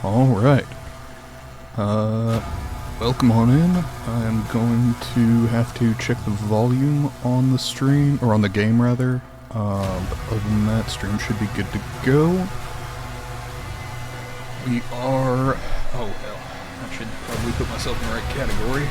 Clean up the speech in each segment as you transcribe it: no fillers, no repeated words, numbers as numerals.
Alright. Welcome on in. I am going to have to check the volume on the stream, or on the game rather. But other than that, stream should be good to go. We are... oh hell, I should probably put myself in the right category.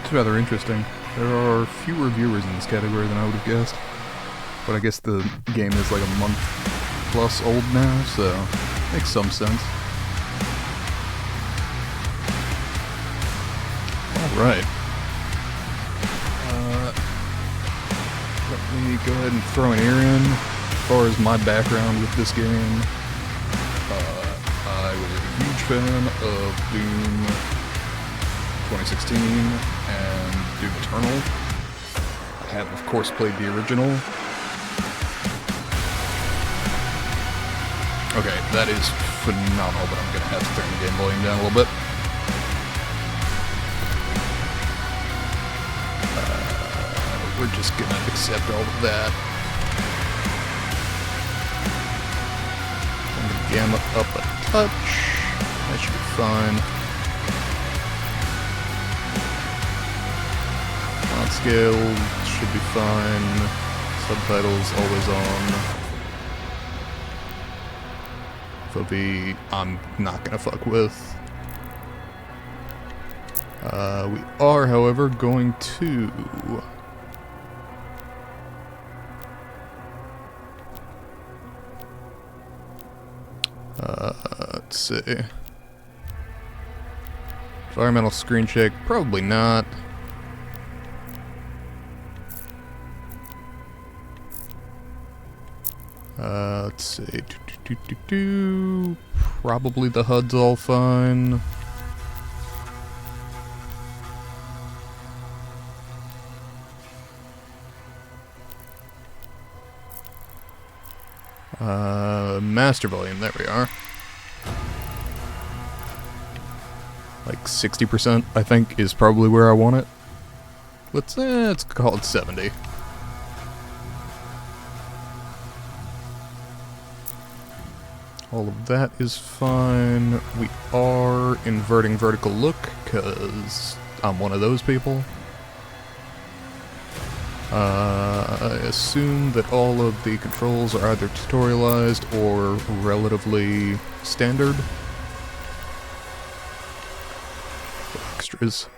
It's rather interesting. There are fewer viewers in this category than I would have guessed. But I guess the game is like a month plus old now, so makes some sense. Alright. Let me go ahead and throw an ear in. As far as my background with this game, I was a huge fan of Doom 2016 and Doom Eternal. I have, of course, played the original. Okay, that is phenomenal, but I'm gonna have to turn the game volume down a little bit. We're just gonna accept all of that. Turn the gamma up a touch. That should be fine. Font scale should be fine. Subtitles always on. FOV, I'm not gonna fuck with. We are, however, going to... let's see. Environmental screen check, probably not. Let's see. Probably the HUD's all fine. Master volume, there we are. Like 60%, I think, is probably where I want it. Let's call it 70. All of that is fine. We are inverting vertical look, because I'm one of those people. I assume that all of the controls are either tutorialized or relatively standard. Extras.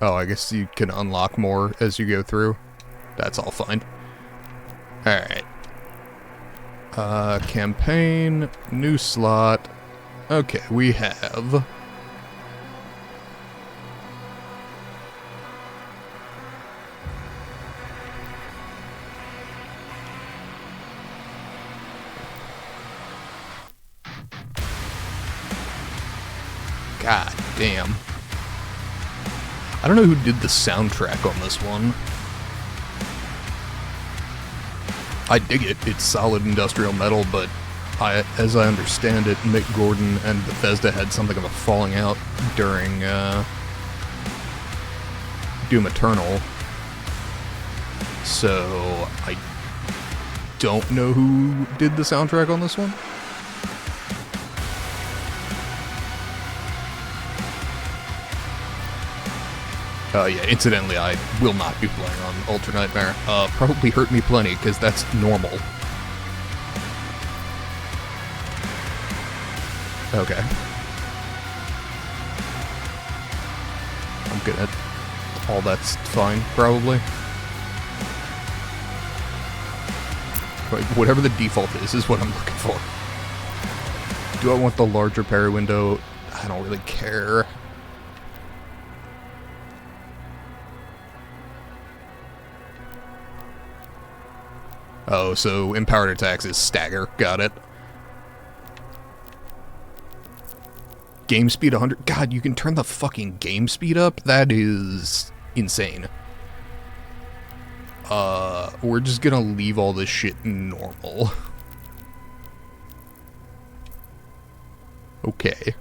I guess you can unlock more as you go through. That's all fine. Alright. Campaign, new slot. Okay, we have... God damn. I don't know who did the soundtrack on this one. I dig it. It's solid industrial metal, but as I understand it, Mick Gordon and Bethesda had something of a falling out during Doom Eternal. So I don't know who did the soundtrack on this one. Yeah, incidentally, I will not be playing on Ultra Nightmare. Probably hurt me plenty, because that's normal. Okay. I'm good at all that's fine, probably. Whatever the default is what I'm looking for. Do I want the larger parry window? I don't really care. Oh, so empowered attacks is stagger. Got it. Game speed 100. God, you can turn the fucking game speed up? That is insane. We're just gonna leave all this shit normal. Okay.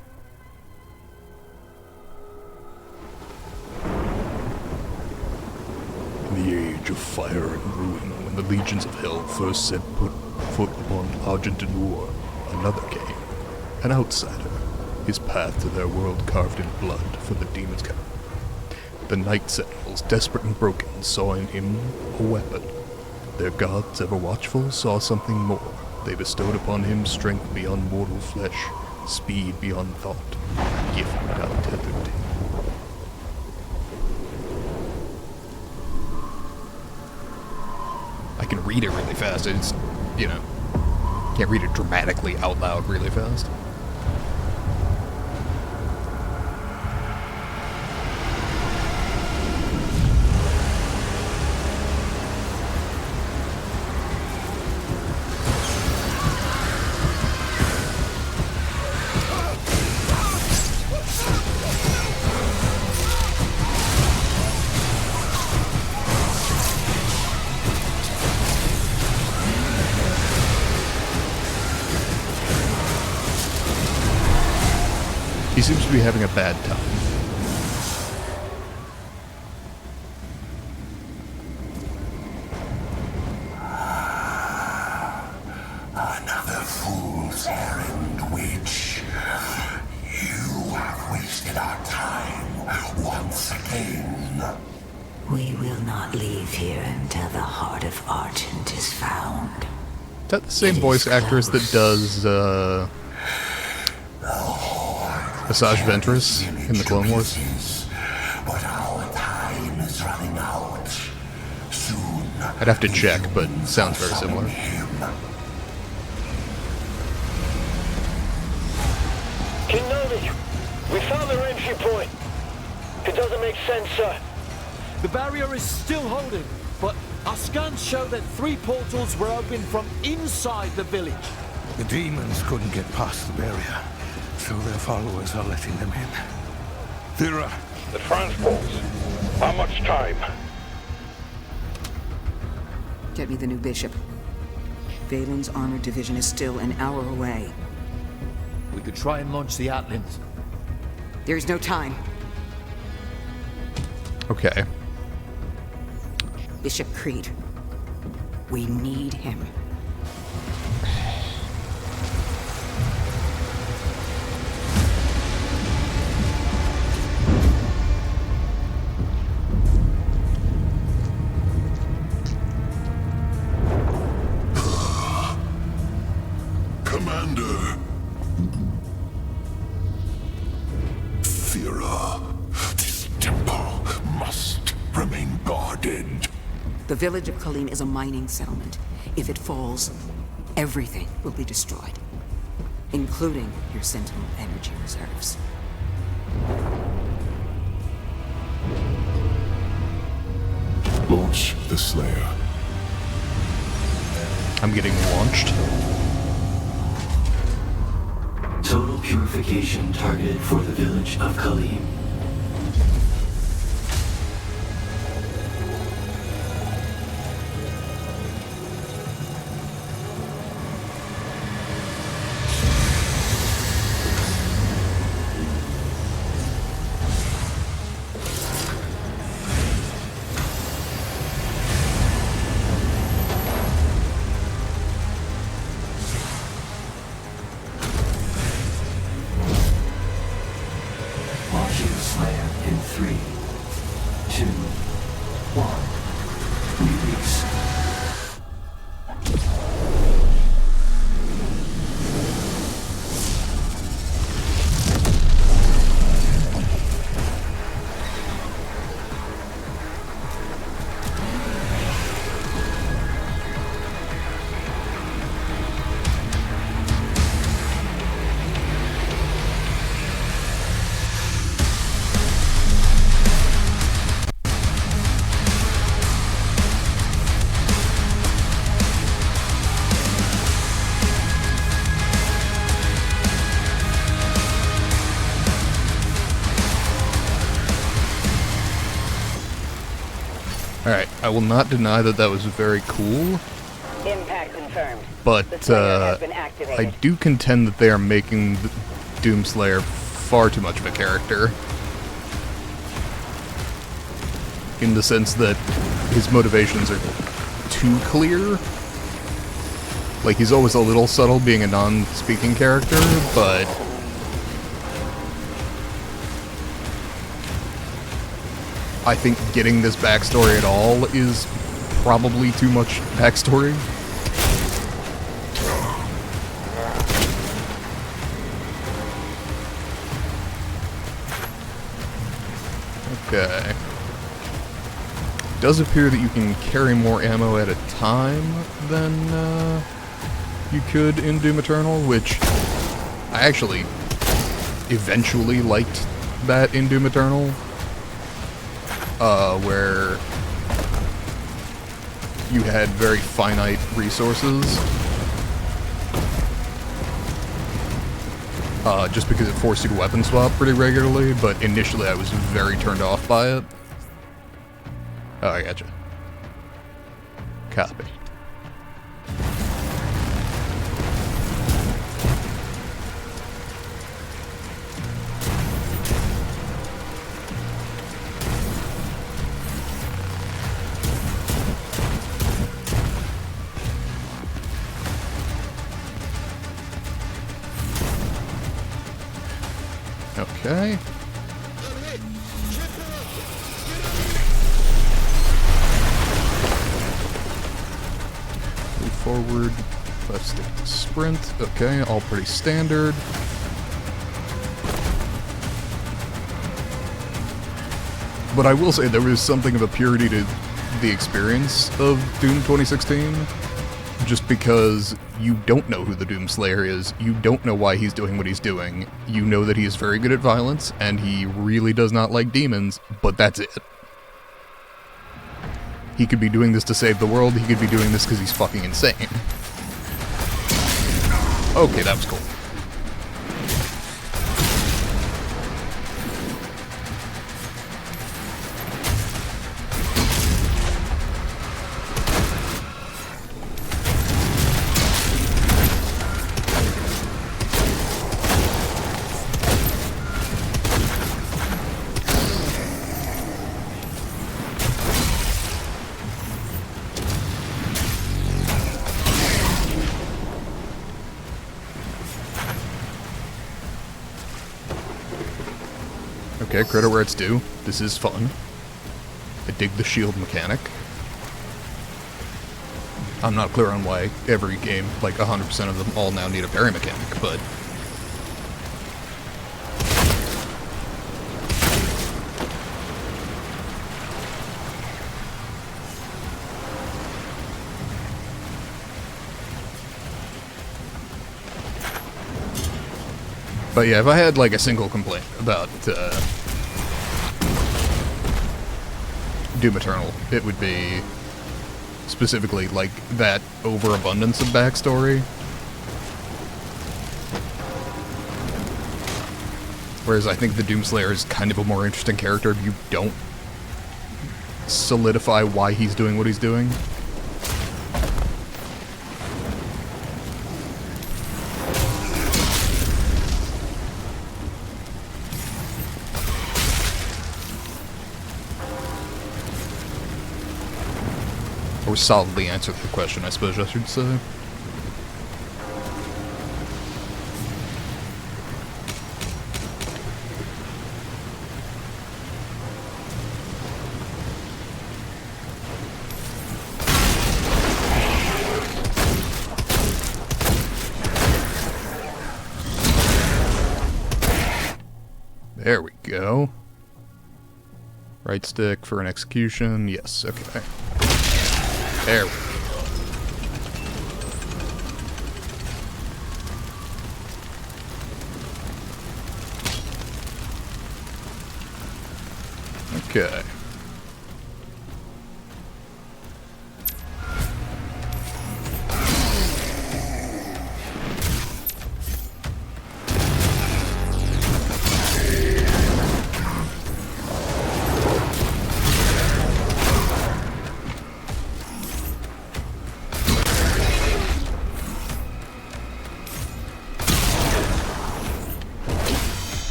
In the age of fire and ruin, when the legions of hell first set foot upon Argentine War, another came, an outsider, his path to their world carved in blood for the demons' camp. The Night Sentinels, desperate and broken, saw in him a weapon. Their gods, ever watchful, saw something more. They bestowed upon him strength beyond mortal flesh, speed beyond thought, gift not tethered. I can read it really fast. It's, you know, can't read it dramatically out loud really fast. He seems to be having a bad time. Another fool's errand, witch. You have wasted our time once again. We will not leave here until the heart of Argent is found. Is that the same voice actress that does, Asajj Ventress in the Clone Wars? But our time is running out. Soon. I'd have to check, but sounds very similar. King Novi, we found their entry point. It doesn't make sense, sir. The barrier is still holding, but our scans show that 3 portals were opened from inside the village. The demons couldn't get past the barrier, so their followers are letting them in. Thera. The transports. How much time? Get me the new bishop. Valen's armored division is still an hour away. We could try and launch the Atlands. There's no time. Okay. Bishop Creed. We need him. Commander. Thera, this temple must remain guarded. The village of Kalim is a mining settlement. If it falls, everything will be destroyed, including your Sentinel energy reserves. Launch the Slayer. I'm getting launched. Total purification targeted for the village of Kalim. Launching Slayer in 3, 2, 1. Release. Alright, I will not deny that that was very cool, Impact confirmed. but The Slayer has been activated. I do contend that they are making the Doomslayer far too much of a character. In the sense that his motivations are too clear. Like, he's always a little subtle being a non-speaking character, but I think getting this backstory at all is probably too much backstory. Okay. It does appear that you can carry more ammo at a time than you could in Doom Eternal, which I actually eventually liked that in Doom Eternal. Where you had very finite resources. Just because it forced you to weapon swap pretty regularly, but initially I was very turned off by it. Oh, I gotcha. Copy. Okay. Move forward. Left stick to sprint. Okay, all pretty standard. But I will say there was something of a purity to the experience of Doom 2016. Just because you don't know who the Doomslayer is, you don't know why he's doing what he's doing, you know that he is very good at violence, and he really does not like demons, but that's it. He could be doing this to save the world, he could be doing this because he's fucking insane. Okay, that was cool. Okay, credit where it's due. This is fun. I dig the shield mechanic. I'm not clear on why every game, like 100% of them all now need a parry mechanic, but... But yeah, if I had like a single complaint about Doom Eternal, it would be specifically like that overabundance of backstory. Whereas I think the Doomslayer is kind of a more interesting character if you don't solidify why he's doing what he's doing. Or solidly answered the question, I suppose I should say. There we go. Right stick for an execution. Yes, okay. There we go. Okay.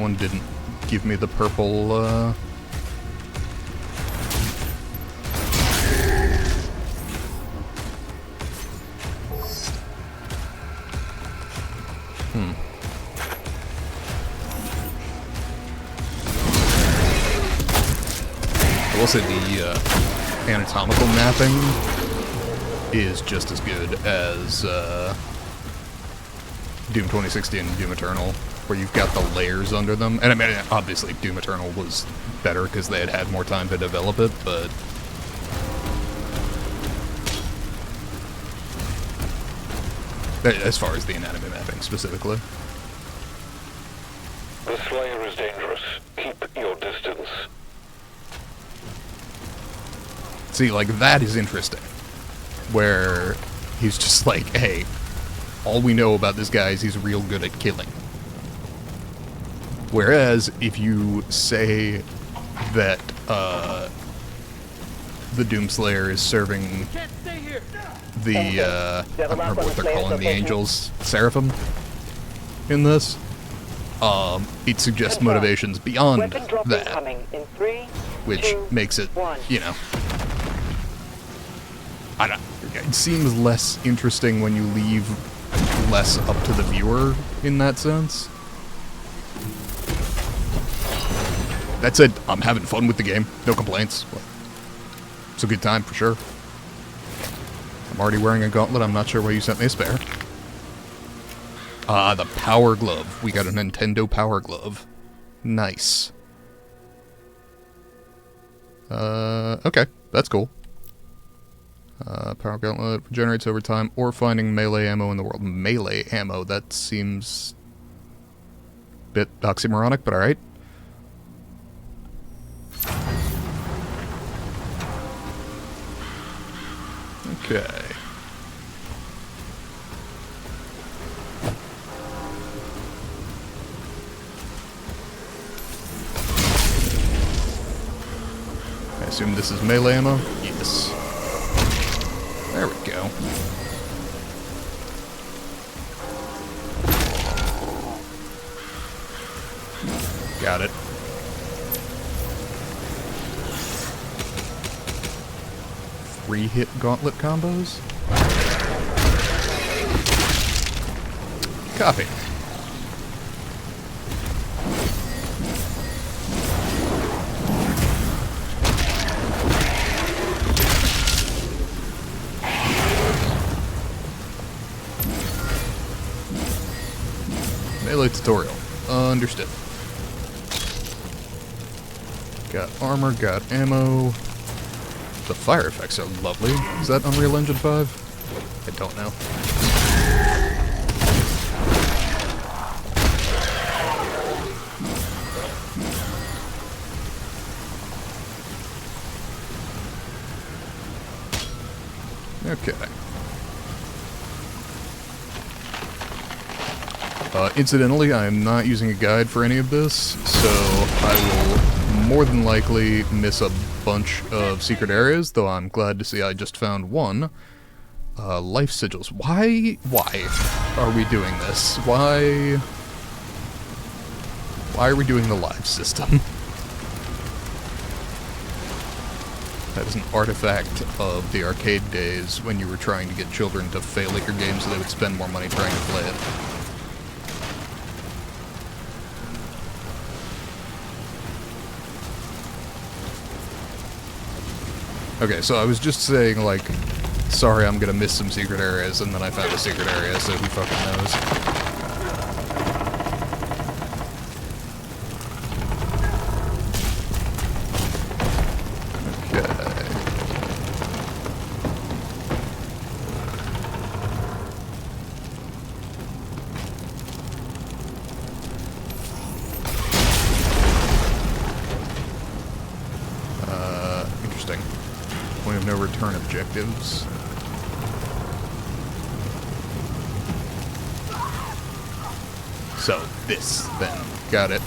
one didn't give me the purple, I will say the anatomical mapping is just as good as Doom 2016 and Doom Eternal, where you've got the layers under them. And I mean, obviously Doom Eternal was better because they had more time to develop it, but as far as the anatomy mapping specifically. The Slayer is dangerous. Keep your distance. See, like, that is interesting. Where he's just like, hey, all we know about this guy is he's real good at killing. Whereas, if you say that, the Doomslayer is serving the, I don't remember what they're calling the angels, Seraphim, in this, it suggests motivations beyond that, which makes it, you know, I don't, it seems less interesting when you leave less up to the viewer in that sense. That said, I'm having fun with the game. No complaints. It's a good time for sure. I'm already wearing a gauntlet. I'm not sure why you sent me a spare. The Power Glove. We got a Nintendo Power Glove. Nice. Okay. That's cool. Power Gauntlet generates over time or finding melee ammo in the world. Melee ammo, that seems a bit oxymoronic, but alright. Okay. I assume this is melee ammo? Yes. There we go. Got it. Three-hit gauntlet combos? Copy. Melee tutorial. Understood. Got armor, got ammo. The fire effects are lovely. Is that Unreal Engine 5? I don't know. Okay. Incidentally, I am not using a guide for any of this, so I will more than likely miss a bunch of secret areas, though I'm glad to see I just found one. Life sigils. Why are we doing this? Why are we doing the live system? That is an artifact of the arcade days when you were trying to get children to fail at your game so they would spend more money trying to play it. Okay, so I was just saying, like, sorry, I'm gonna miss some secret areas, and then I found a secret area, so who fucking knows. Interesting. Point of no return objectives. So, this, then. Got it.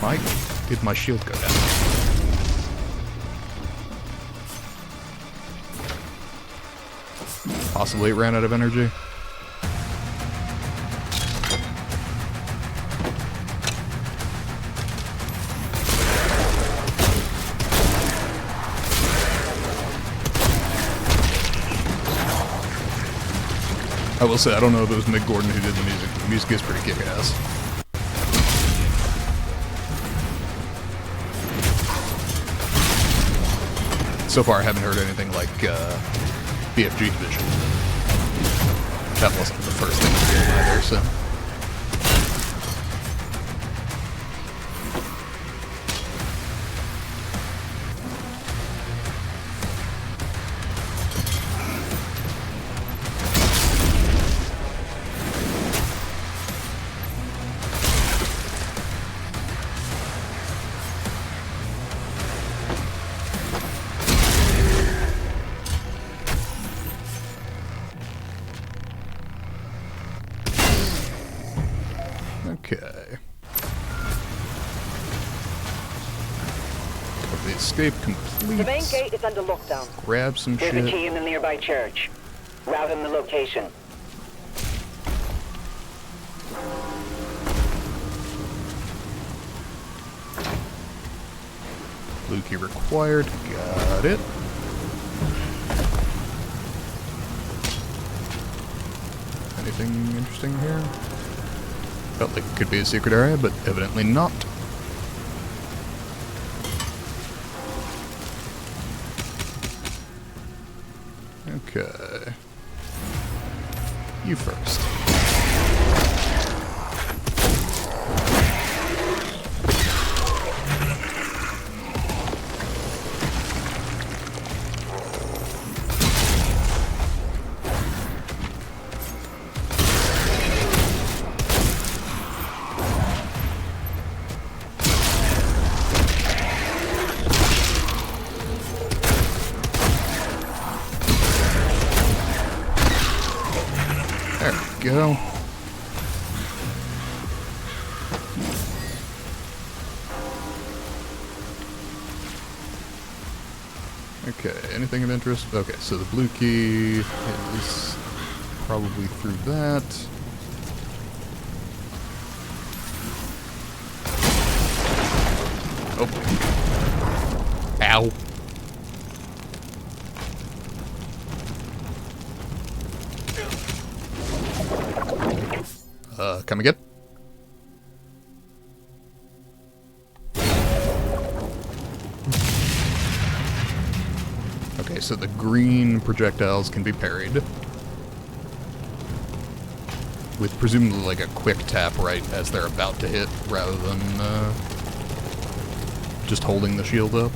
Why did my shield go down? Possibly it ran out of energy. I will say, I don't know if it was Mick Gordon who did the music. The music is pretty kick-ass. So far, I haven't heard anything like BFG's Vision. That wasn't the first thing to get either, so... Okay. The escape complete. The main gate is under lockdown. Grab some There's a shit. key in the nearby church. Route in the location. Blue key required. Got it. Anything interesting here? Felt like it could be a secret area, but evidently not. Okay. You first. Go. Okay, anything of interest? Okay, so the blue key is probably through that. Oh. Ow. Come again? Okay, so the green projectiles can be parried. With presumably like a quick tap right as they're about to hit, rather than just holding the shield up.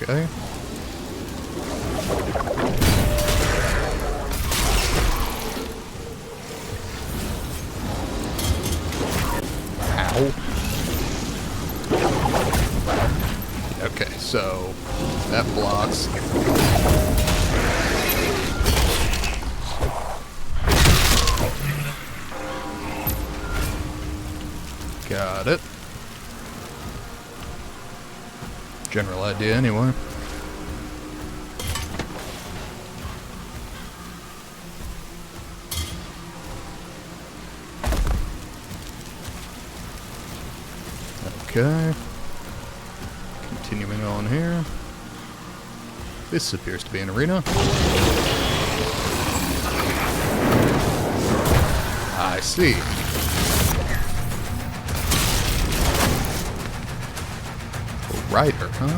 Okay. Ow. Okay, so that blocks. Got it. General idea, anyway. Okay. Continuing on here. This appears to be an arena. I see. Rider, huh?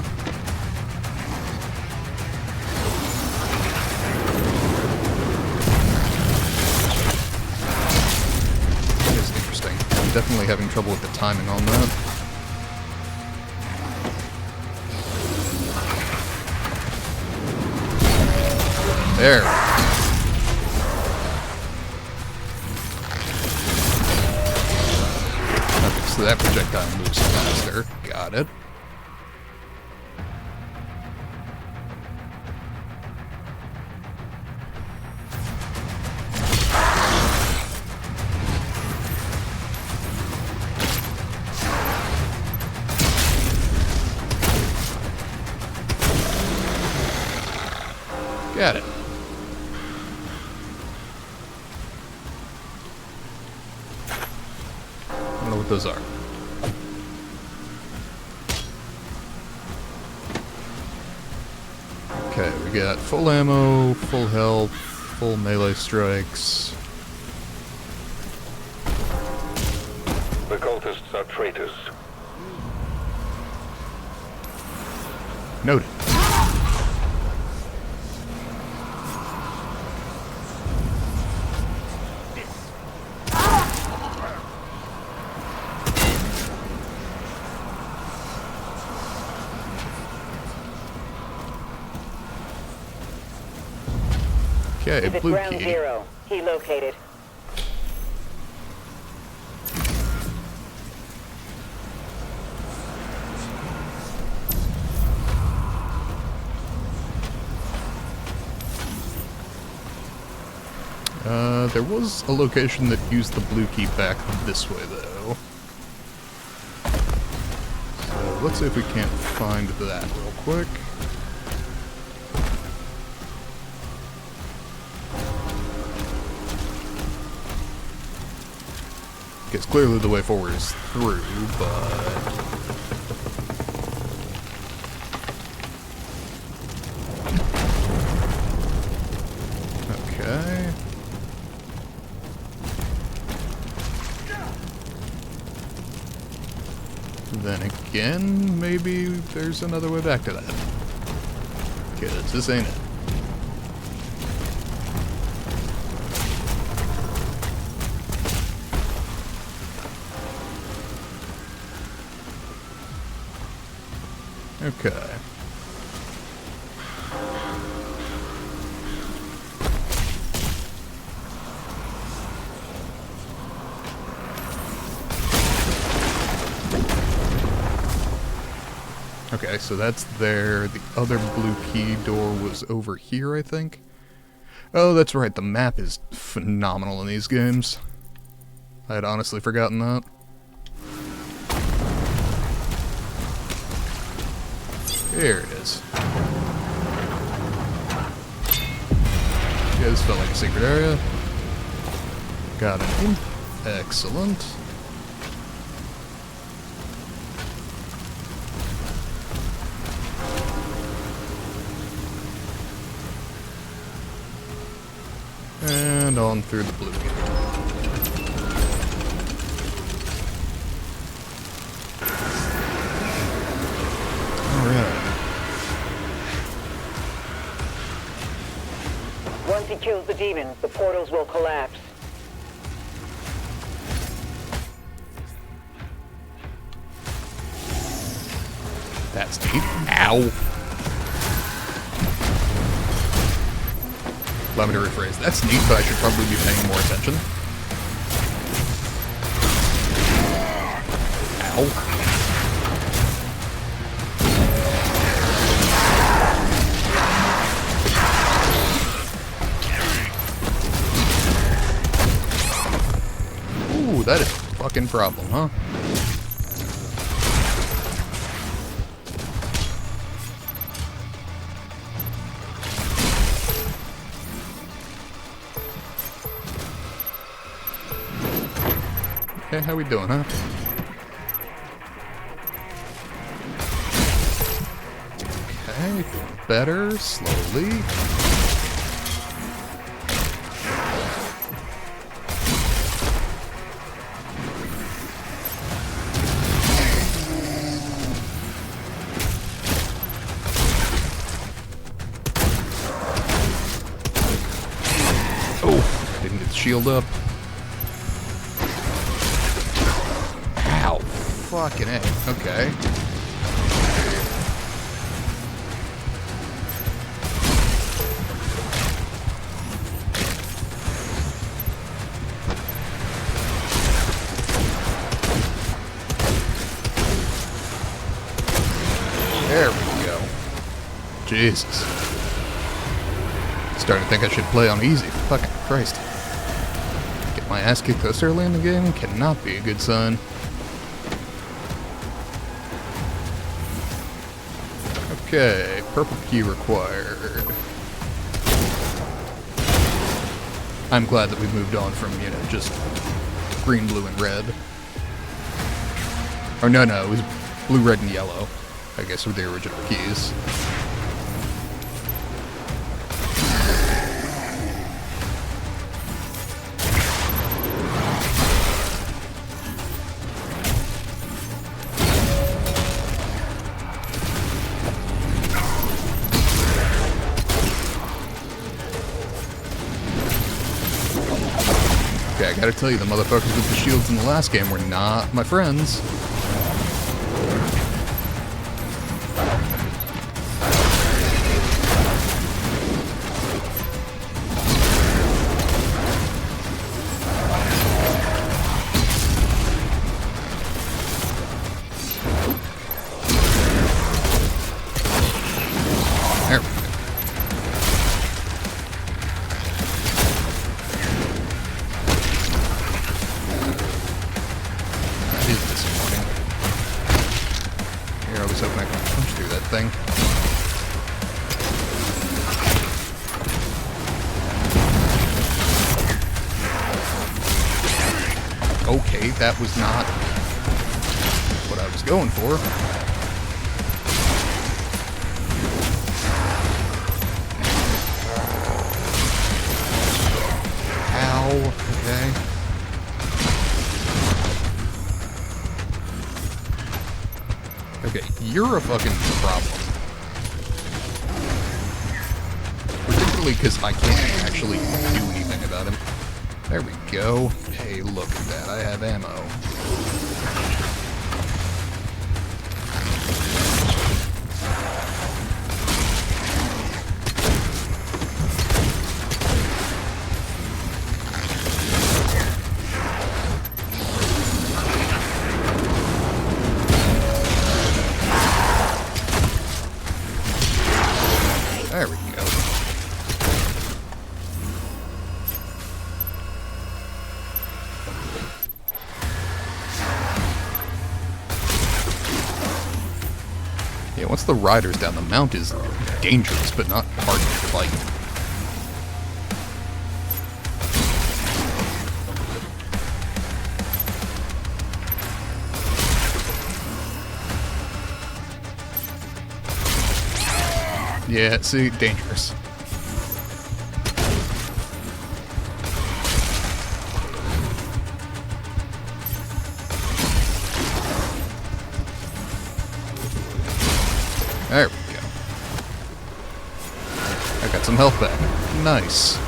That is interesting. I'm definitely having trouble with the timing on that. There. Okay, so that projectile moves faster. Got it. Got it. I don't know what those are. Okay, we got full ammo, full health, full melee strikes. The cultists are traitors. Noted. Okay, Visit blue Ground key. Zero. Key located. There was a location that used the blue key back this way, though. So let's see if we can't find that real quick. Because clearly the way forward is through, but... Okay. Then again, maybe there's another way back to that. Because this ain't it. Okay. Okay, so that's there. The other blue key door was over here, I think. Oh, that's right. The map is phenomenal in these games. I had honestly forgotten that. There it is. Yeah, this felt like a secret area. Got an imp. Excellent. And on through the blue gate. Alright. Once he kills the demon, the portals will collapse. That's neat. Ow. Allow me to rephrase. That's neat, but I should probably be paying more attention. Ow. Ooh, that is a fucking problem, huh? Okay, how we doing, huh? Okay, better, slowly. Oh, didn't get the shield up. Ow, fucking A. Okay. There we go. Jesus. Starting to think I should play on easy. Fucking Christ. Get my ass kicked this early in the game cannot be a good sign. Okay, purple key required. I'm glad that we've moved on from, just green, blue, and red. Or no, it was blue, red, and yellow, I guess, were the original keys. Okay, I gotta tell you, the motherfuckers with the shields in the last game were not my friends. There we go. That is disappointing. Here, I was hoping I could punch through that thing. Okay, that was not what I was going for. Ow, okay. Okay, you're a fucking problem. Particularly because I can't actually do anything about him. There we go. Hey, look at that. I have ammo. There we go. Yeah, once the rider's down, the mount is dangerous, but not hard to fight. Yeah, see, dangerous. There we go. I got some health back. Nice.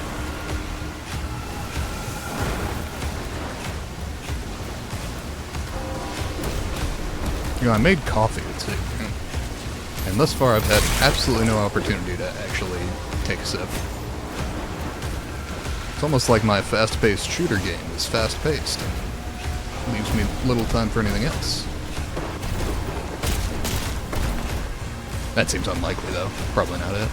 I made coffee too. And thus far I've had absolutely no opportunity to actually take a sip. It's almost like my fast-paced shooter game is fast-paced and leaves me little time for anything else. That seems unlikely, though. Probably not it.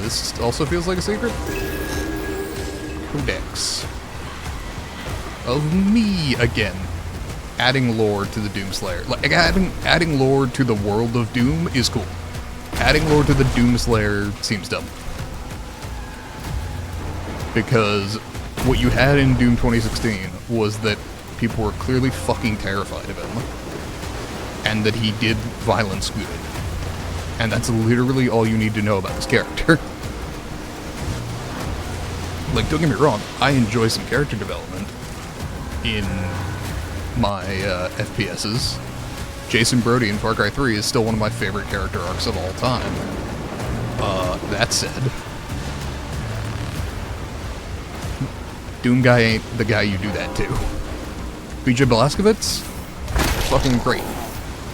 This also feels like a secret? Codex. Of me again. Adding lore to the Doomslayer. Like, adding lore to the world of Doom is cool. Adding lore to the Doomslayer seems dumb. Because what you had in Doom 2016 was that people were clearly fucking terrified of him. And that he did violence good. And that's literally all you need to know about this character. Like, don't get me wrong, I enjoy some character development in my FPSs. Jason Brody in Far Cry 3 is still one of my favorite character arcs of all time. That said, Doom guy ain't the guy you do that to. BJ Blazkowicz? Fucking great.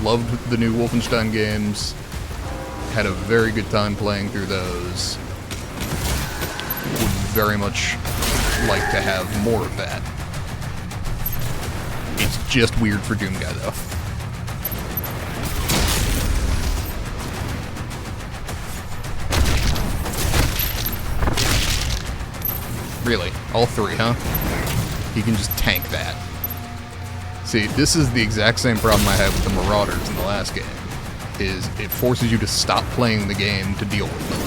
Loved the new Wolfenstein games. Had a very good time playing through those. Would very much like to have more of that. It's just weird for Doom guy, though. Really? All three, huh? He can just tank that. See, this is the exact same problem I had with the Marauders in the last game. is it forces you to stop playing the game to deal with them.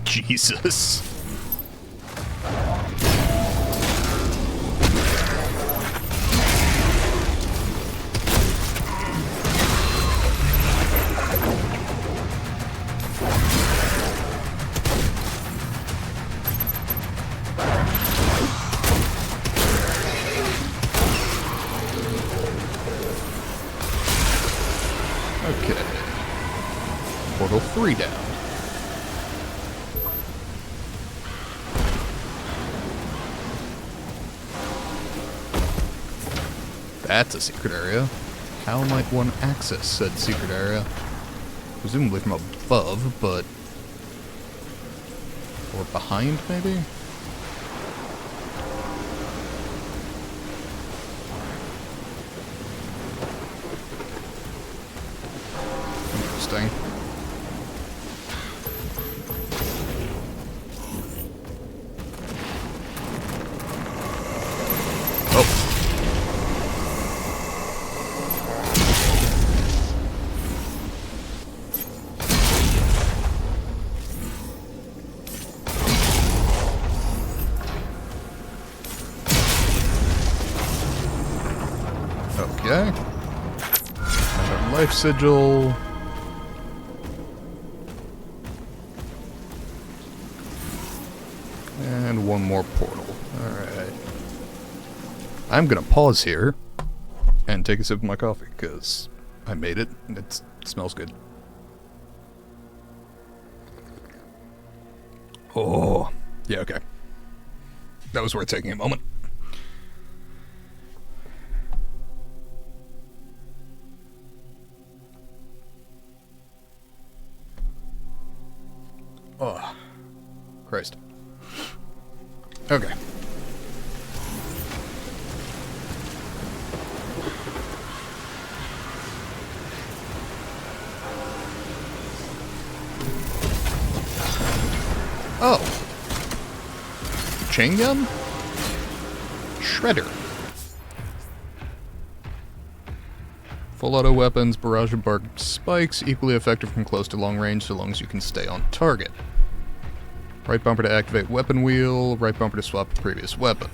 Jesus. Okay. Portal 3 down. That's a secret area. How might one access said secret area? Presumably from above, but... or behind, maybe? Interesting. Oh. Okay. Another life sigil. And one more portal. Alright. I'm gonna pause here and take a sip of my coffee, because I made it and it smells good. Oh. Yeah, okay. That was worth taking a moment. Oh, Christ. Okay. Oh. Chain gun? Shredder. Full auto weapons, barrage of barbed spikes, equally effective from close to long range so long as you can stay on target. Right bumper to activate weapon wheel, right bumper to swap the previous weapon.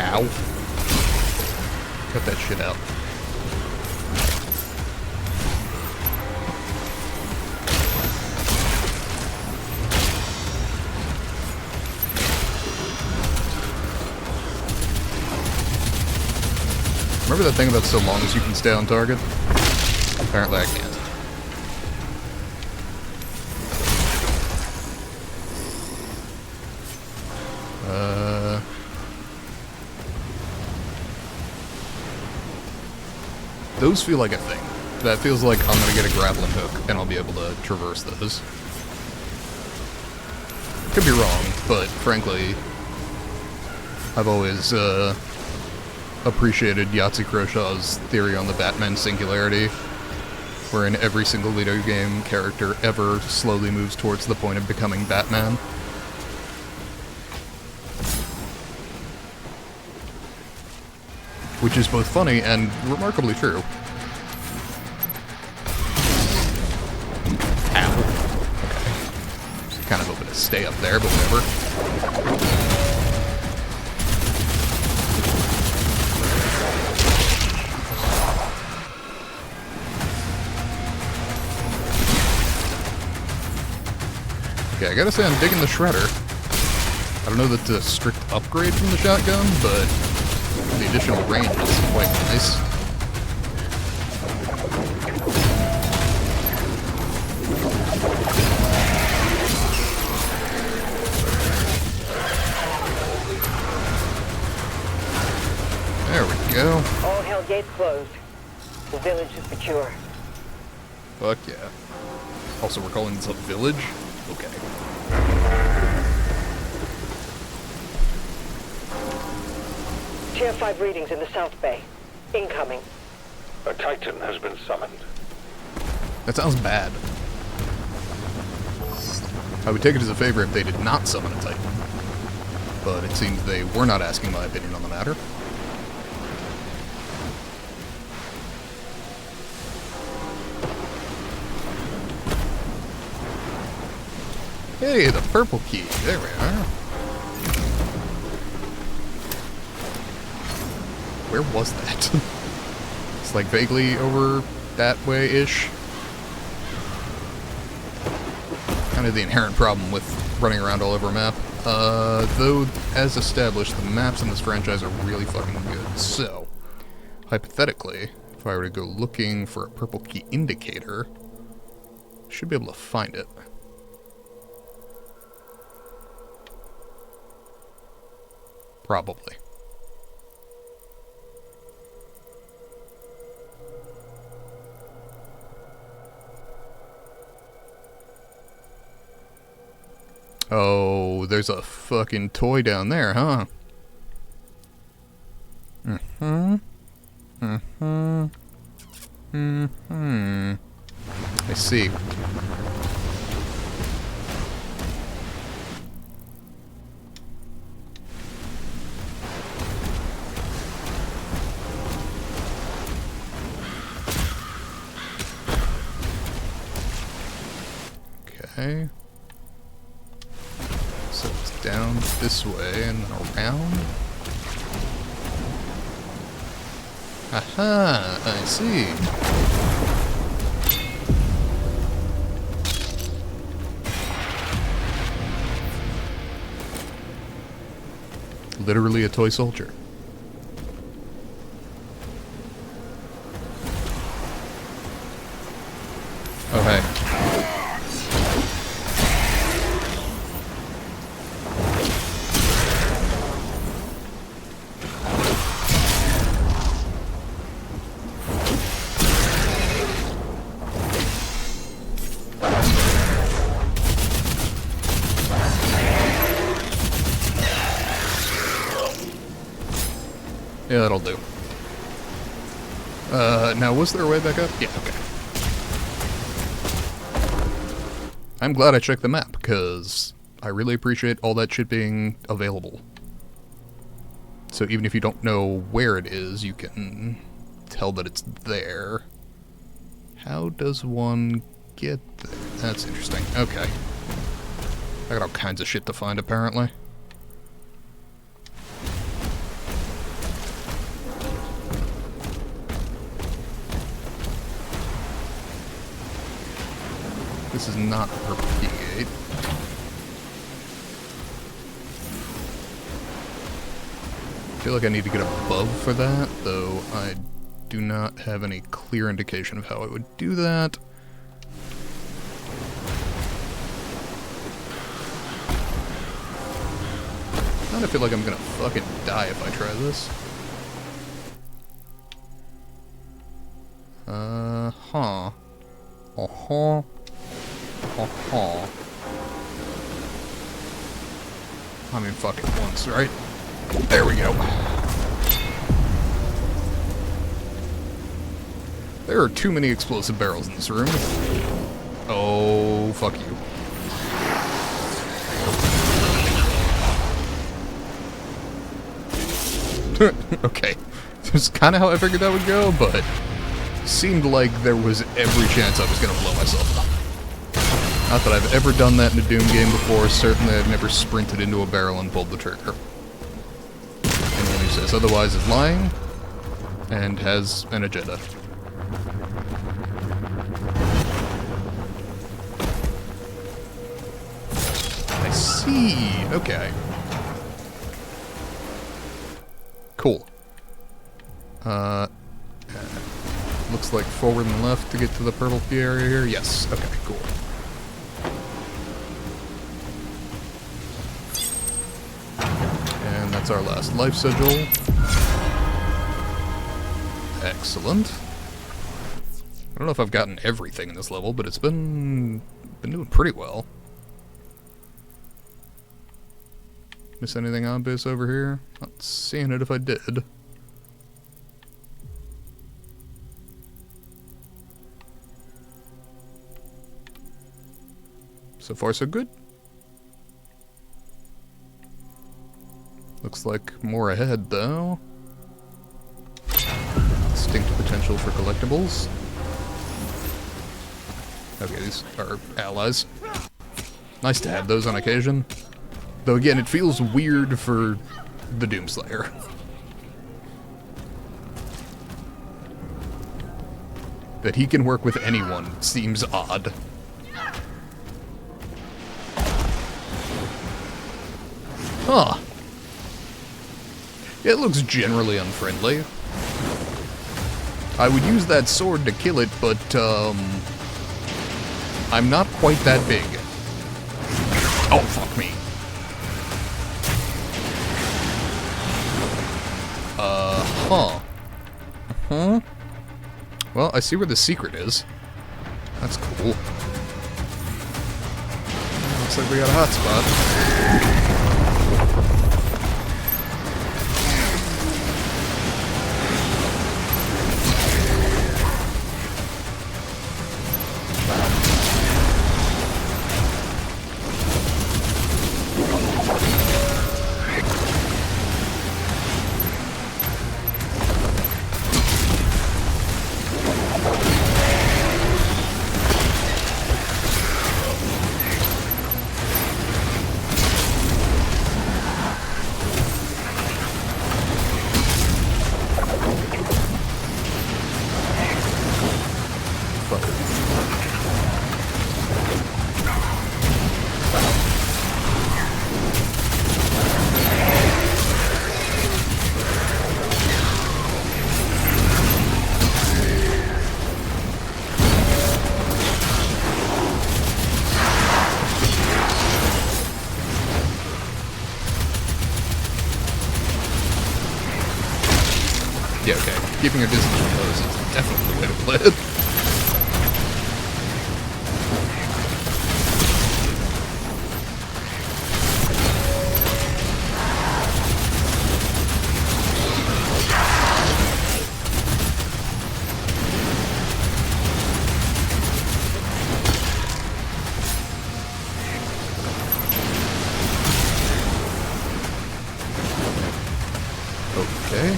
Ow. Cut that shit out. Remember that thing about so long as you can stay on target? Apparently I can't. Those feel like a thing. That feels like I'm gonna get a grappling hook and I'll be able to traverse those. Could be wrong, but frankly, I've always appreciated Yahtzee Crowshaw's theory on the Batman singularity, wherein every single video game character ever slowly moves towards the point of becoming Batman. Which is both funny and remarkably true. Ow. Okay. Just kind of hoping to stay up there, but whatever. Okay, I gotta say I'm digging the Shredder. I don't know that it's a strict upgrade from the shotgun, but The additional range is quite nice. There we go. All hell gates closed. The village is secure. Fuck yeah. Also, we're calling this a village? Okay. Tier 5 readings in the South Bay. Incoming. A Titan has been summoned. That sounds bad. I would take it as a favor if they did not summon a Titan. But it seems they were not asking my opinion on the matter. Hey, the purple key. There we are. Where was that? It's like vaguely over that way-ish. Kind of the inherent problem with running around all over a map. Though, as established, the maps in this franchise are really fucking good. So, hypothetically, if I were to go looking for a purple key indicator, I should be able to find it. Probably. Oh, there's a fucking toy down there, huh? I see. Okay. So it's down this way and then around. Aha, I see. Literally a toy soldier. Oh, hey. Yeah, that'll do. Now, was there a way back up? Yeah, okay. I'm glad I checked the map, because I really appreciate all that shit being available. So even if you don't know where it is, you can tell that it's there. How does one get there? That's interesting. Okay. I got all kinds of shit to find, apparently. This is not a purple key gate. I feel like I need to get above for that, though I do not have any clear indication of how I would do that. I kind of feel like I'm gonna fucking die if I try this. Huh. Uh-huh. Uh-huh. I mean, fuck it once, right? There we go. There are too many explosive barrels in this room. Oh, fuck you. Okay. That's kind of how I figured that would go, but seemed like there was every chance I was going to blow myself up. Not that I've ever done that in a Doom game before, certainly I've never sprinted into a barrel and pulled the trigger. Anyone who says otherwise is lying, and has an agenda. I see, okay. Cool. Looks like forward and left to get to the purple key area here. Yes. Okay, cool. And that's our last life sigil. Excellent. I don't know if I've gotten everything in this level, but it's been doing pretty well. Miss anything obvious over here? Not seeing it if I did. So far, so good. Looks like more ahead, though. Distinct potential for collectibles. Okay, these are allies. Nice to have those on occasion. Though again, it feels weird for the Doomslayer. That he can work with anyone seems odd. Huh. It looks generally unfriendly. I would use that sword to kill it, but, I'm not quite that big. Oh, fuck me. Huh. Uh-huh. Well, I see where the secret is. That's cool. Looks like we got a hotspot. Yeah, okay. Keeping a distance from those is definitely the way to play it. Okay.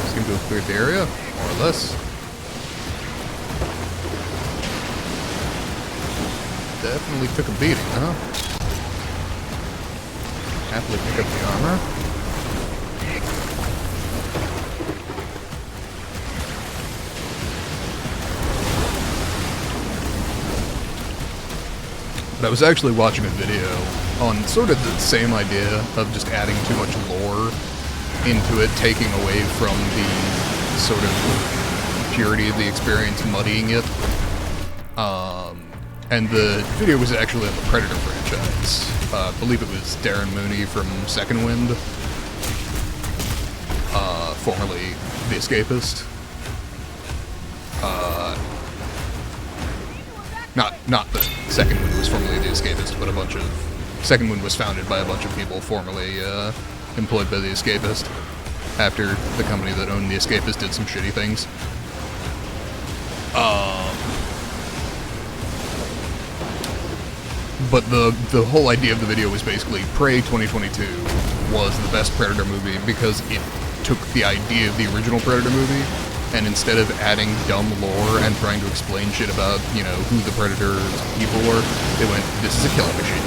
Seem to have cleared the area, more or less. Definitely took a beating, huh? Happily pick up the armor. But I was actually watching a video on sort of the same idea of just adding too much lore into it, taking away from the sort of purity of the experience, muddying it. And the video was actually on the Predator franchise. I believe it was Darren Mooney from Second Wind, formerly The Escapist. Not the Second Wind was formerly The Escapist, but a bunch of... Second Wind was founded by a bunch of people formerly employed by The Escapist, after the company that owned The Escapist did some shitty things. But the whole idea of the video was basically Prey 2022 was the best Predator movie because it took the idea of the original Predator movie, and instead of adding dumb lore and trying to explain shit about, you know, who the Predator's people were, they went, this is a killing machine.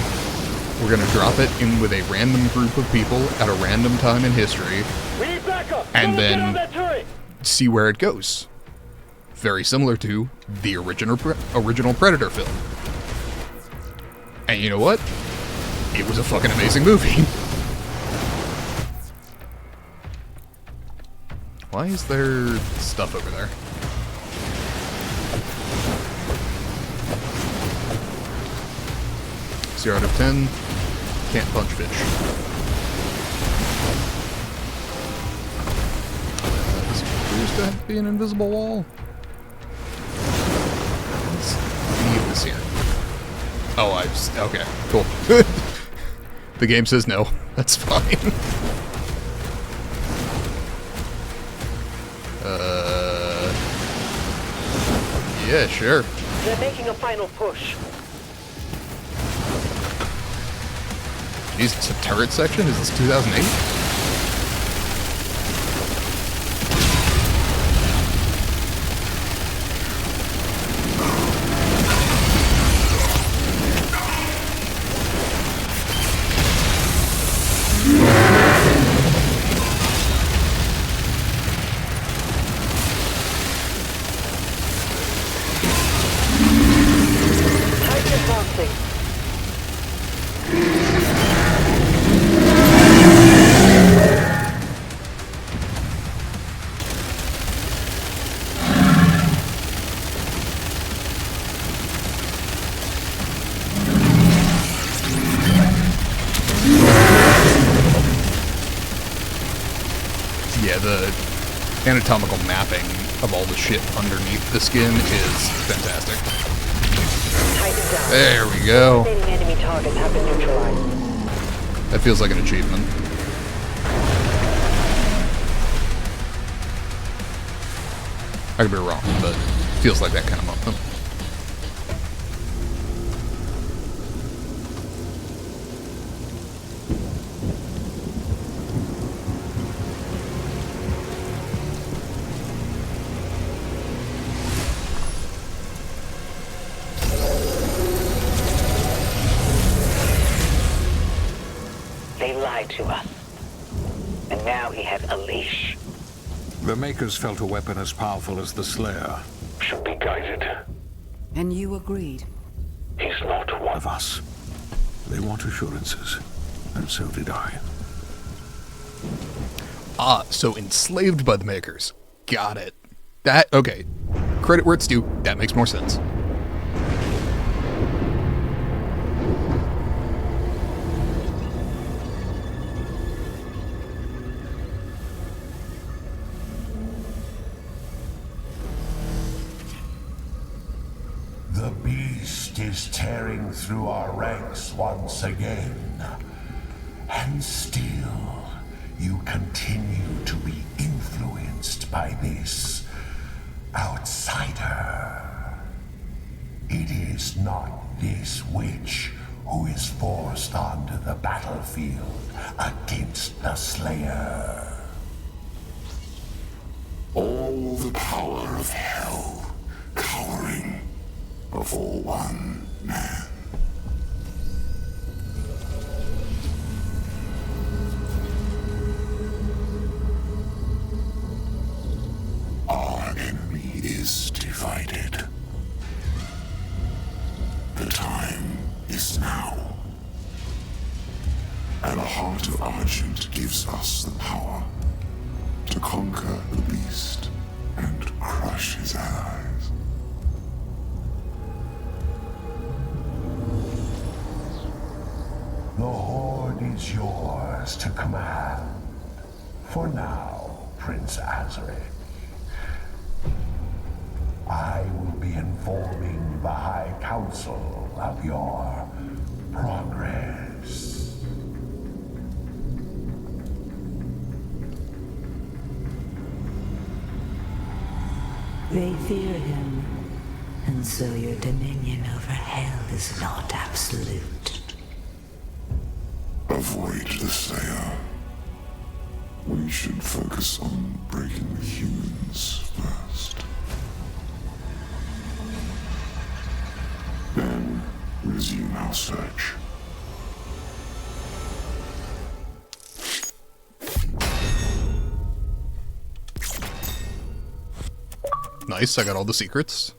We're gonna drop it in with a random group of people at a random time in history, We need backup! and Someone get on then that turret! see where it goes. Very similar to the original Predator film. And you know what? It was a fucking amazing movie. Why is there stuff over there? 0 out of 10. Can't punch fish. This appears to be an invisible wall. Let's leave this here. Oh, okay, cool. The game says no. That's fine. Yeah, sure. They're making a final push. Jeez, it's a turret section? Is this 2008? Titan advancing. Yeah, the anatomical mapping of all the shit underneath the skin is fantastic. Titan down. There we go. Remaining enemy targets have been neutralized. That feels like an achievement. I could be wrong, but it feels like that kind of moment. They lied to us. And now he has a leash. The Makers felt a weapon as powerful as the Slayer. Should be guided. And you agreed. He's not one Of us. They want assurances. And so did I. Ah, so enslaved by the Makers. Got it. That, okay. Credit where it's due. That makes more sense. The beast is tearing through our ranks once again. And still, you continue to be influenced by this outsider. It is not this witch who is forced onto the battlefield against the Slayer. All the power of hell cowering before one man. Our enemy is divided. The time is now. And the heart of Argent gives us the power to conquer the beast and crush his allies. The Horde is yours to command. For now, Prince Azaric. I will be informing the High Council of your progress. They fear him, and so your dominion over hell is not absolute. Avoid the Slayer. We should focus on breaking the humans first. Then resume our search. Nice, I got all the secrets.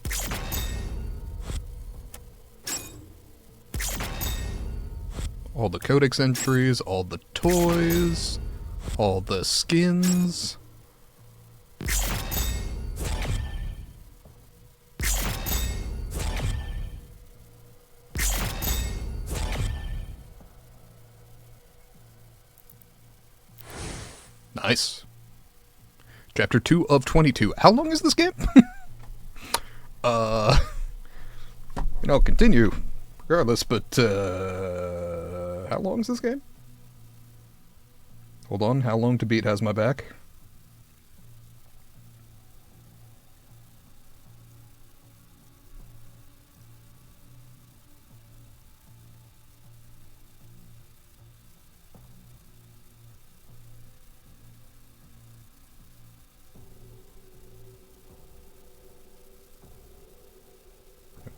All the codex entries, all the toys, all the skins. Nice. Chapter 2 of 22. How long is this game? Continue. Regardless, but, how long is this game? Hold on, how long to beat has my back?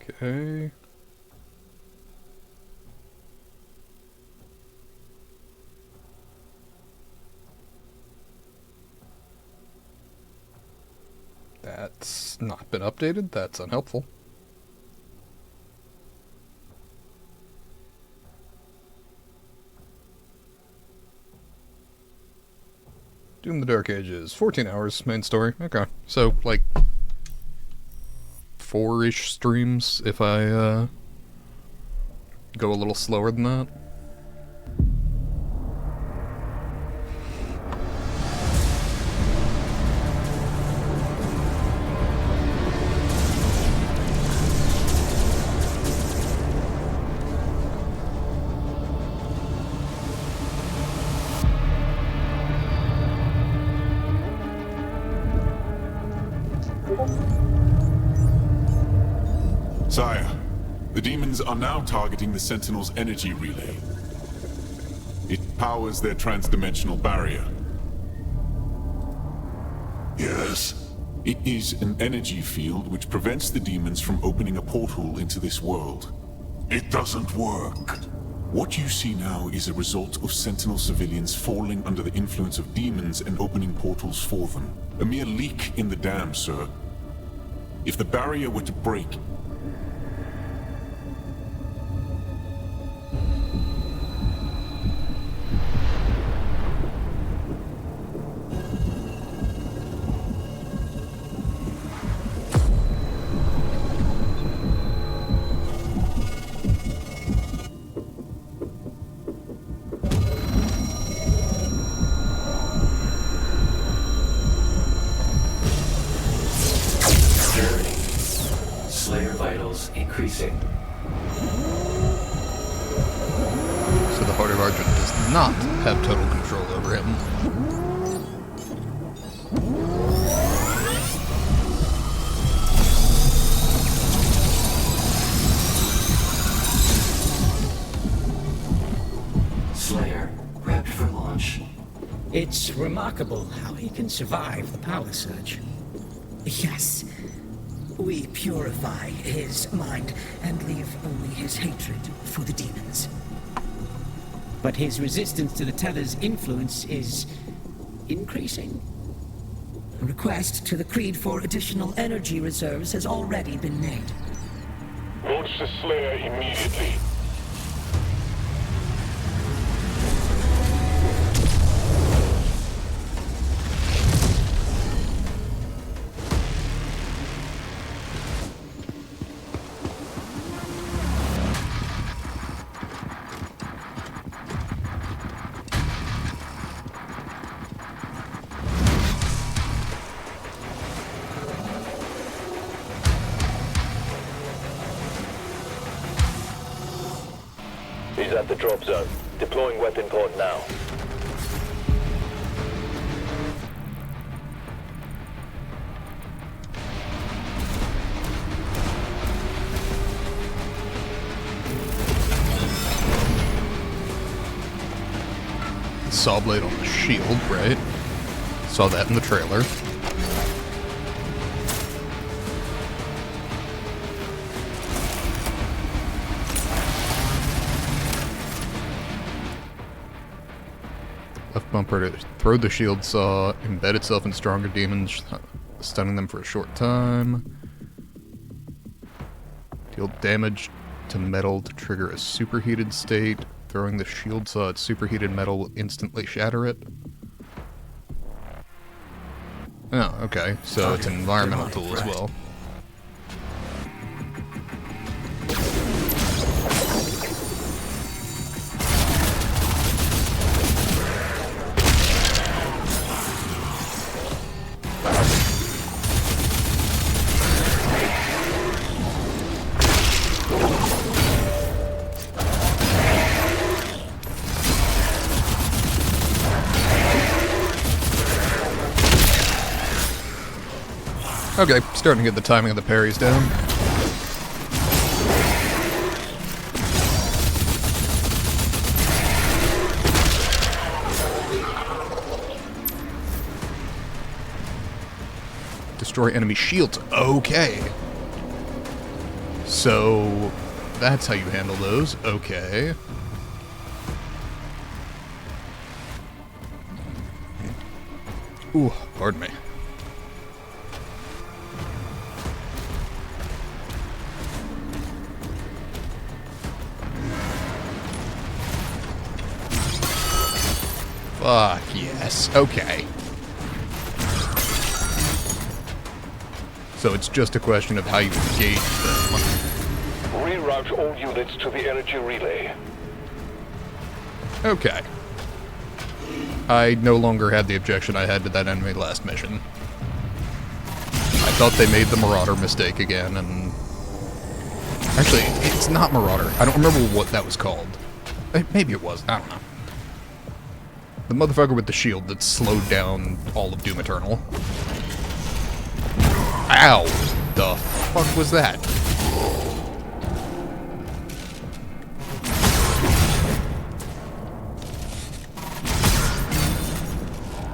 Okay. That's not been updated. That's unhelpful. Doom the Dark Ages. 14 hours, main story. Okay. So, like, 4-ish streams if I, go a little slower than that. Sire, the demons are now targeting the Sentinel's energy relay. It powers their transdimensional barrier. Yes? It is an energy field which prevents the demons from opening a portal into this world. It doesn't work. What you see now is a result of Sentinel civilians falling under the influence of demons and opening portals for them. A mere leak in the dam, sir. If the barrier were to break, Slayer vitals increasing. So the Heart of Argent does not have total control over him. Slayer, prepped for launch. It's remarkable how he can survive the power surge. Yes. We purify his mind and leave only his hatred for the demons. But his resistance to the Teller's influence is increasing. A request to the Creed for additional energy reserves has already been made. Launch the Slayer immediately. He's at the drop zone. Deploying weapon pod now. Saw blade on the shield, right? Saw that in the trailer. Left bumper to throw the shield saw, embed itself in stronger demons, stunning them for a short time. Deal damage to metal to trigger a superheated state. Throwing the shield saw at superheated metal will instantly shatter it. Oh, okay. So it's an environmental tool as well. Okay, starting to get the timing of the parries down. Destroy enemy shields. Okay. So, that's how you handle those. Okay. Ooh, pardon me. Fuck yes. Okay. So it's just a question of how you engage them. Reroute all units to the energy relay. Okay. I no longer had the objection I had to that enemy last mission. I thought they made the Marauder mistake again, and... Actually, it's not Marauder. I don't remember what that was called. Maybe it was. I don't know. The motherfucker with the shield that slowed down all of Doom Eternal. Ow! The fuck was that?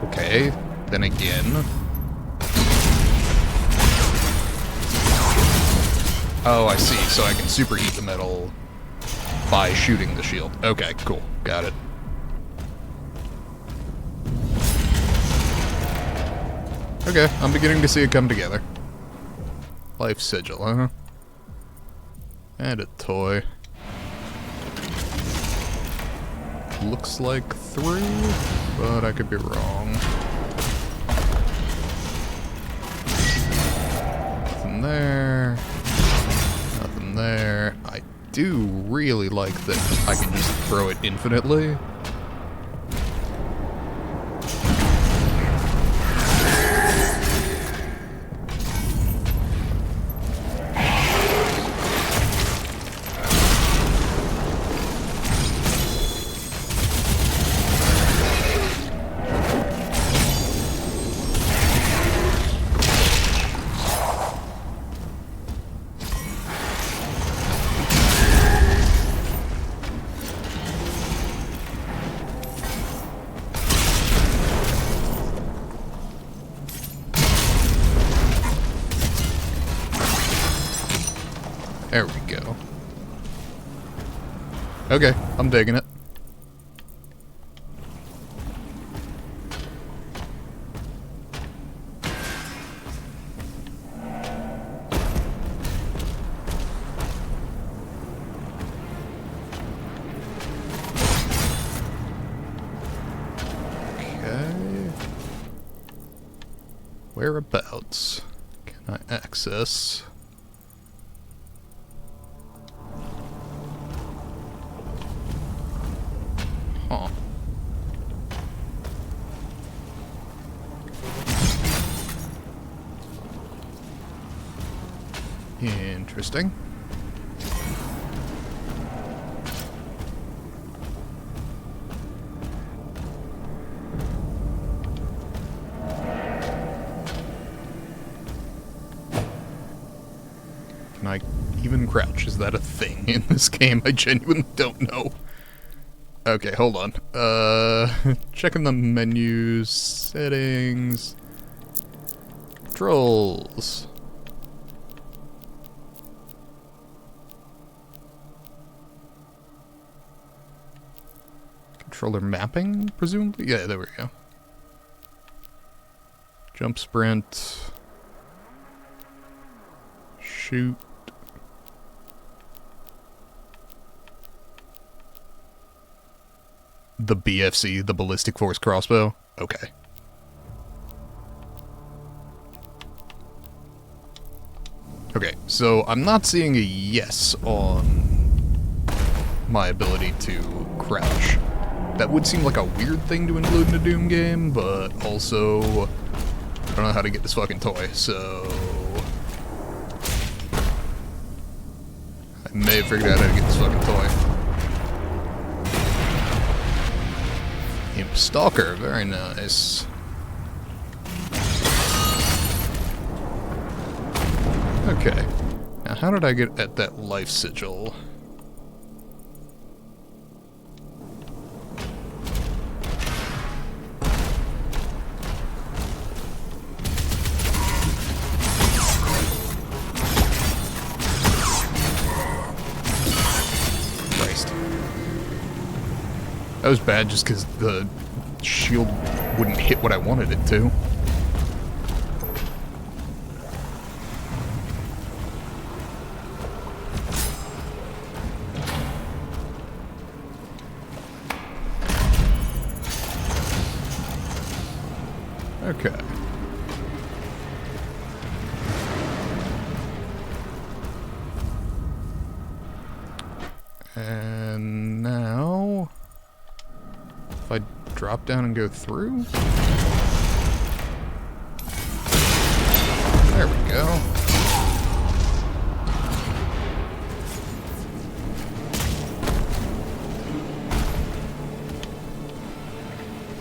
Okay, then again. Oh, I see. So I can superheat the metal by shooting the shield. Okay, cool. Got it. Okay, I'm beginning to see it come together. Life sigil, huh? And a toy. Looks like 3, but I could be wrong. Nothing there. Nothing there. I do really like that I can just throw it infinitely. There we go. Okay, I'm digging it. Okay. Whereabouts can I access? Huh. Interesting. Can I even crouch? Is that a thing in this game? I genuinely don't know. Okay, hold on. Checking the menus, settings, controls. Controller mapping, presumably? Yeah, there we go. Jump, sprint, shoot. The BFC, the Ballistic Force Crossbow? Okay. So I'm not seeing a yes on my ability to crouch. That would seem like a weird thing to include in a Doom game, but also I don't know how to get this fucking toy, so I may have figured out how to get this fucking toy. Imp Stalker, very nice. Okay. Now how did I get at that life sigil? That was bad just because the shield wouldn't hit what I wanted it to. Okay. And now, if I drop down and go through, there we go.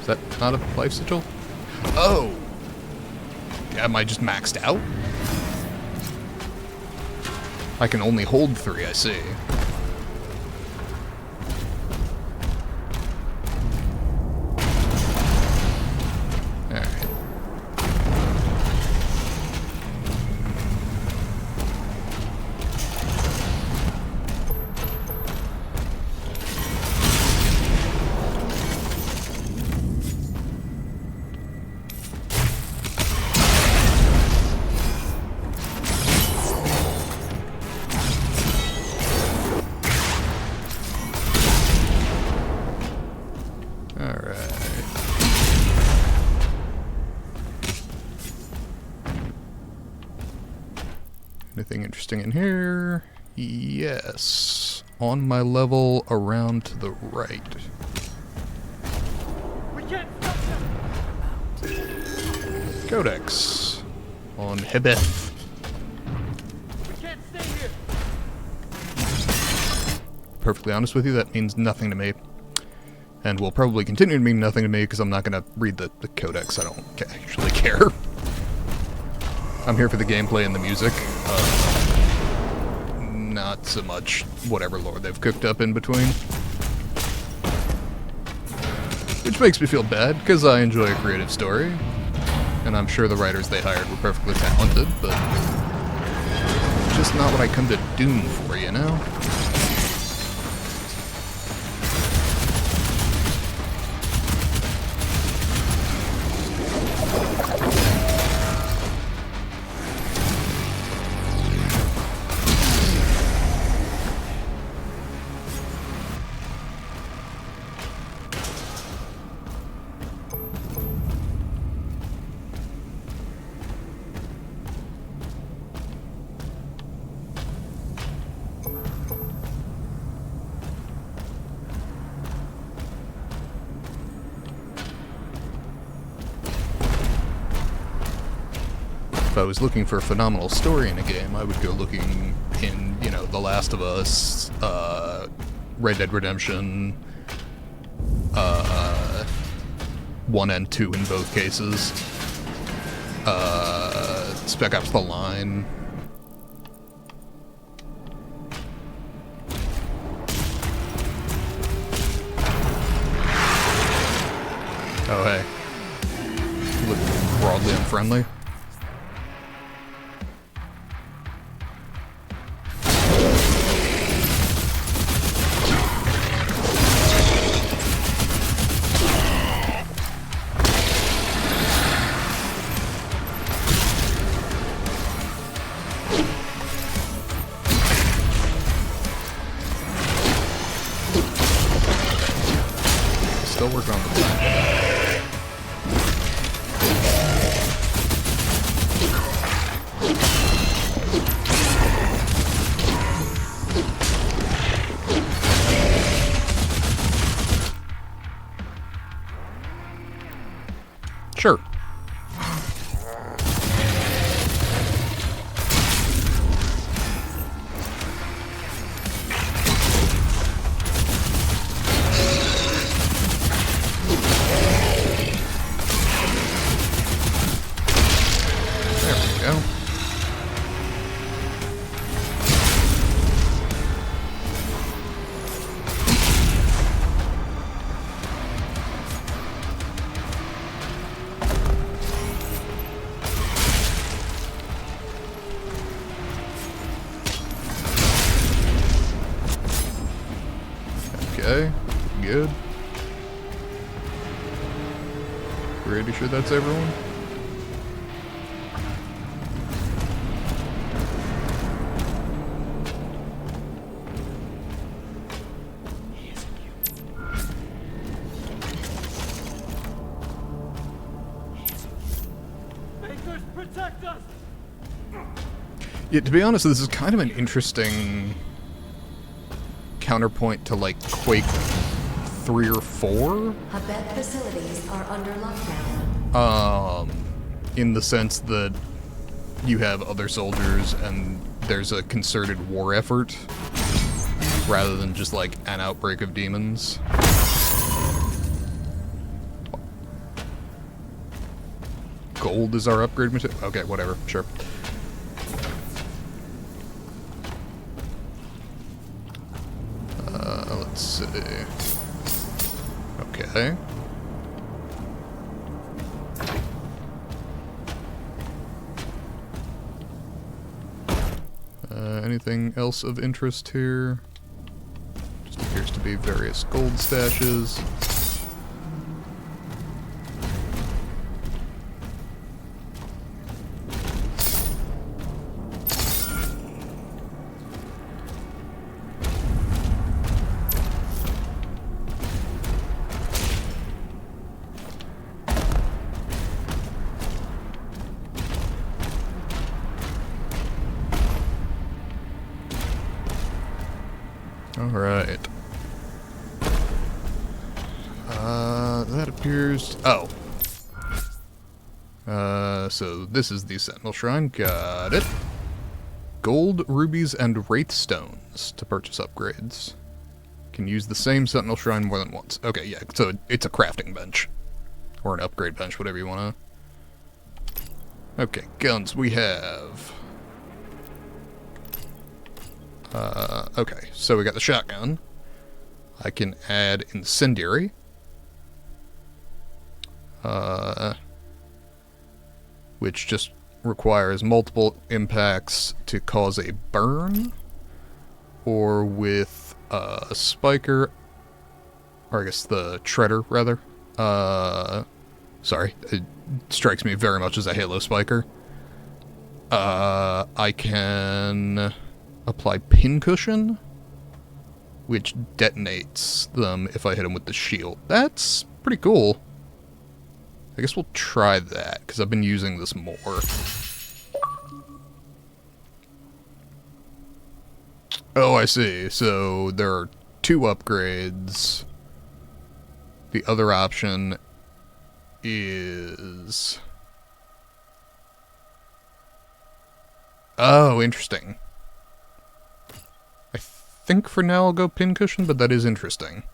Is that not a life sigil? Oh! Am I just maxed out? I can only hold 3, I see. Anything interesting in here? Yes. On my level, around to the right. We can't stop them. Codex. On Hebeth. We can't stay here. Perfectly honest with you, that means nothing to me. And will probably continue to mean nothing to me because I'm not going to read the codex. I don't actually care. I'm here for the gameplay and the music. Not so much whatever lore they've cooked up in between. Which makes me feel bad, because I enjoy a creative story. And I'm sure the writers they hired were perfectly talented, but just not what I come to Doom for, you know? If I was looking for a phenomenal story in a game, I would go looking in, you know, The Last of Us, Red Dead Redemption, 1 and 2 in both cases, Spec Ops: The Line. Oh hey, you look broadly unfriendly. Still working on the plan. Sure. Okay, good. Pretty sure that's everyone. Makers, protect us! Yeah, to be honest, this is kind of an interesting counterpoint to, like, Quake 3 or 4? Habet facilities are under lockdown. In the sense that you have other soldiers and there's a concerted war effort, rather than just, like, an outbreak of demons. Gold is our upgrade material? Okay, whatever, sure. Let's see. Okay. Anything else of interest here? Just appears to be various gold stashes. Alright. That appears... Oh. So this is the Sentinel Shrine. Got it. Gold, rubies, and wraith stones to purchase upgrades. Can use the same Sentinel Shrine more than once. Okay, yeah, so it's a crafting bench. Or an upgrade bench, whatever you want to... Okay, guns we have... okay, so we got the shotgun. I can add incendiary. Which just requires multiple impacts to cause a burn. Or with, a spiker, or I guess the treader, rather. Sorry, it strikes me very much as a Halo spiker. I can... apply pincushion, which detonates them if I hit them with the shield. That's pretty cool. I guess we'll try that, because I've been using this more. Oh, I see. So there are two upgrades. The other option is... Oh, interesting. I think for now I'll go pincushion, but that is interesting.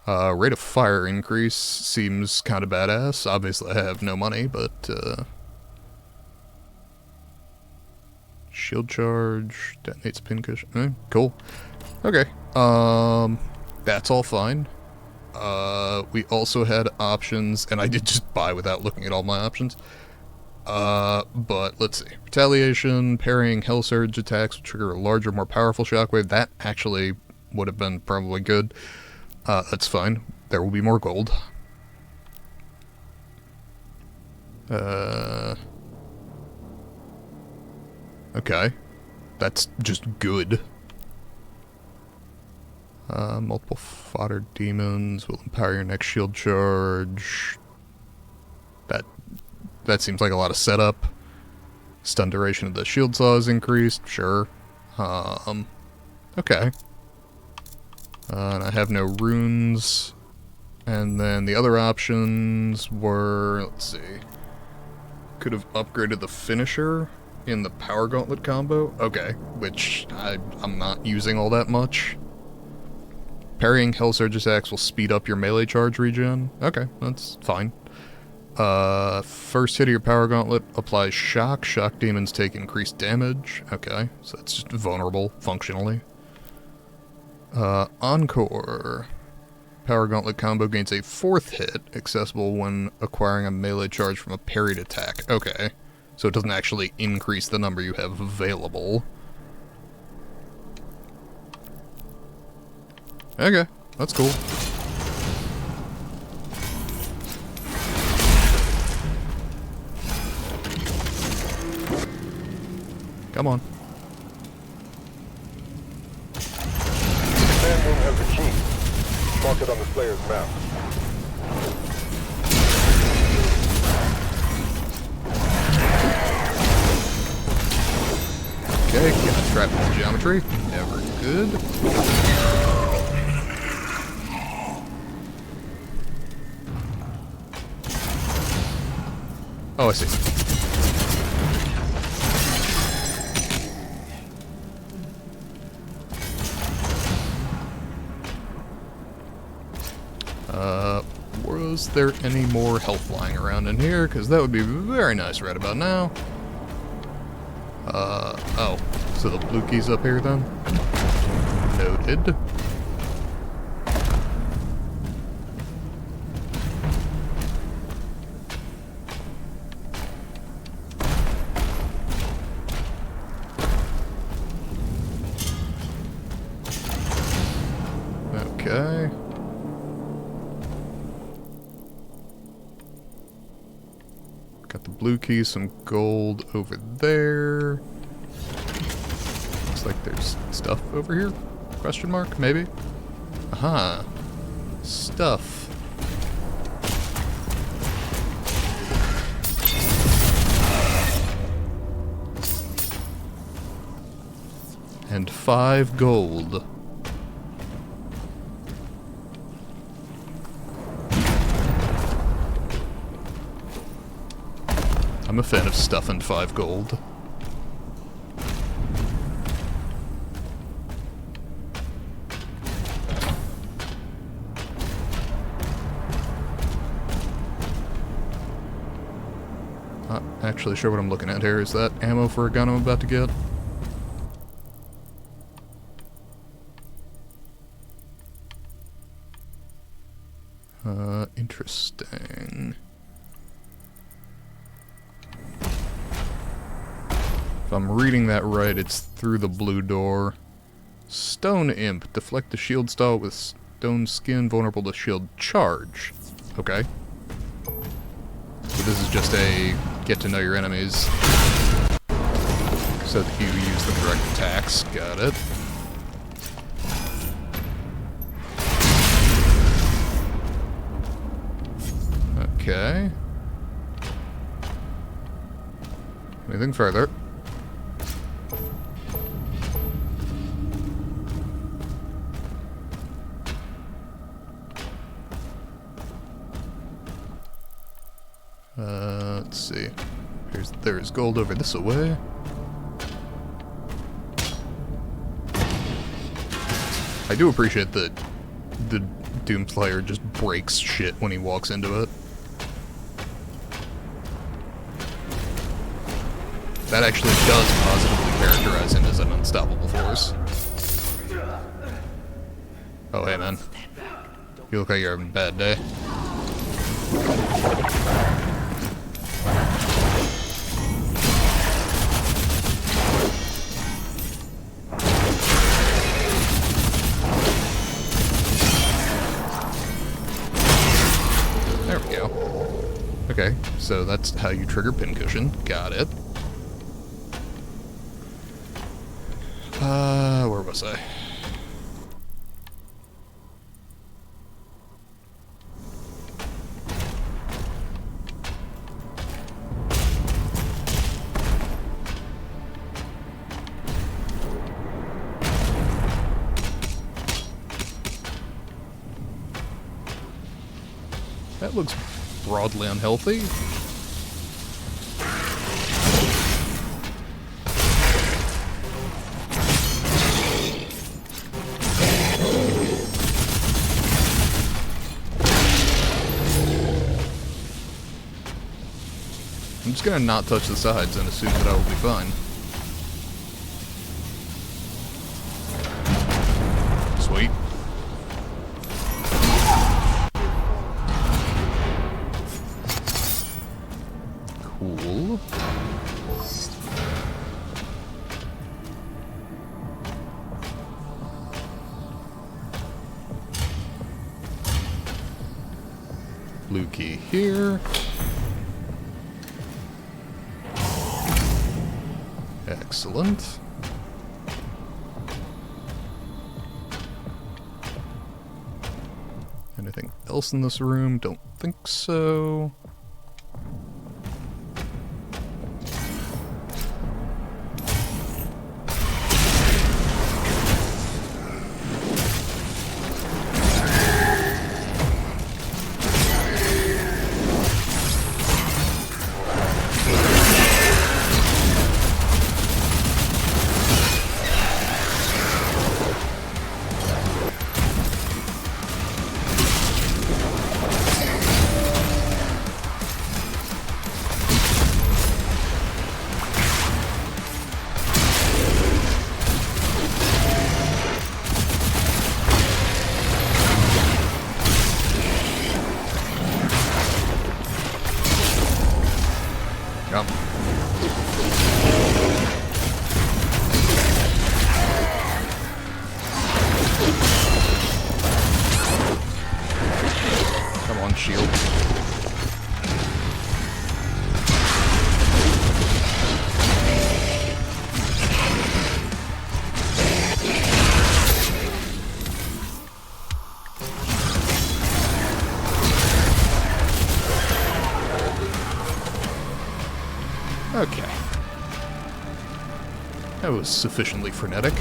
Rate of fire increase seems kind of badass. Obviously I have no money, but, shield charge, detonates pincushion. Cool. Okay. That's all fine. We also had options, and I did just buy without looking at all my options. But let's see. Retaliation, parrying Hell Surge attacks will trigger a larger, more powerful shockwave. That actually would have been probably good. That's fine. There will be more gold. Okay. That's just good. Multiple fodder demons will empower your next shield charge. That seems like a lot of setup. Stun duration of the shield saw is increased, sure. Okay. And I have no runes. And then the other options were, let's see, could have upgraded the finisher in the power gauntlet combo. Okay, which I'm not using all that much. Parrying Hellsurge attacks will speed up your melee charge regen. Okay, that's fine. First hit of your power gauntlet applies shock. Shock demons take increased damage. Okay, so that's just vulnerable, functionally. Encore. Power gauntlet combo gains a 4th hit, accessible when acquiring a melee charge from a parried attack. Okay, so it doesn't actually increase the number you have available. Okay, that's cool. Come on. Command room has the key. Mark it on the Slayer's map. Okay, get trapped in the geometry. Never good. Oh, I see. Was there any more health lying around in here? Because that would be very nice right about now. Oh. So the blue key's up here then? Noted. Okay. Got the blue key, some gold over there. Looks like there's stuff over here? Question mark, maybe? Aha. Stuff. And 5 gold. I'm a fan of stuff and 5 gold. Not actually sure what I'm looking at here. Is that ammo for a gun I'm about to get? Interesting. If I'm reading that right, it's through the blue door. Stone Imp. Deflect the shield style with stone skin, vulnerable to shield charge. Okay. So this is just a get to know your enemies so that you use the correct attacks. Got it. Okay. Anything further? Let's see. There's gold over this way. I do appreciate that the Doomslayer just breaks shit when he walks into it. That actually does positively characterize him as an unstoppable force. Oh, hey, man. You look like you're having a bad day. There we go. Okay, so that's how you trigger pincushion. Got it. Where was I? That looks broadly unhealthy. I'm just gonna not touch the sides and assume that I will be fine. Sweet. Cool. Blue key here. Excellent. Anything else in this room? Don't think so. Yep. Come on, shield. Okay. That was sufficiently frenetic.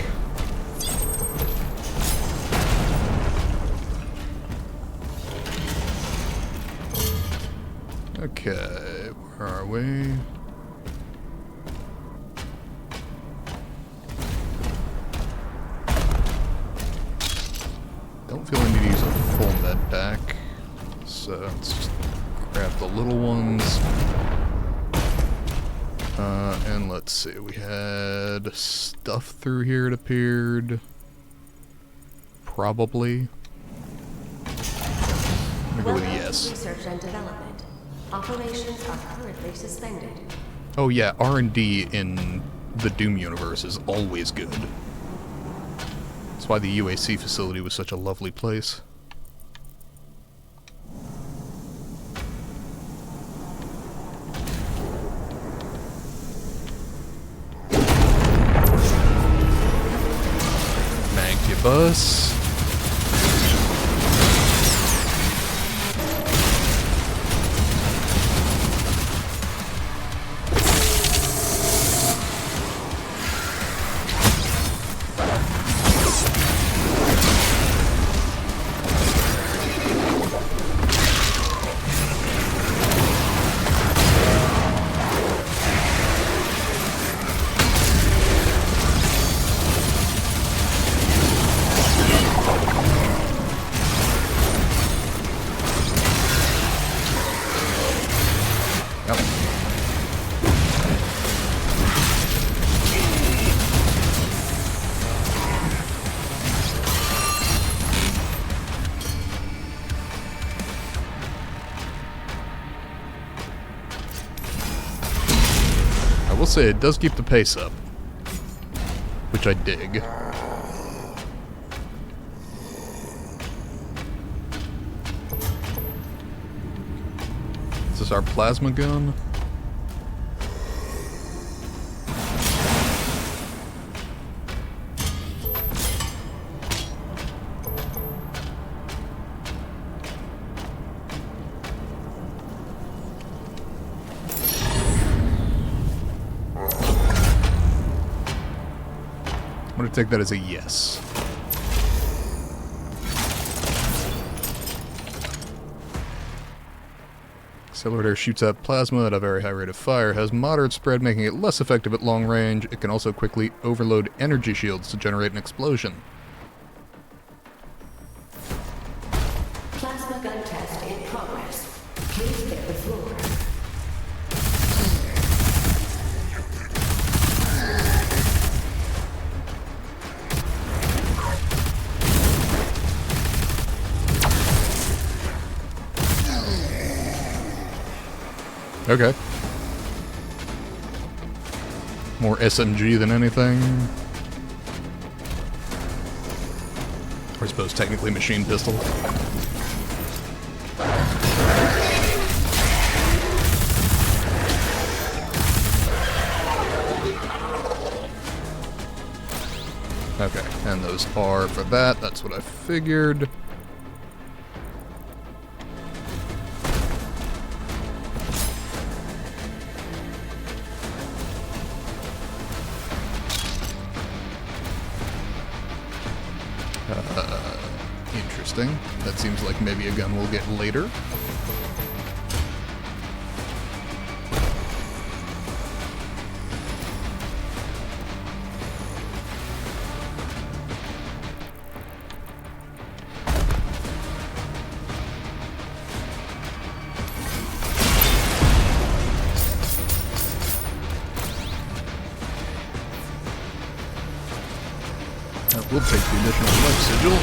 Okay, where are we? Don't feel I need to use a full med pack, so let's just grab the little ones. And let's see, we had stuff through here, it appeared. Probably. I'm gonna go with yes. Research and development. Operations are currently suspended. Oh yeah, R&D in the Doom universe is always good. That's why the UAC facility was such a lovely place. Bus. I will say it does keep the pace up, which I dig. Is this our plasma gun? I'm going to take that as a yes. Accelerator shoots out plasma at a very high rate of fire, has moderate spread, making it less effective at long range. It can also quickly overload energy shields to generate an explosion. Plasma gun test in progress. Please clear the floor. Okay. More SMG than anything. Or I suppose technically machine pistol. Okay, and those are for that. That's what I figured. Interesting. That seems like maybe a gun we'll get later. We'll take the additional life sigil.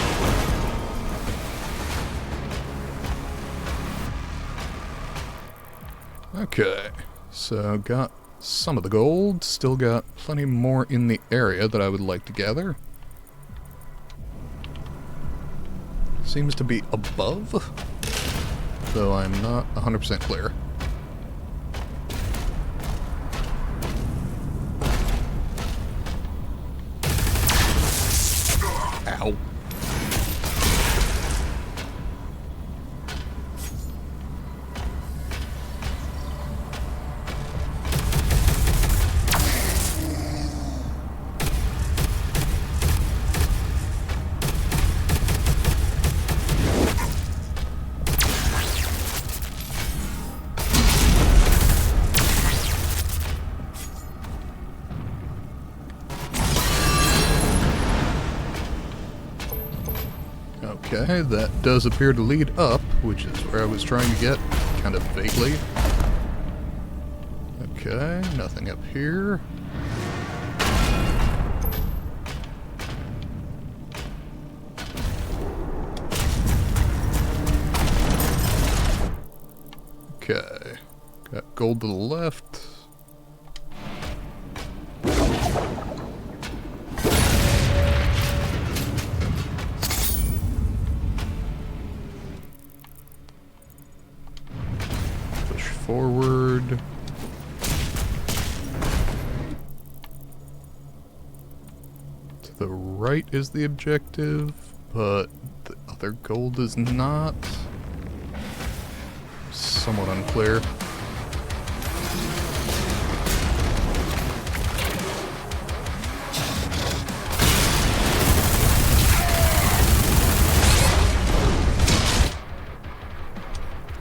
Okay, so got some of the gold, still got plenty more in the area that I would like to gather. Seems to be above, though I'm not 100% clear. Ow. Okay, that does appear to lead up, which is where I was trying to get, kind of vaguely. Okay, nothing up here. Okay, got gold to the left. Forward. To the right is the objective, but the other gold is not. Somewhat unclear.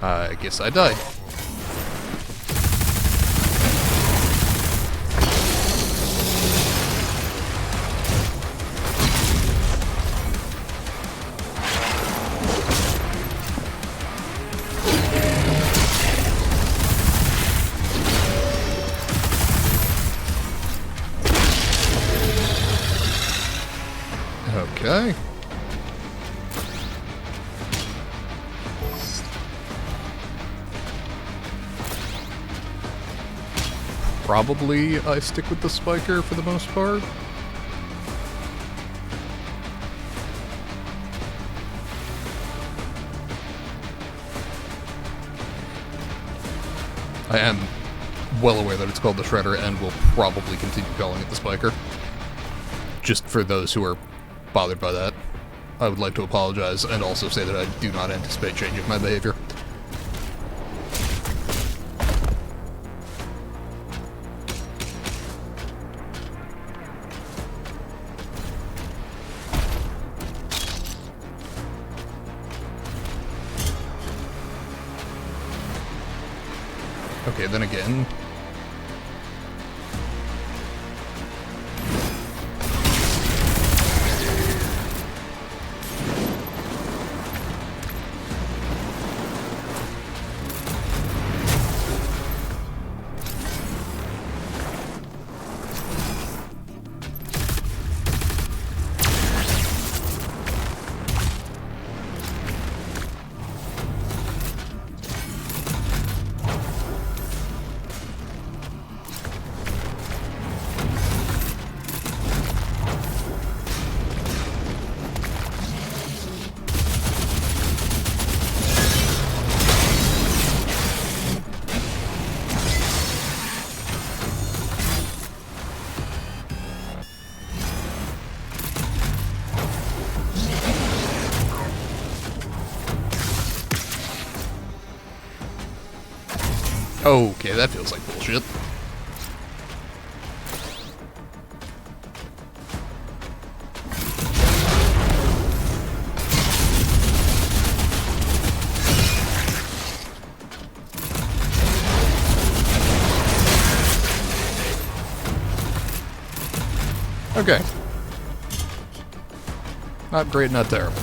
I guess I died. Okay. Probably I stick with the spiker for the most part. I am well aware that it's called the Shredder and will probably continue calling it the spiker. Just for those who are bothered by that, I would like to apologize and also say that I do not anticipate changing my behavior. Okay, then again. Okay, that feels like bullshit. Okay. Not great, not terrible.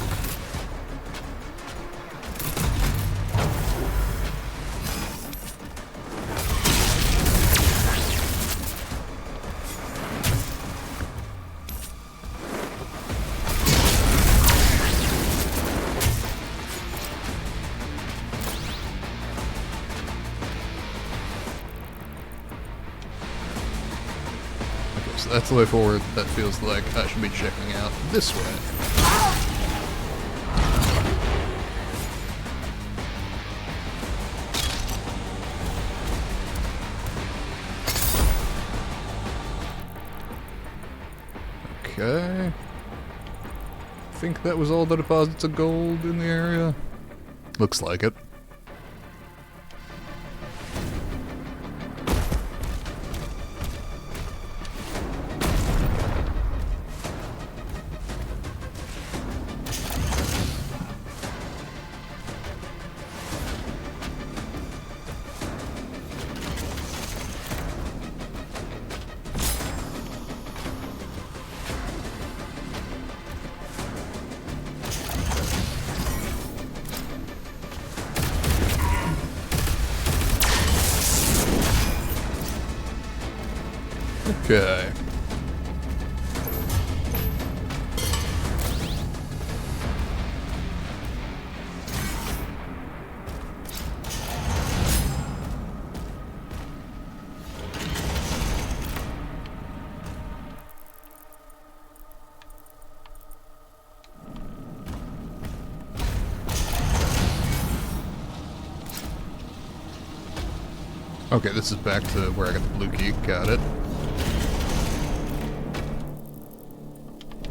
So that's the way forward. That feels like I should be checking out this way. Okay. I think that was all the deposits of gold in the area. Looks like it. Okay. Okay, this is back to where I got the blue key. Got it.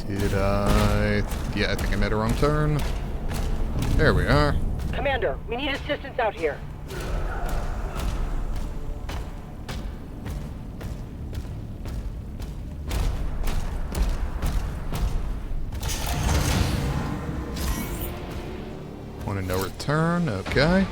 Did I... Yeah, I think I made a wrong turn. There we are. Commander, we need assistance out here. Want to no return? Okay.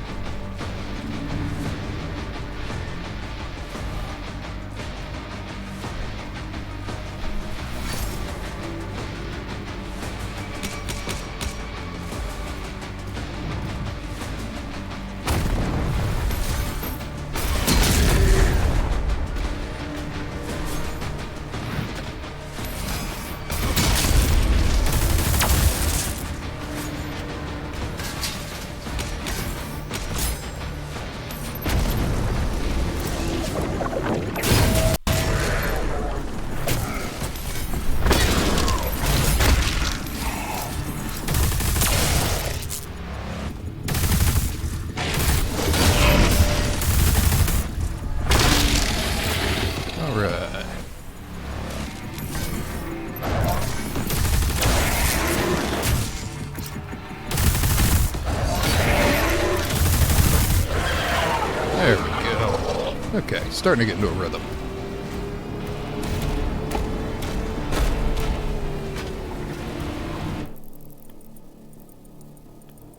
There we go. Okay, starting to get into a rhythm.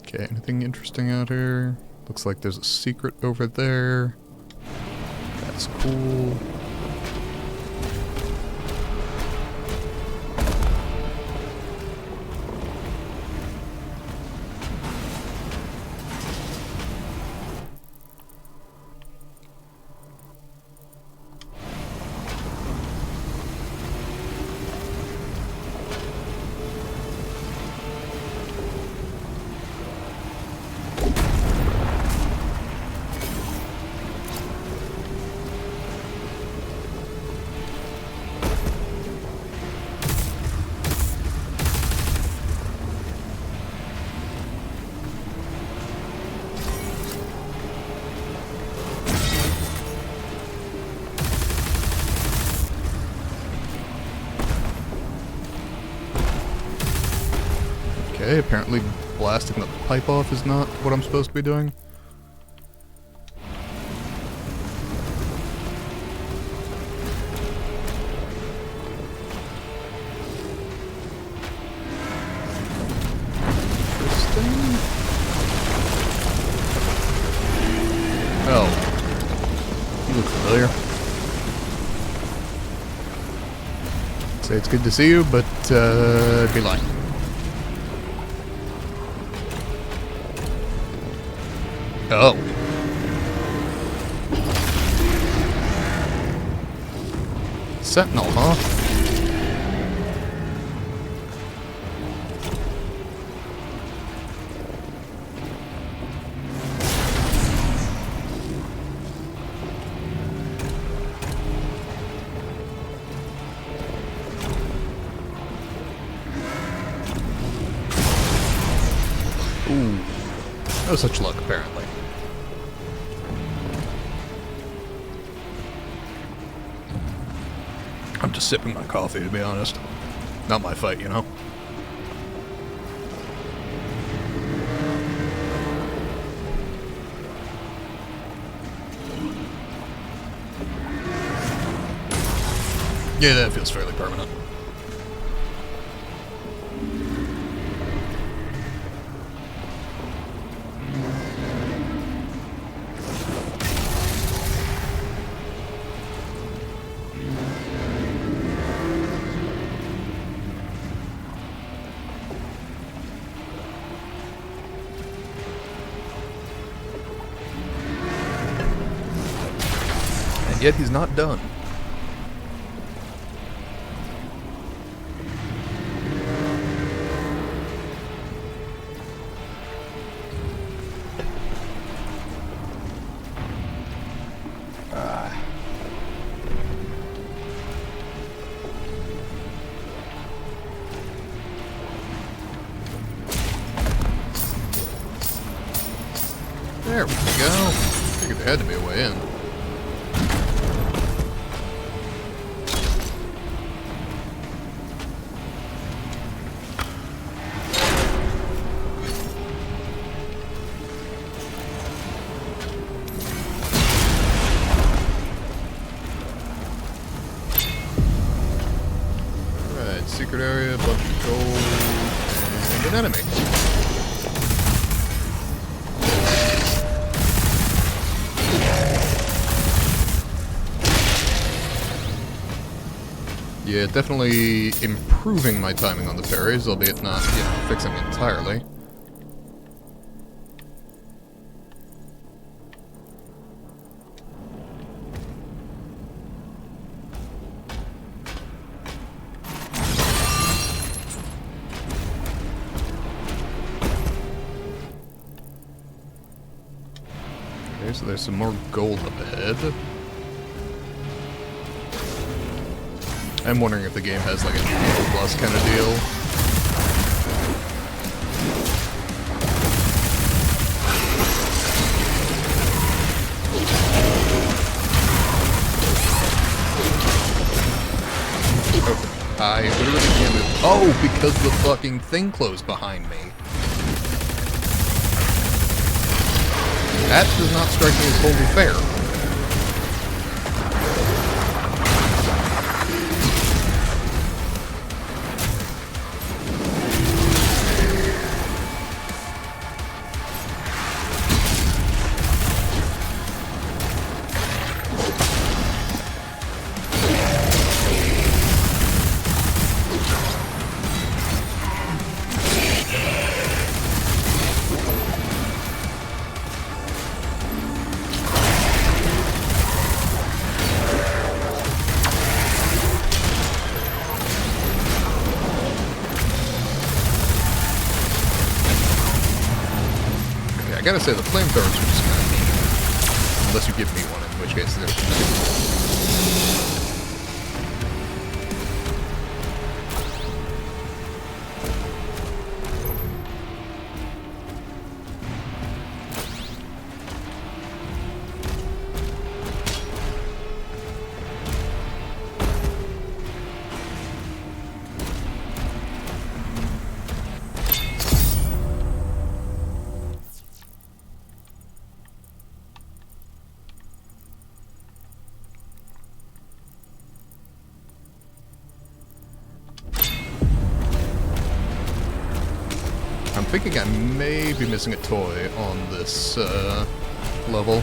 Okay, anything interesting out here? Looks like there's a secret over there. That's cool. Okay, apparently blasting the pipe off is not what I'm supposed to be doing. Interesting. Oh. You look familiar. Say it's good to see you, but I'd be lying. Oh. Sentinel, huh? Ooh. No such luck, apparently. I'm just sipping my coffee, to be honest. Not my fight, you know? Yeah, that feels fairly permanent. And yet he's not done. There we go. Figured there had to be a way in. Alright, secret area, bunch of gold, and an enemy. Yeah, definitely improving my timing on the parries, albeit not, you know, fixing it entirely. Okay, so there's some more gold up ahead. I'm wondering if the game has like a Eagle Plus kind of deal. Oh, I literally can't move. Oh, because the fucking thing closed behind me. That does not strike me as wholly fair. gotta say, the flamethrowers are just kind of neat. Unless you give me one, in which case they're... I'm thinking I may be missing a toy on this level.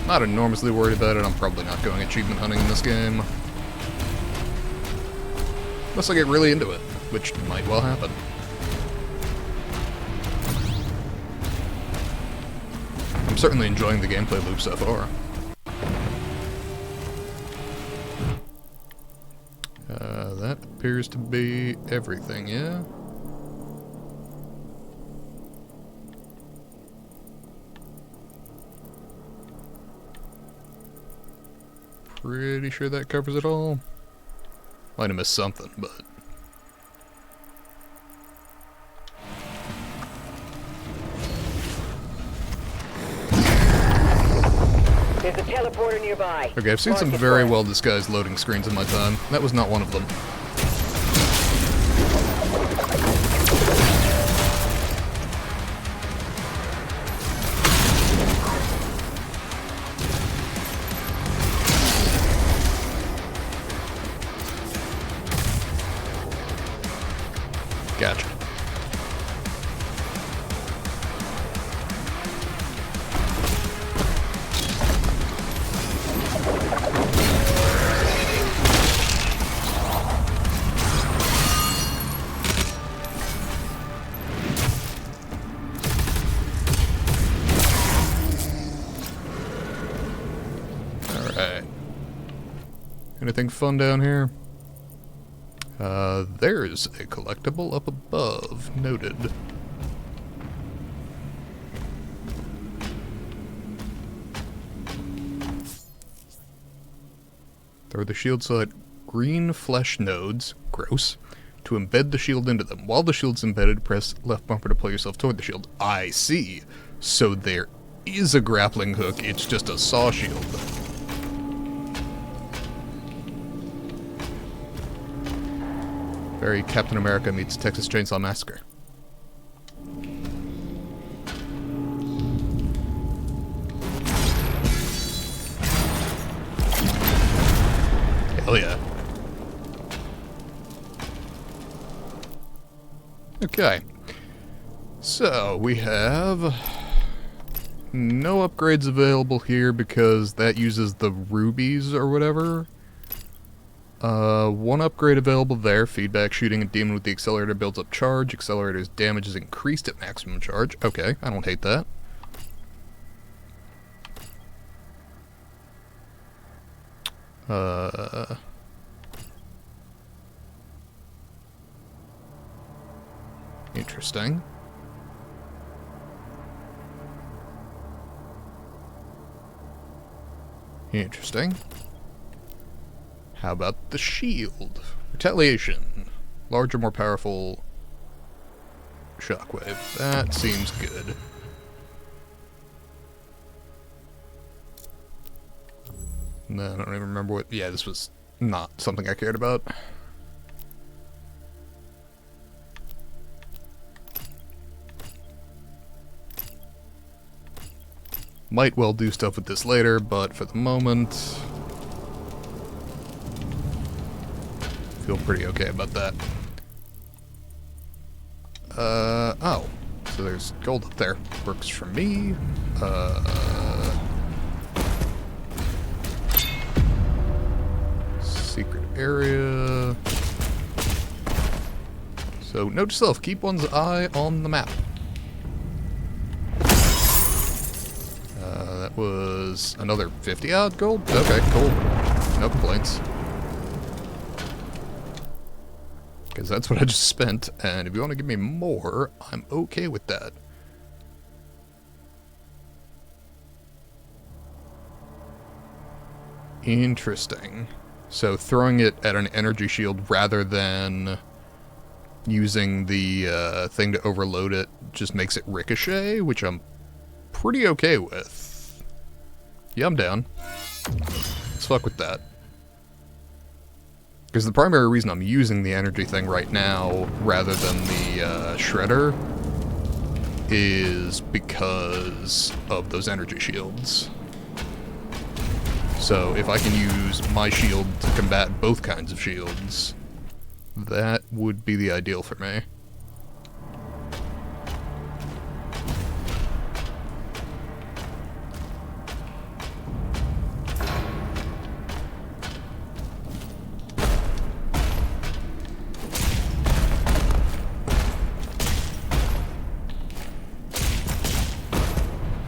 Not enormously worried about it. I'm probably not going achievement hunting in this game. Unless I get really into it, which might well happen. I'm certainly enjoying the gameplay loop so far. That appears to be everything, yeah? Pretty sure that covers it all. Might have missed something, but... There's a teleporter nearby. Okay, I've seen some very well disguised loading screens in my time. That was not one of them. Gotcha. Alright. Anything fun down here? There's a collectible up above. Noted. Throw the shield so that green flesh nodes, gross, to embed the shield into them. While the shield's embedded, press left bumper to pull yourself toward the shield. I see. So there is a grappling hook, it's just a saw shield. Very Captain America meets Texas Chainsaw Massacre. Hell yeah. Okay. So, we have no upgrades available here because that uses the rubies or whatever. One upgrade available there. Feedback shooting a demon with the accelerator builds up charge. Accelerator's damage is increased at maximum charge. Okay, I don't hate that. Interesting. Interesting. How about the shield? Retaliation. Larger, more powerful shockwave. That seems good. No, I don't even remember what... Yeah, this was not something I cared about. Might well do stuff with this later, but for the moment... feel pretty okay about that. Oh. So there's gold up there. Works for me. Secret area. So, note to self, keep one's eye on the map. That was another 50 odd gold? Okay, cool. No complaints. Because that's what I just spent, and if you want to give me more, I'm okay with that. Interesting. So throwing it at an energy shield rather than using the thing to overload it just makes it ricochet, which I'm pretty okay with. Yeah, I'm down. Let's fuck with that. Because the primary reason I'm using the energy thing right now rather than the shredder is because of those energy shields. So if I can use my shield to combat both kinds of shields, that would be the ideal for me.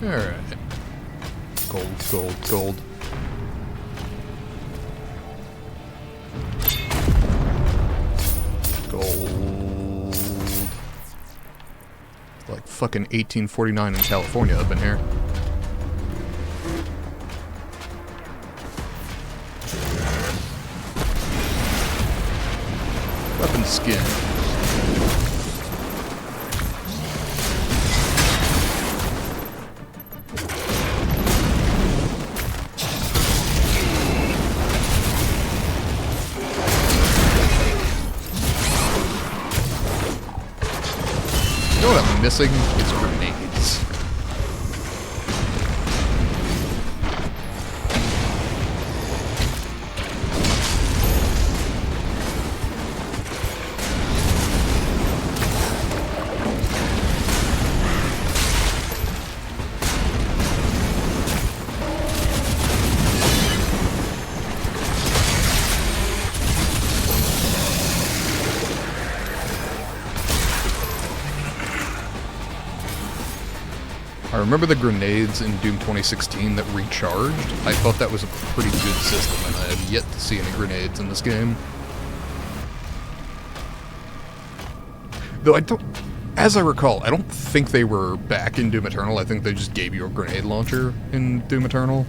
Alright. Gold, gold, gold. Gold. Like fucking 1849 in California up in here. Weapon skin. You know what I'm missing? It's grenades. I remember the grenades in Doom 2016 that recharged. I thought that was a pretty good system, and I have yet to see any grenades in this game. Though I don't... As I recall, I don't think they were back in Doom Eternal. I think they just gave you a grenade launcher in Doom Eternal.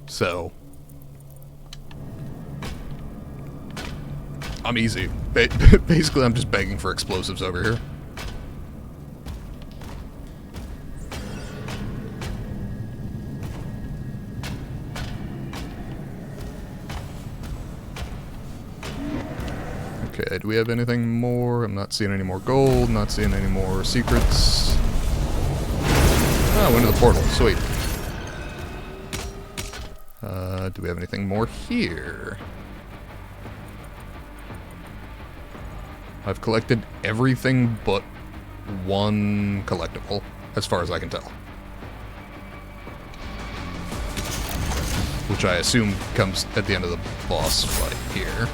So... I'm easy. Basically, I'm just begging for explosives over here. Okay, do we have anything more? I'm not seeing any more gold, not seeing any more secrets. Oh, into the portal, sweet. Do we have anything more here? I've collected everything but one collectible, as far as I can tell. Which I assume comes at the end of the boss fight here.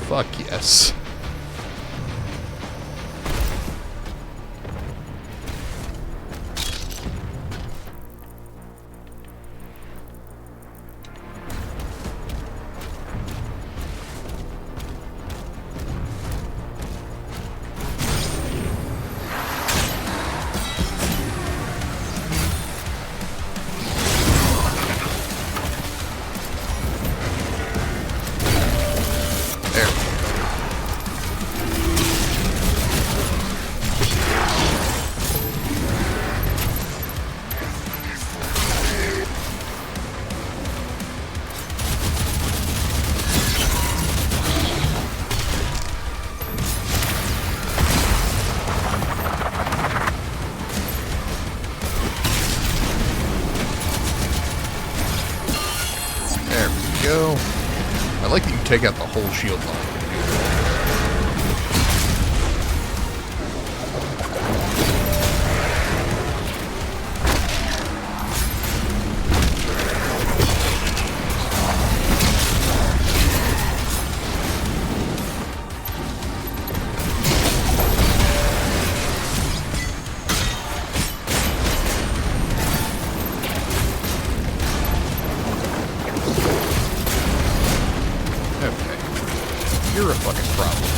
Fuck yes. Go. I like that you take out the whole shield line. You're a fucking problem.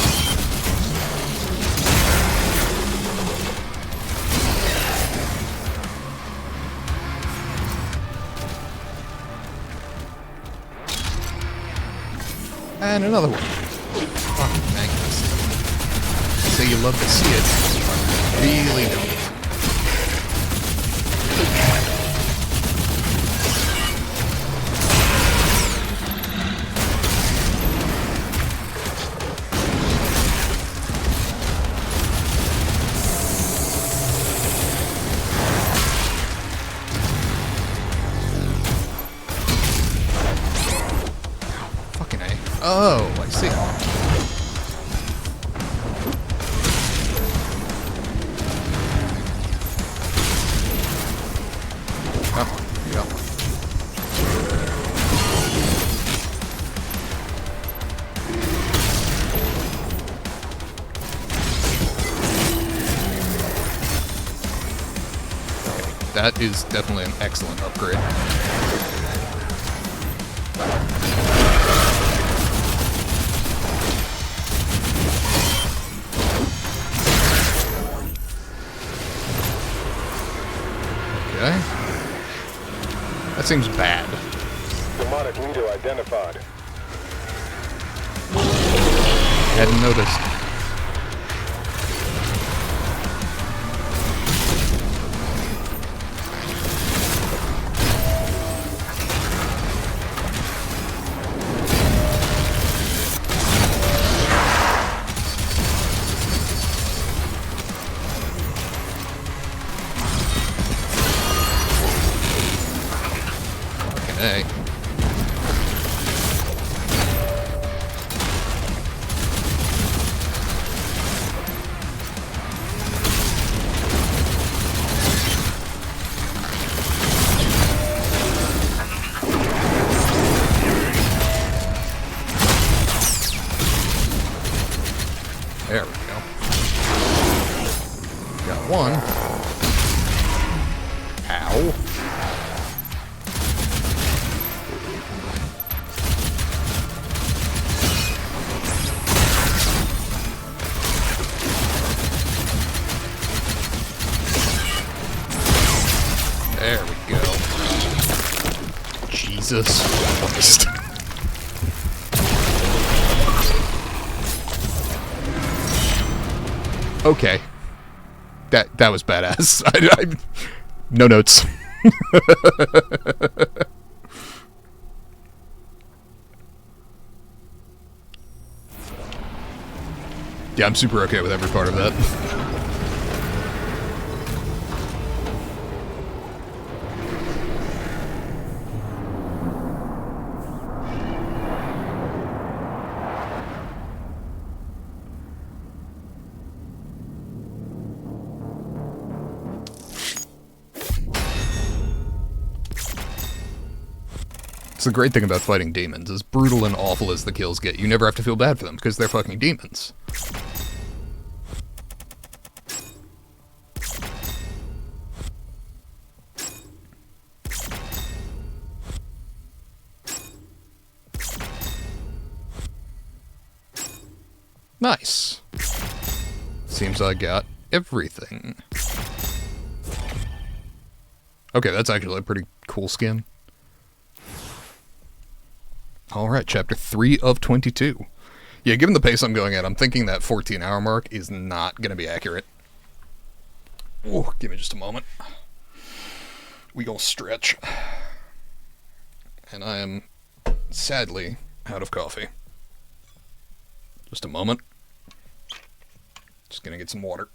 And another one. Fucking magnets. Say you love to see it. Really don't. Oh, I see. Oh, yeah. That is definitely an excellent upgrade. Okay. That seems bad. Demonic leader identified. Hadn't noticed. Okay. There we go. Got one. Ow. There we go. Jesus Christ. Okay. That was badass. I no notes. Yeah, I'm super okay with every part of that. The great thing about fighting demons, as brutal and awful as the kills get, you never have to feel bad for them, because they're fucking demons. Nice. Seems I got everything. Okay, that's actually a pretty cool skin. Alright, chapter 3 of 22. Yeah, given the pace I'm going at, I'm thinking that 14-hour mark is not going to be accurate. Oh, give me just a moment. We gonna stretch. And I am, sadly, out of coffee. Just a moment. Just gonna get some water.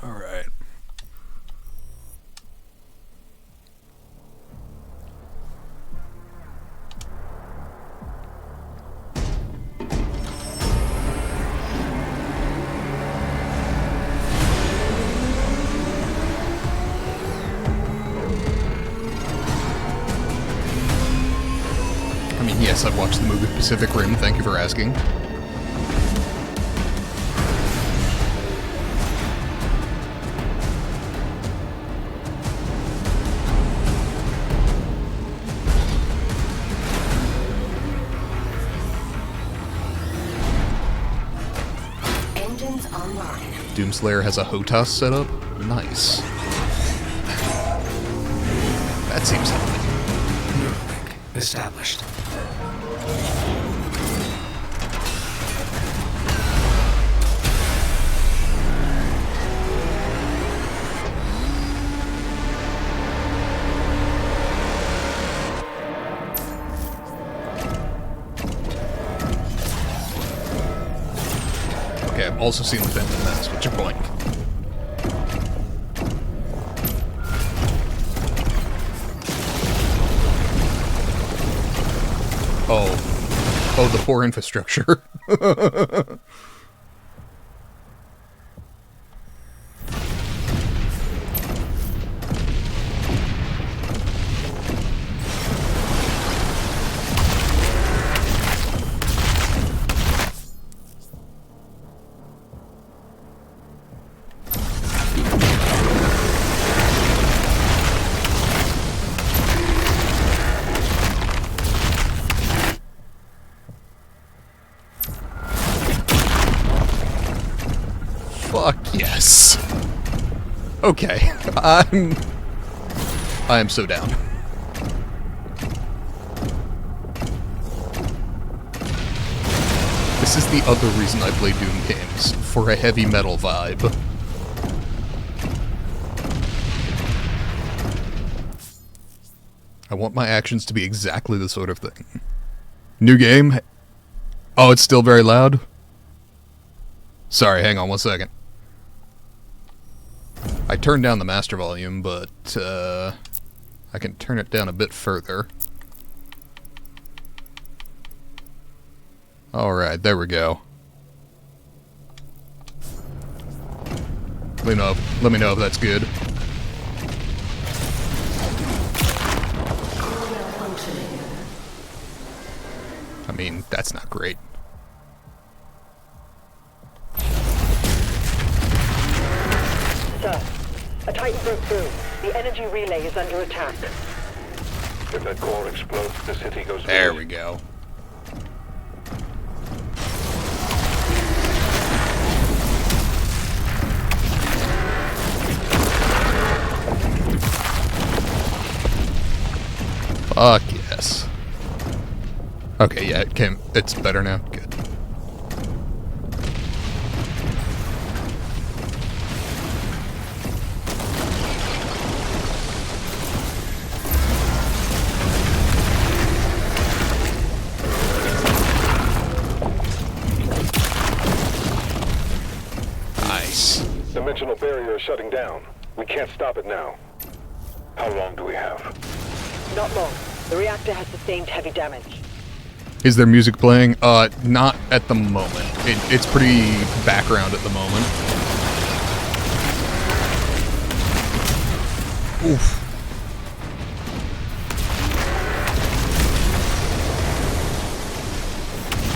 All right. I mean, yes, I've watched the movie Pacific Rim, thank you for asking. Doomslayer has a HOTAS set up? Nice. That seems healthy. Lurk established. Okay, I've also seen the Phantom Menace, which are blank. Oh, the poor infrastructure. Fuck yes. Okay, I am so down. This is the other reason I play Doom games, for a heavy metal vibe. I want my actions to be exactly the sort of thing. New game? Oh, it's still very loud? Sorry, hang on one second. I turned down the master volume, but I can turn it down a bit further. Alright, there we go. Let me know if that's good. I mean, that's not great. Sir, a Titan broke through. The energy relay is under attack. If that core explodes, the city goes... There we go. Fuck yes. Okay, yeah, it's better now. Good. Nice. Dimensional barrier is shutting down. We can't stop it now. How long do we have? Not long. The reactor has sustained heavy damage. Is there music playing? Not at the moment. It's pretty background at the moment. Oof.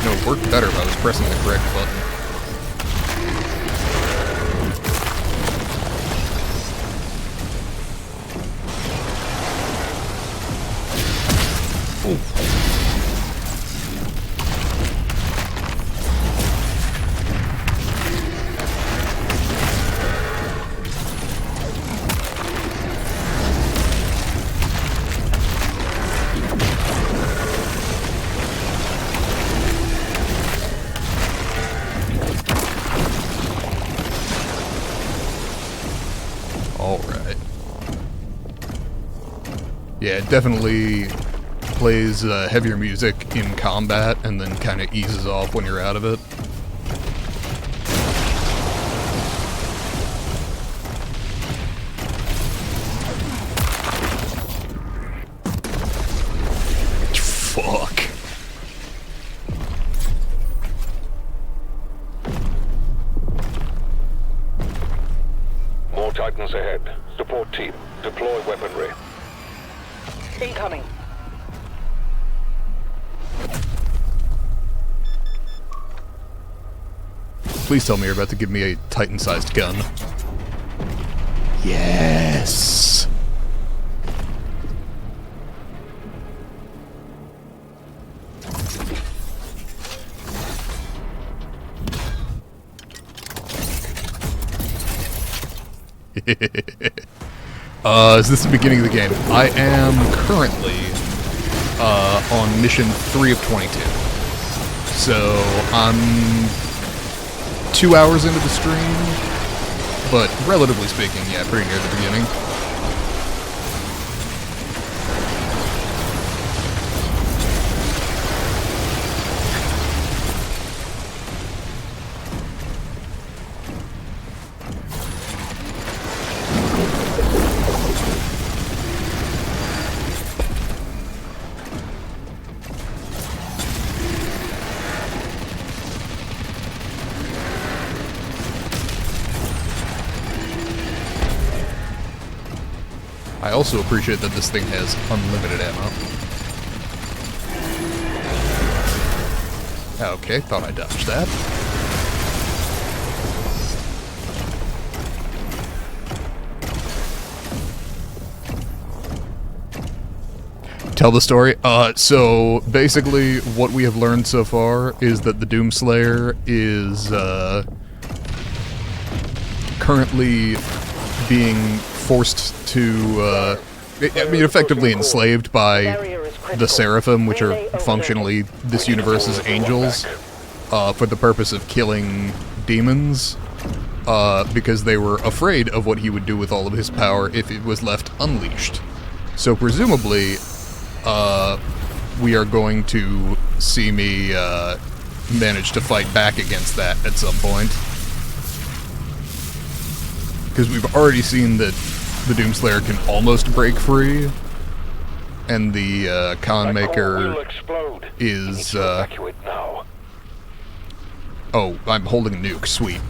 No, it worked better if I was pressing the correct button. Oof. Alright. Yeah, it definitely plays heavier music in combat and then kind of eases off when you're out of it. Fuck. More Titans ahead. Support team. Deploy weaponry. Incoming. Please tell me you're about to give me a Titan-sized gun. Yes! Is this the beginning of the game? I am currently on mission 3 of 22. So I'm 2 hours into the stream, but relatively speaking, yeah, pretty near the beginning. I also appreciate that this thing has unlimited ammo. Okay, thought I dodged that. Tell the story. So basically what we have learned so far is that the Doomslayer is currently being forced to, effectively enslaved by the Seraphim, which are functionally this universe's angels, for the purpose of killing demons, because they were afraid of what he would do with all of his power if it was left unleashed. So presumably, we are going to see me manage to fight back against that at some point. Because we've already seen that the Doomslayer can almost break free, and the Con Maker is, oh, I'm holding a nuke, sweet.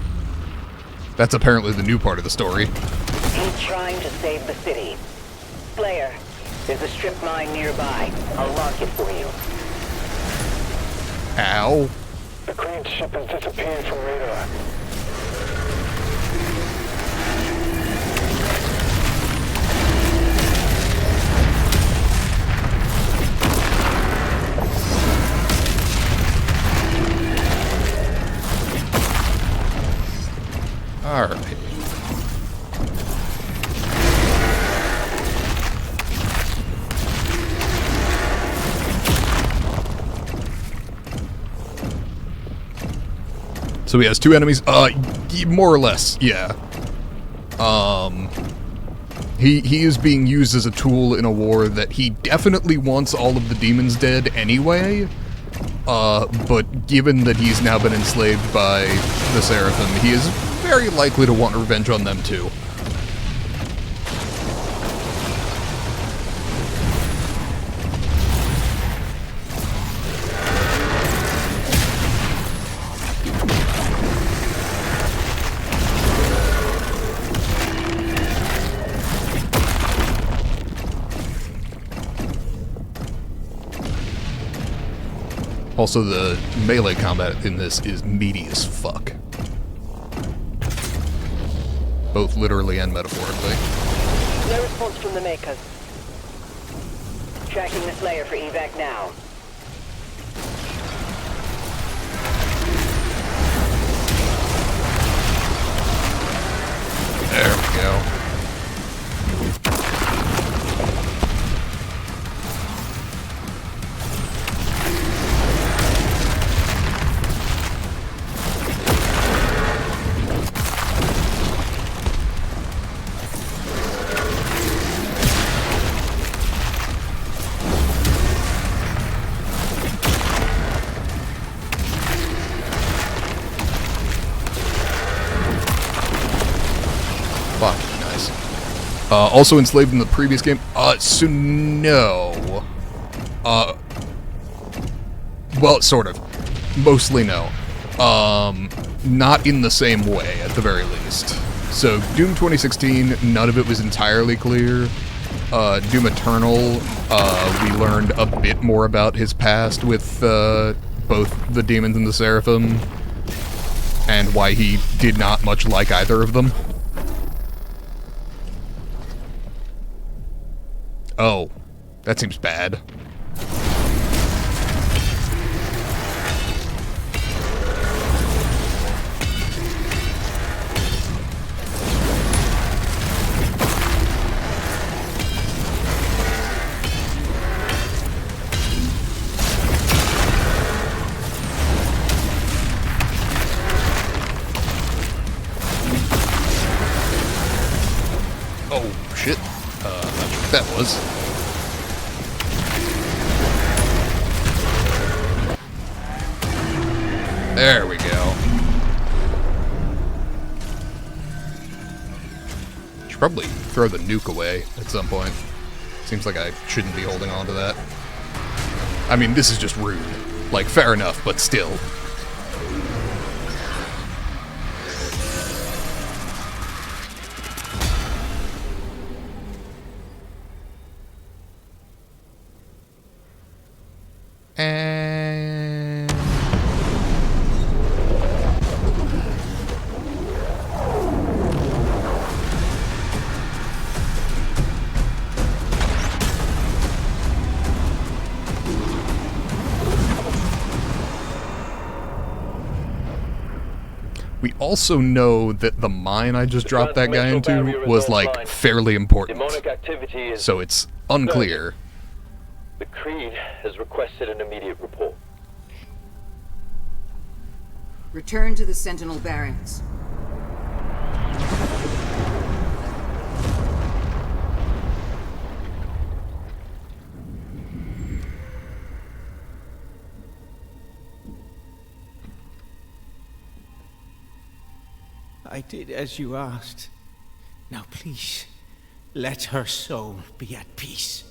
That's apparently the new part of the story. He's trying to save the city. Slayer, there's a strip mine nearby. I'll mark it for you. Ow. The crane ship has disappeared from radar. Alright. So he has two enemies? More or less, yeah. He is being used as a tool in a war that he definitely wants all of the demons dead anyway. But given that he's now been enslaved by the Seraphim, he is very likely to want revenge on them too. Also, the melee combat in this is meaty as fuck. Both literally and metaphorically. No response from the Makers. Tracking the Slayer for evac now. There we go. Also enslaved in the previous game? So no. Well, sort of. Mostly no. Not in the same way, at the very least. So, Doom 2016, none of it was entirely clear. Doom Eternal, we learned a bit more about his past with, both the demons and the Seraphim, and why he did not much like either of them. Oh, that seems bad. was. There we go. Should probably throw the nuke away at some point. Seems like I shouldn't be holding on to that. I mean, this is just rude. Like, fair enough, but still. And... we also know that the mine I just dropped that guy into was, like, fairly important. So it's unclear. The Creed has requested an immediate report. Return to the Sentinel barracks. I did as you asked. Now please, let her soul be at peace.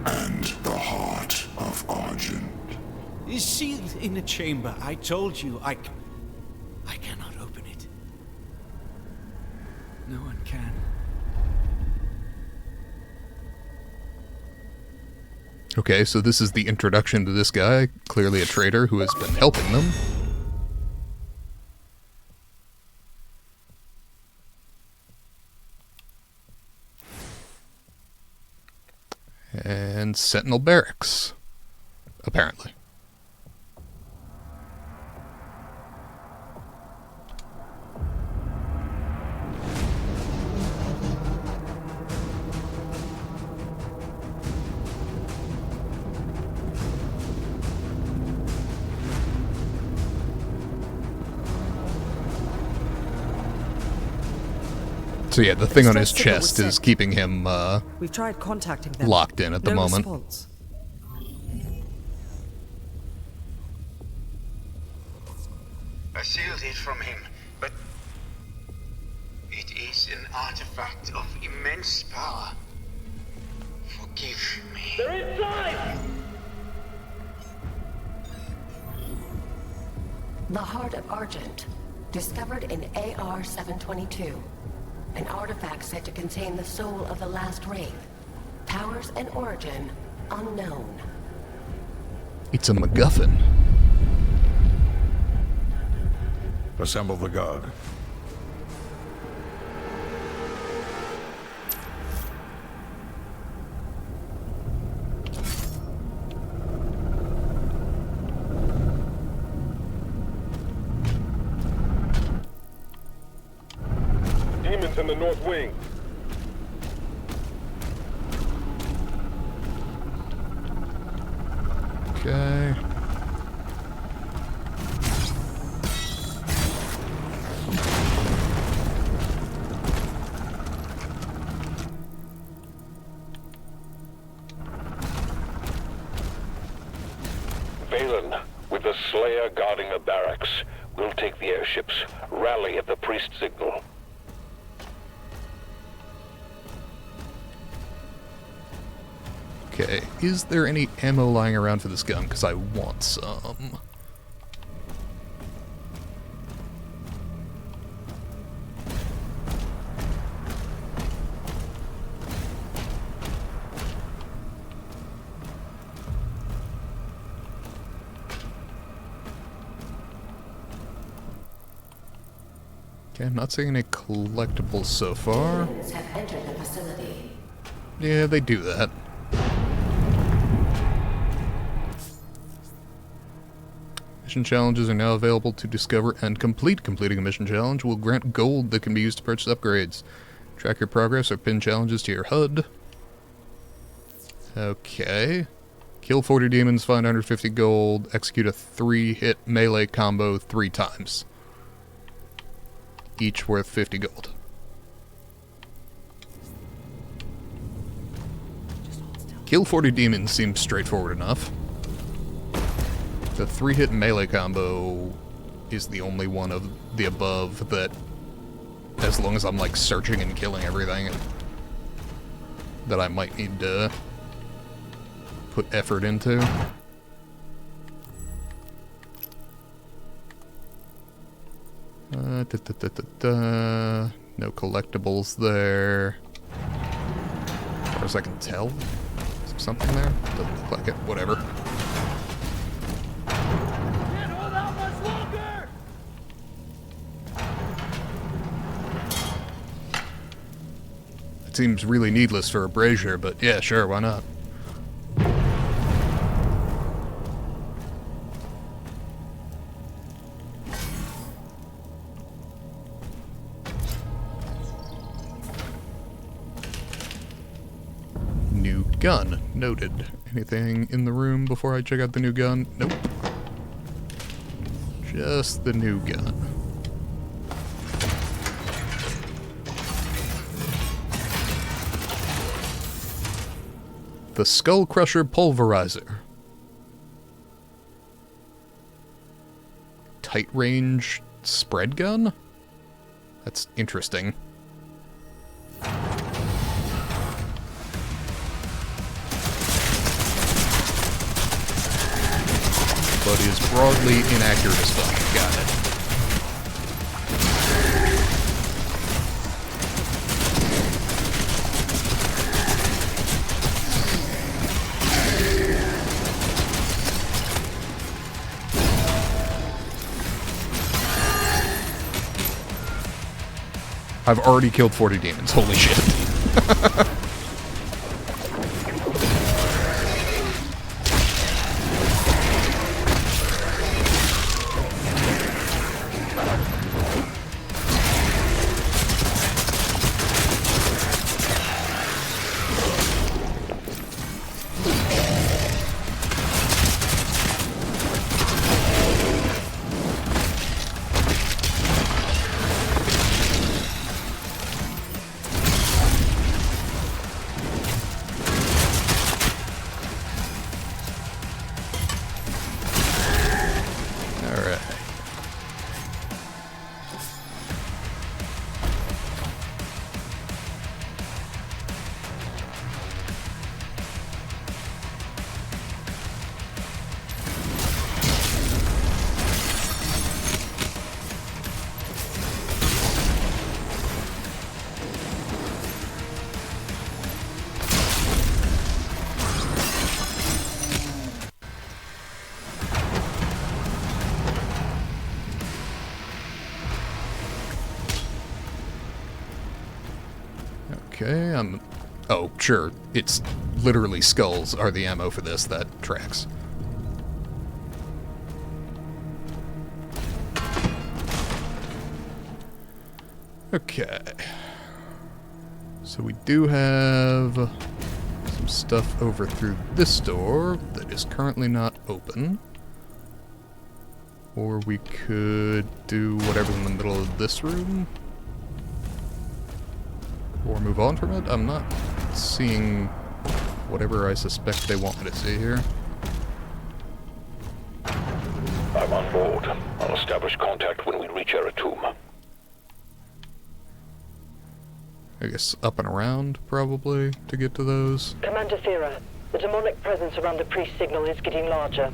And the heart of Argent Is sealed in a chamber. I told you, I cannot open it. No one can. Okay, so this is the introduction to this guy, clearly a traitor who has been helping them. And Sentinel Barracks, apparently. So yeah, the thing on his chest is keeping him We've tried contacting them. Locked in at the moment. Response. I sealed it from him, but it is an artifact of immense power. Forgive me. They're inside! The Heart of Argent, discovered in AR-722. An artifact said to contain the soul of the last wraith. Powers and origin unknown. It's a MacGuffin. Assemble the guard. Demons in the north wing. Okay. Valen, with the Slayer guarding the barracks, we'll take the airships. Rally at the priest signal. Okay, is there any ammo lying around for this gun? Because I want some. Okay, I'm not seeing any collectibles so far. Humans have entered the facility. Yeah, they do that. Mission challenges are now available to discover and complete. Completing a mission challenge will grant gold that can be used to purchase upgrades. Track your progress or pin challenges to your HUD. Okay. Kill 40 demons, find 150 gold, execute a 3-hit melee combo 3 times. each worth 50 gold. Kill 40 demons seems straightforward enough. The 3-hit melee combo is the only one of the above that, as long as I'm like searching and killing everything, that I might need to put effort into. No collectibles there. As far as I can tell. Is there something there? Doesn't look like it. Whatever. It seems really needless for a brazier, but yeah, sure, why not? New gun. Noted. Anything in the room before I check out the new gun? Nope. Just the new gun. The Skull Crusher Pulverizer. Tight range spread gun? That's interesting. But is broadly inaccurate as fuck. Got it. I've already killed 40 demons. Holy shit. Okay, oh, sure. It's literally skulls are the ammo for this. That tracks. Okay. So we do have some stuff over through this door that is currently not open. Or we could do whatever's in the middle of this room. Or move on from it? I'm not seeing whatever I suspect they want me to see here. I'm on board. I'll establish contact when we reach Eratum. I guess up and around, probably, to get to those. Commander Thera, the demonic presence around the priest signal is getting larger.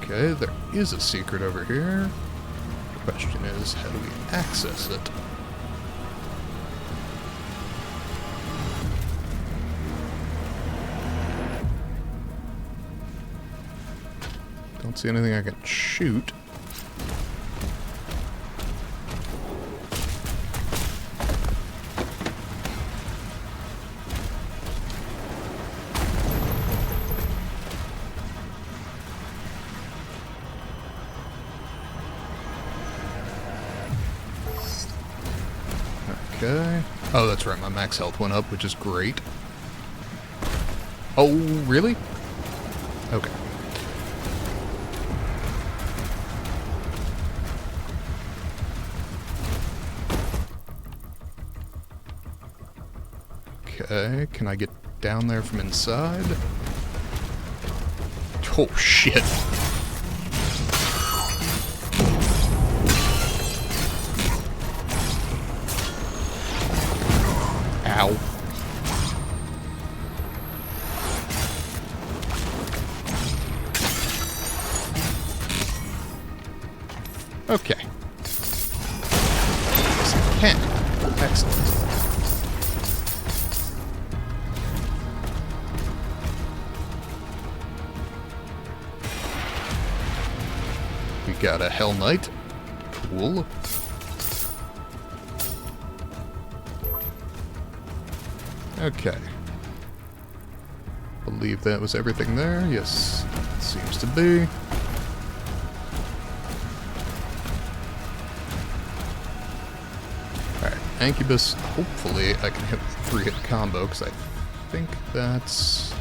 Okay, there is a secret over here. The question is, how do we access it? don't see anything I can shoot. Okay. Oh, that's right, my max health went up, which is great. Oh, really? Okay. Okay, can I get down there from inside? Oh, shit. Ow. Okay. Yes, I can. Excellent. We got a Hell Knight. Cool. Okay. Believe that was everything there. Yes, it seems to be. Alright, Incubus, hopefully I can hit the 3-hit combo, because I think that's...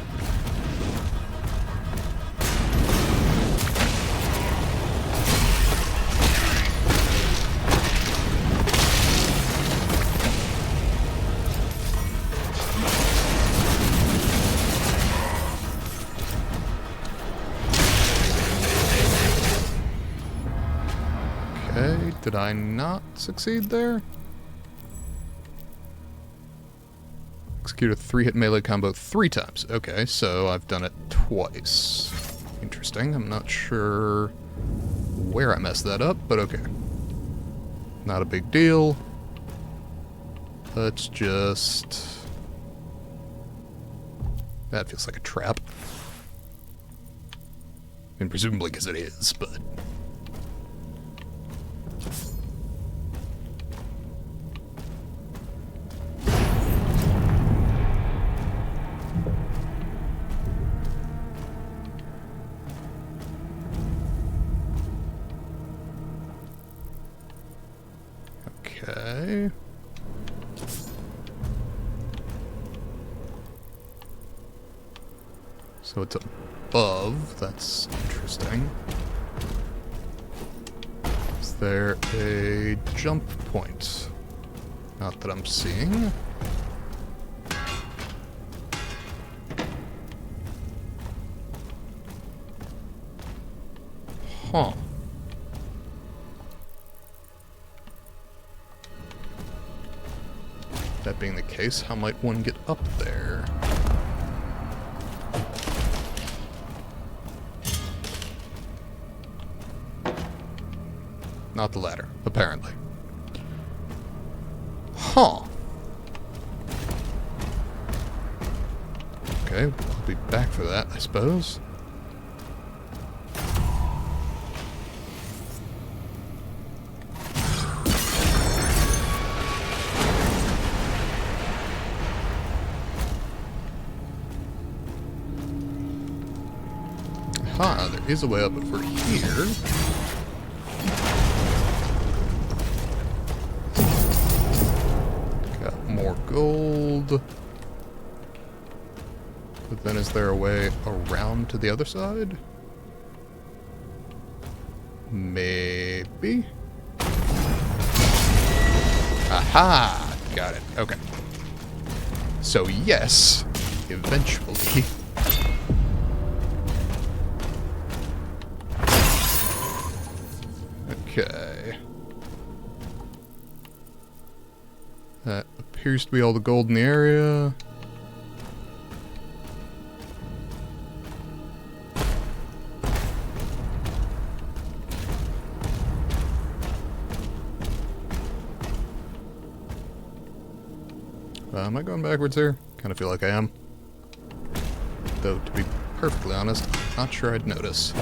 Okay, did I not succeed there? Execute a 3-hit melee combo 3 times. Okay, so I've done it twice. Interesting, I'm not sure where I messed that up, but okay. Not a big deal. Let's just... That feels like a trap. I mean, presumably because it is, but... Okay. So it's above. That's interesting. Is there a jump point? Not that I'm seeing. Huh. That being the case, how might one get up there? Not the ladder, apparently. Huh. Okay, I'll be back for that, I suppose. Aha, there is a way up over here. Got more gold. But then is there a way around to the other side? Maybe? Aha! Got it. Okay. So yes, eventually. Okay. That appears to be all the gold in the area. Am I going backwards here? Kind of feel like I am. Though, to be perfectly honest, not sure I'd notice.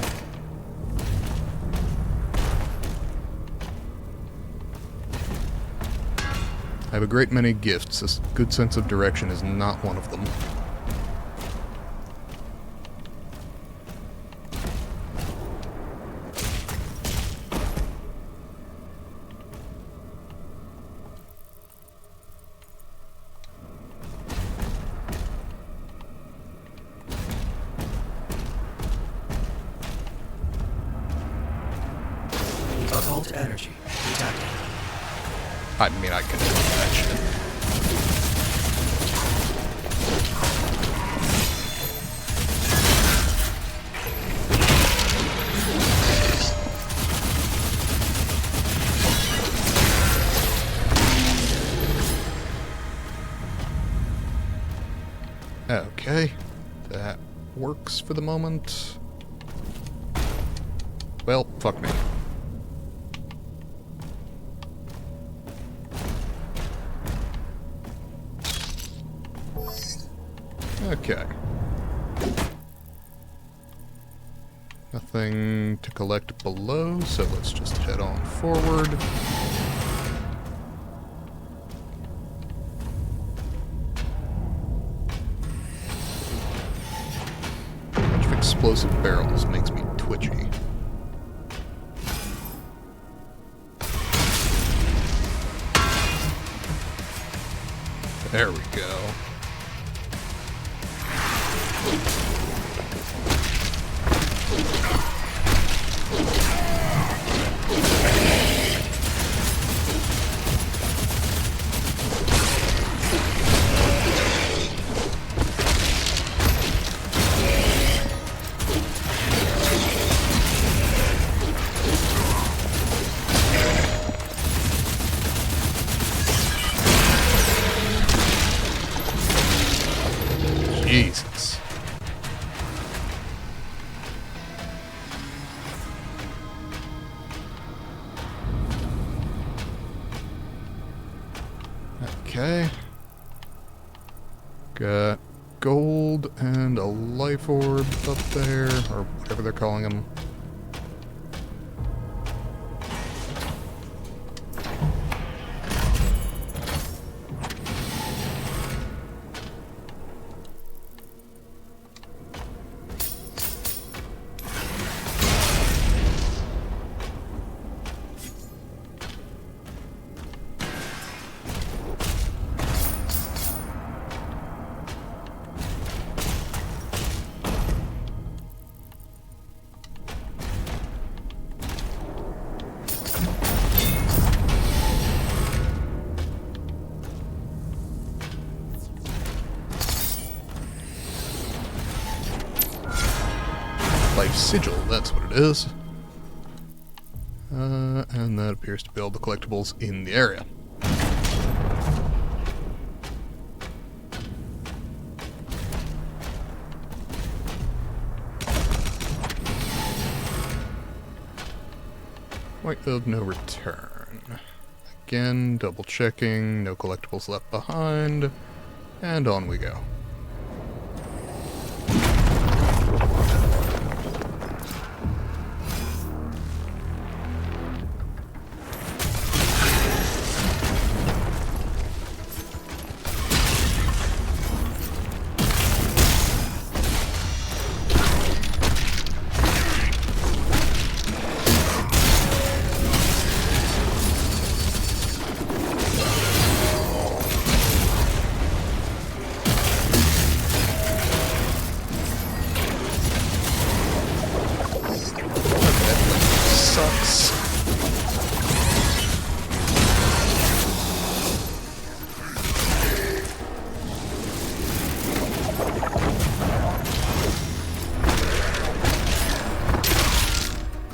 I have a great many gifts. A good sense of direction is not one of them. Occult energy detected. I mean, I can do that shit. Okay, that works for the moment. Well, fuck me. Okay. Nothing to collect below, so let's just head on forward. A bunch of explosive barrels makes me twitchy. There we go. Jesus. Okay. Got gold and a life orb up there, or whatever they're calling them. Life sigil, that's what it is. And that appears to be all the collectibles in the area. Point of no return. Again, double checking, no collectibles left behind, and on we go.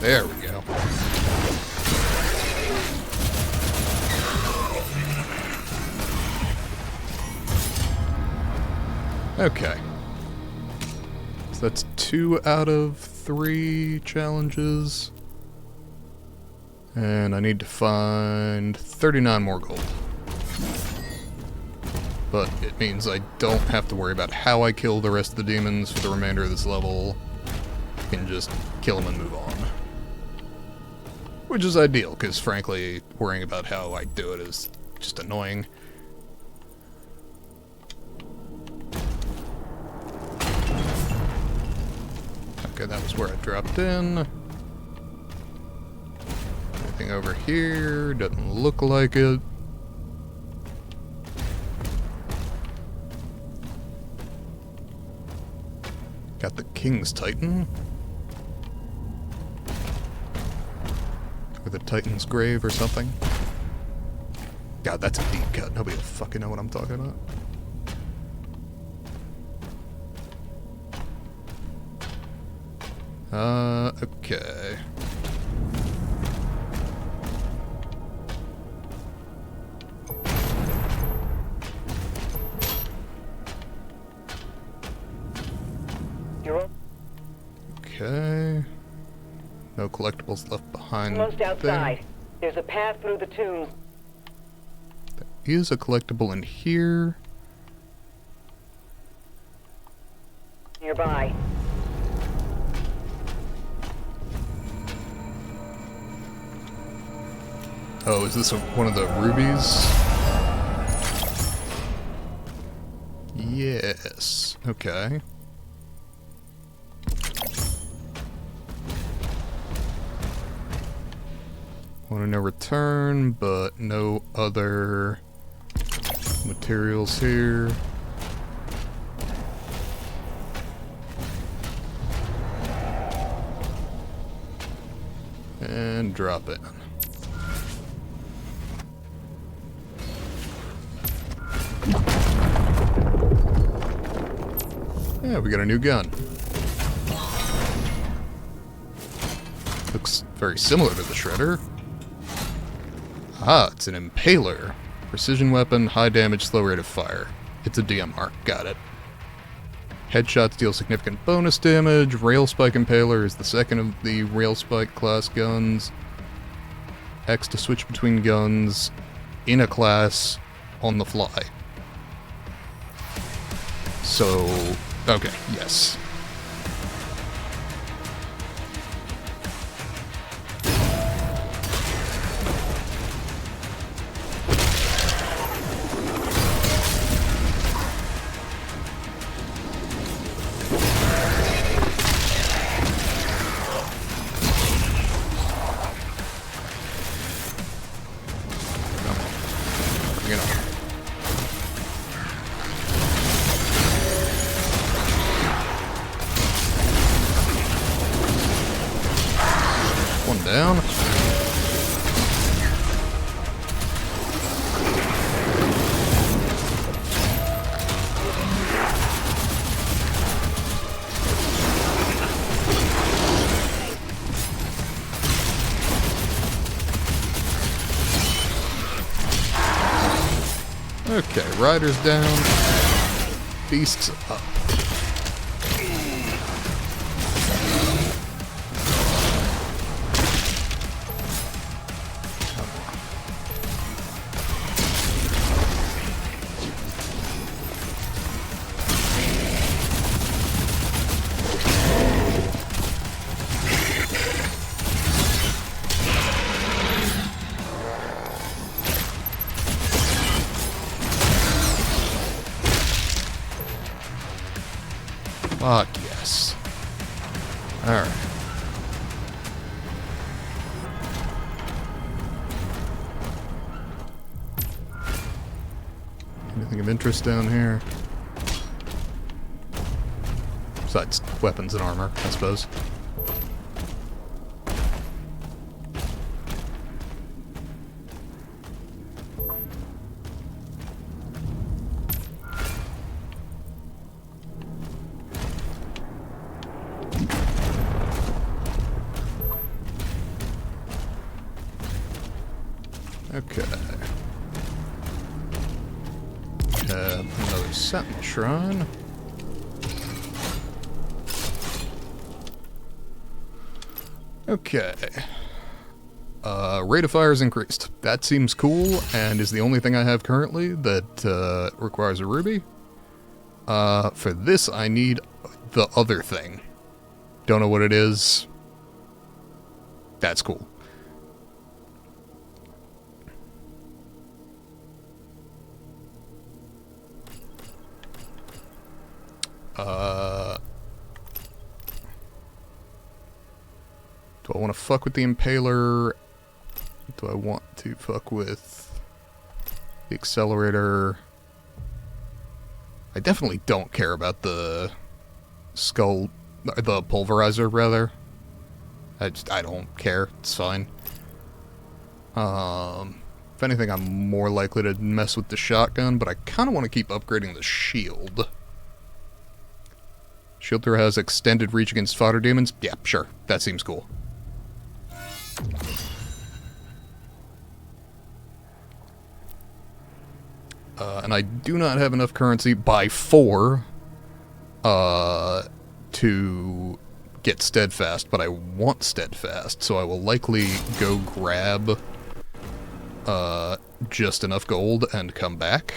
There we go. Okay. So that's 2 out of 3 challenges. And I need to find 39 more gold. But it means I don't have to worry about how I kill the rest of the demons for the remainder of this level. I can just kill them and move on. Which is ideal, because frankly, worrying about how I do it is just annoying. Okay, that was where I dropped in. Anything over here? Doesn't look like it. Got the King's Titan. Or the Titan's Grave or something. God, that's a deep cut. Nobody will fucking know what I'm talking about. Okay. Okay. No collectibles left behind. Almost outside. There's a path through the tombs. There is a collectible in here. Nearby. Oh, is this one of the rubies? Yes. Okay. Want to no return, but no other materials here. And drop it. Yeah, we got a new gun. Looks very similar to the Shredder. Ah, it's an Impaler. Precision weapon, high damage, slow rate of fire. It's a DMR. Got it. Headshots deal significant bonus damage. Rail Spike Impaler is the second of the Rail Spike class guns. X to switch between guns in a class on the fly. So, okay, yes. One down. Okay, Rider's down. Beast's up. Fuck yes. Alright. Anything of interest down here? Besides weapons and armor, I suppose. Okay. Another Sentinel Shrine. Okay. Rate of fire is increased. That seems cool, and is the only thing I have currently that requires a ruby. For this, I need the other thing. Don't know what it is. That's cool. Do I want to fuck with the Impaler? Do I want to fuck with the Accelerator? I definitely don't care about the Skull... the Pulverizer, rather. I don't care. It's fine. If anything, I'm more likely to mess with the shotgun, but I kind of want to keep upgrading the shield. Shield thrower has extended reach against fodder demons? Yeah, sure. That seems cool. And I do not have enough currency by 4 to get Steadfast, but I want Steadfast, so I will likely go grab just enough gold and come back.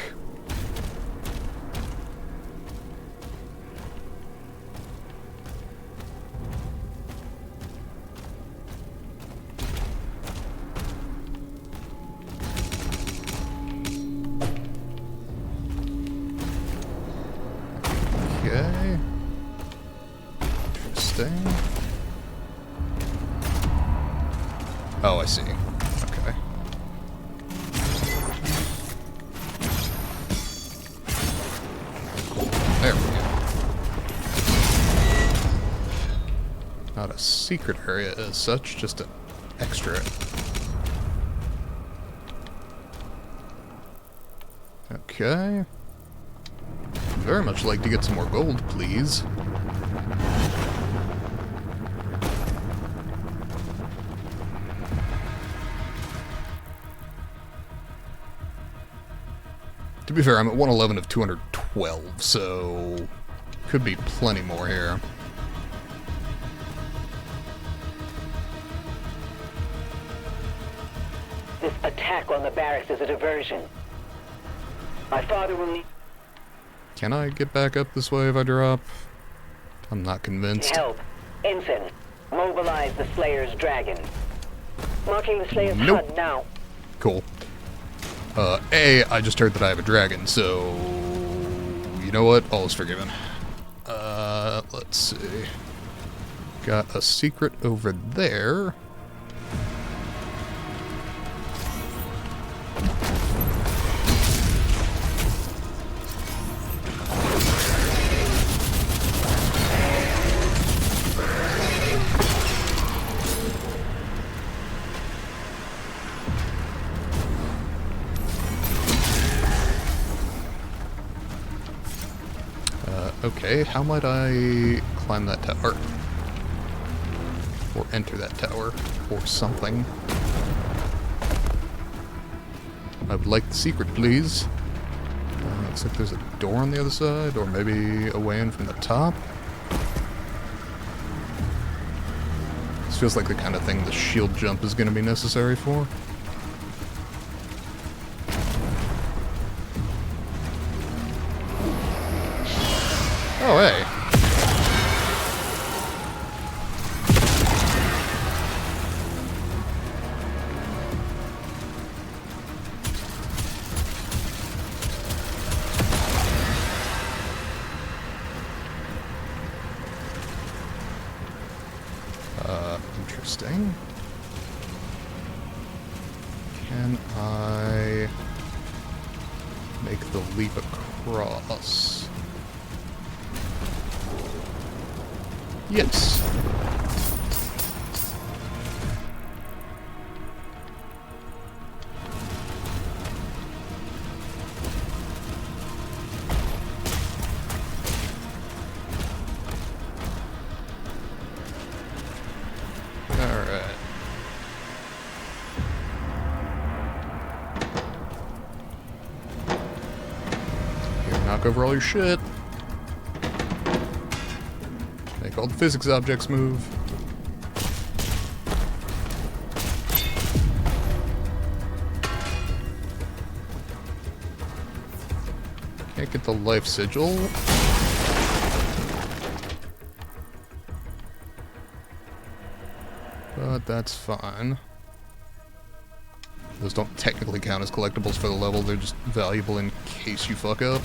Okay. Interesting. Oh, I see. Okay. There we go. Not a secret area as such, just an extra. Okay. Very much like to get some more gold, please. To be fair, I'm at 111 of 212, so could be plenty more here. This attack on the barracks is a diversion. My father will need Can I get back up this way if I drop? I'm not convinced. help. Ensign, mobilize the Slayer's dragon. Marking the Slayer's Nope. HUD now. Cool. I just heard that I have a dragon, so... You know what? All is forgiven. Let's see. Got a secret over there. Okay, how might I climb that tower? Or enter that tower, or something. I would like the secret, please. Looks like there's a door on the other side, or maybe a way in from the top. This feels like the kind of thing the shield jump is going to be necessary for. Oh, hey. Interesting. Can I make the leap across? Yes. Alright. Here, knock over all your shit. Make all the physics objects move. Can't get the life sigil. But that's fine. Those don't technically count as collectibles for the level, they're just valuable in case you fuck up.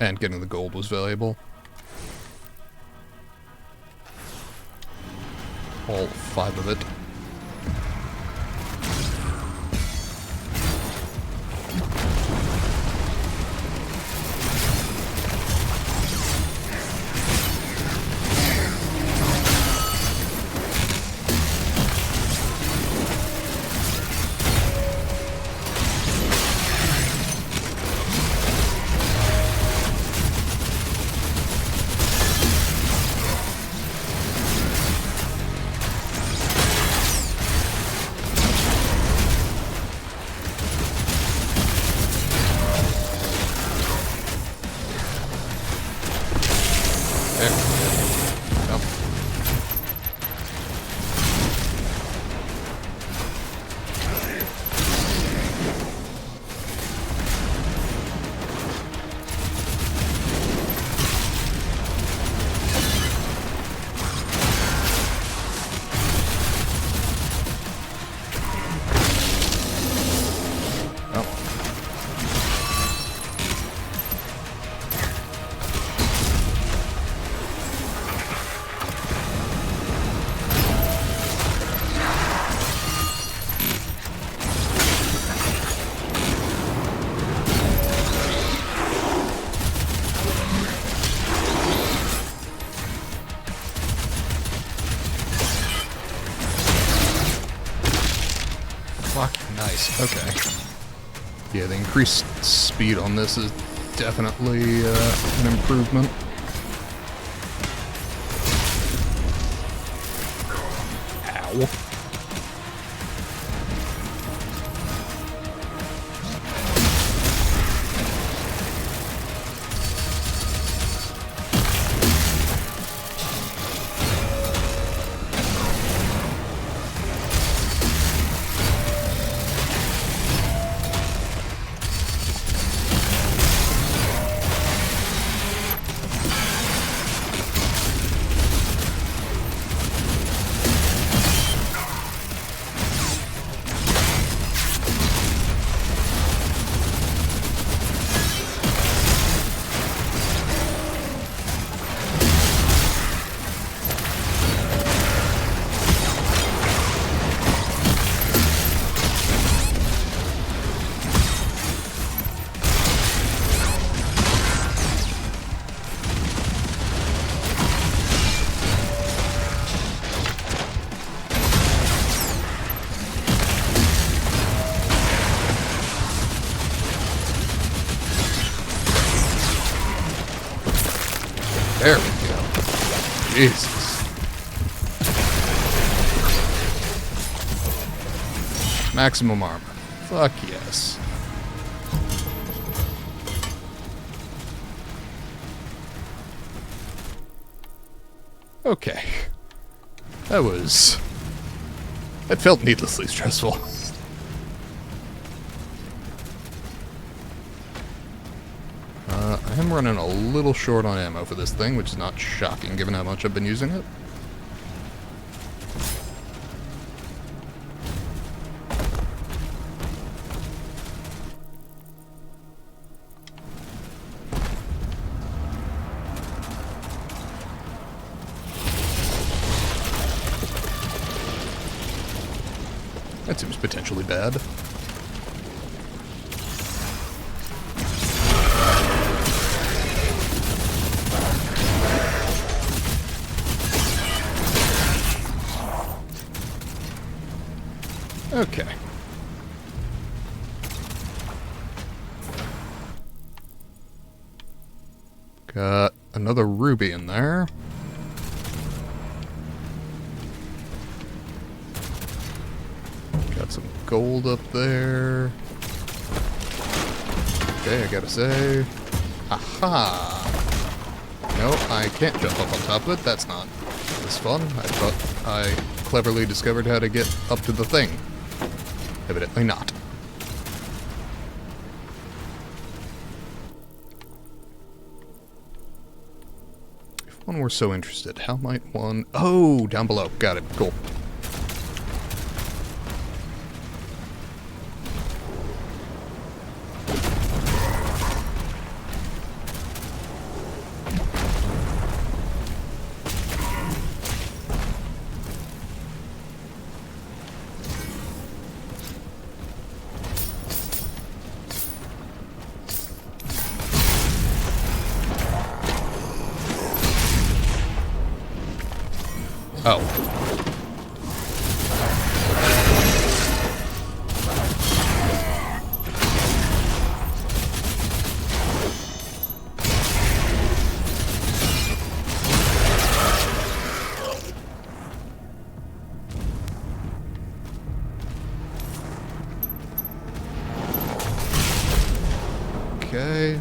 And getting the gold was valuable. All 5 of it. Nice, okay. Yeah, the increased speed on this is definitely an improvement. Ow. There we go. Jesus. Maximum armor. Fuck yes. Okay. That felt needlessly stressful. I am running a little short on ammo for this thing, which is not shocking given how much I've been using it. That seems potentially bad. Okay. Got another ruby in there. Got some gold up there. Okay, I gotta say. Aha! No, I can't jump up on top of it. That's not as fun. I thought I cleverly discovered how to get up to the thing. Evidently not. If one were so interested, how might one... Oh, down below. Got it. Cool. Oh. Okay.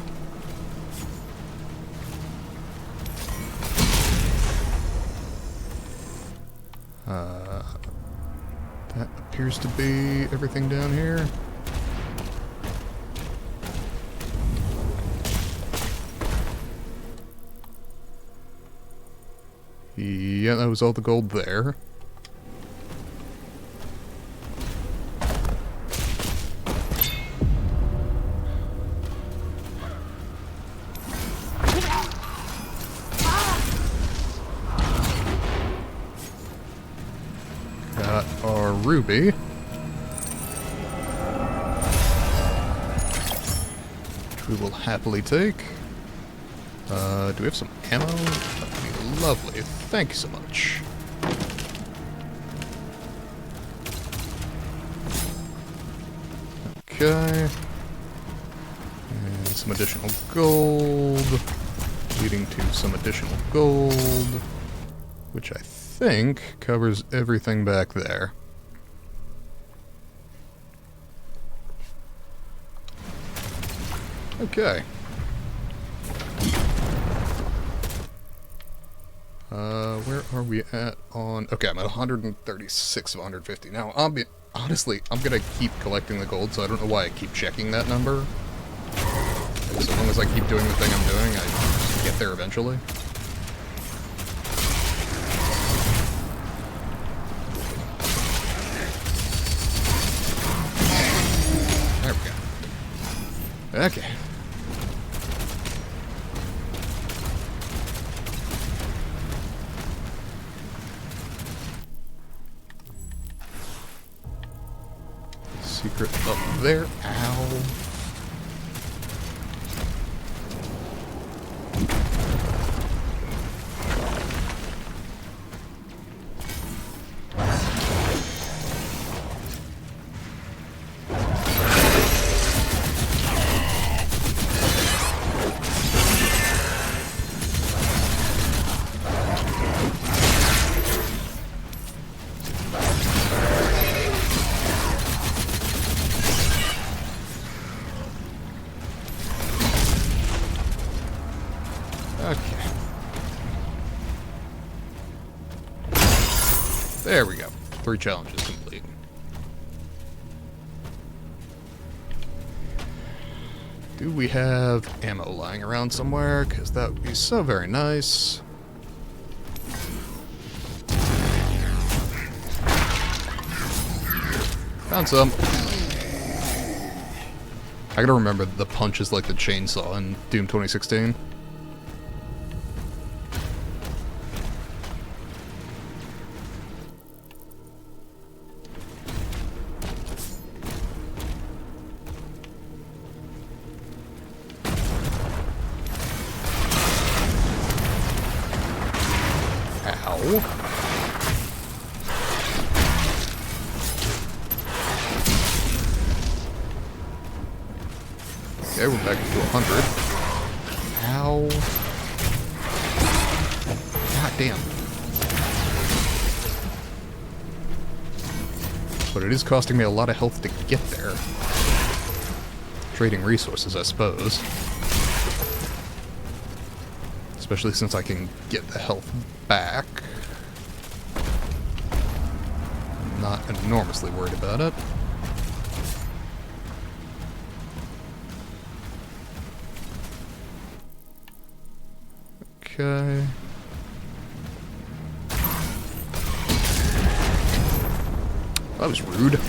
That appears to be everything down here. Yeah, that was all the gold there. Got our ruby. Which we will happily take. Do we have some ammo? That'd be lovely. Thank you so much. Okay. And some additional gold. Leading to some additional gold. Which I think covers everything back there. Okay. Where are we at on... Okay, I'm at 136 of 150. Now, honestly, I'm gonna keep collecting the gold, so I don't know why I keep checking that number. As long as I keep doing the thing I'm doing, I get there eventually. There we go. Okay. Secret up there. Ow. Okay. There we go. 3 challenges complete. Do we have ammo lying around somewhere? Because that would be so very nice. Found some. I gotta remember the punch is like the chainsaw in Doom 2016. Okay, we're back to 100. Ow. God damn. But it is costing me a lot of health to get there. Trading resources, I suppose. Especially since I can get the health back. I'm not enormously worried about it. Okay. That was rude.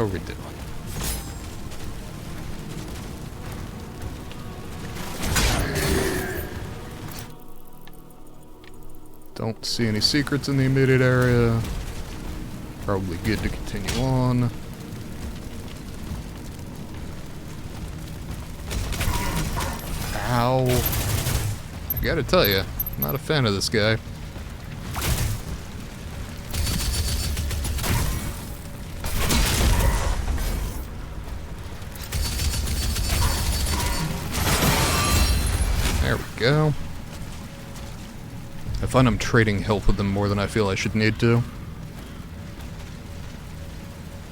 How are we doing? Don't see any secrets in the immediate area. Probably good to continue on. Ow. I gotta tell you, I'm not a fan of this guy. There we go. I find I'm trading health with them more than I feel I should need to.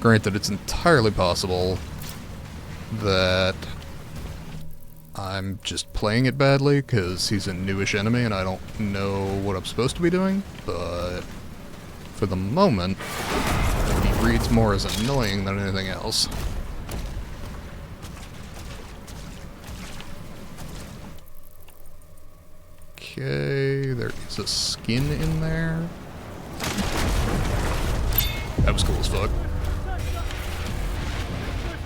Granted, it's entirely possible that I'm just playing it badly because he's a newish enemy and I don't know what I'm supposed to be doing, but for the moment, he reads more as annoying than anything else. Okay, there is a skin in there. That was cool as fuck.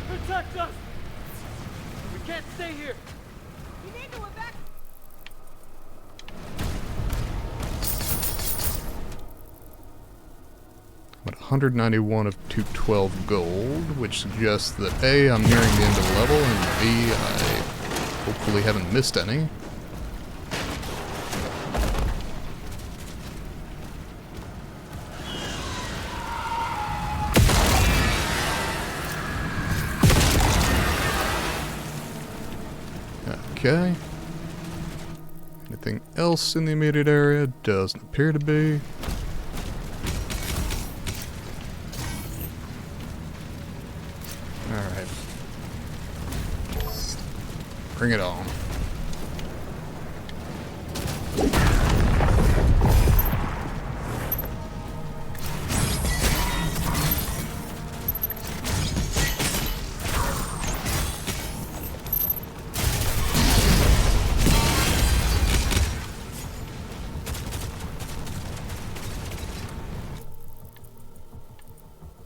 Protect us! We can't stay here! We need to evacuate! I'm at 191 of 212 gold, which suggests that A, I'm nearing the end of the level, and B, I hopefully haven't missed any. Okay. Anything else in the immediate area? Doesn't appear to be. Alright. Bring it on.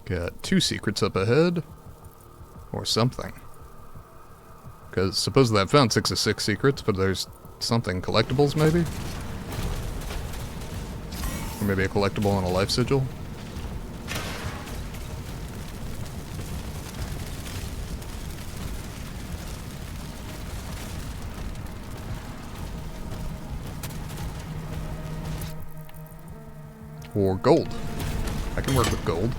Got 2 secrets up ahead. Or something. Because supposedly I've found 6 of 6 secrets, but there's something. Collectibles, maybe? Or maybe a collectible and a life sigil? Or gold. I can work with gold.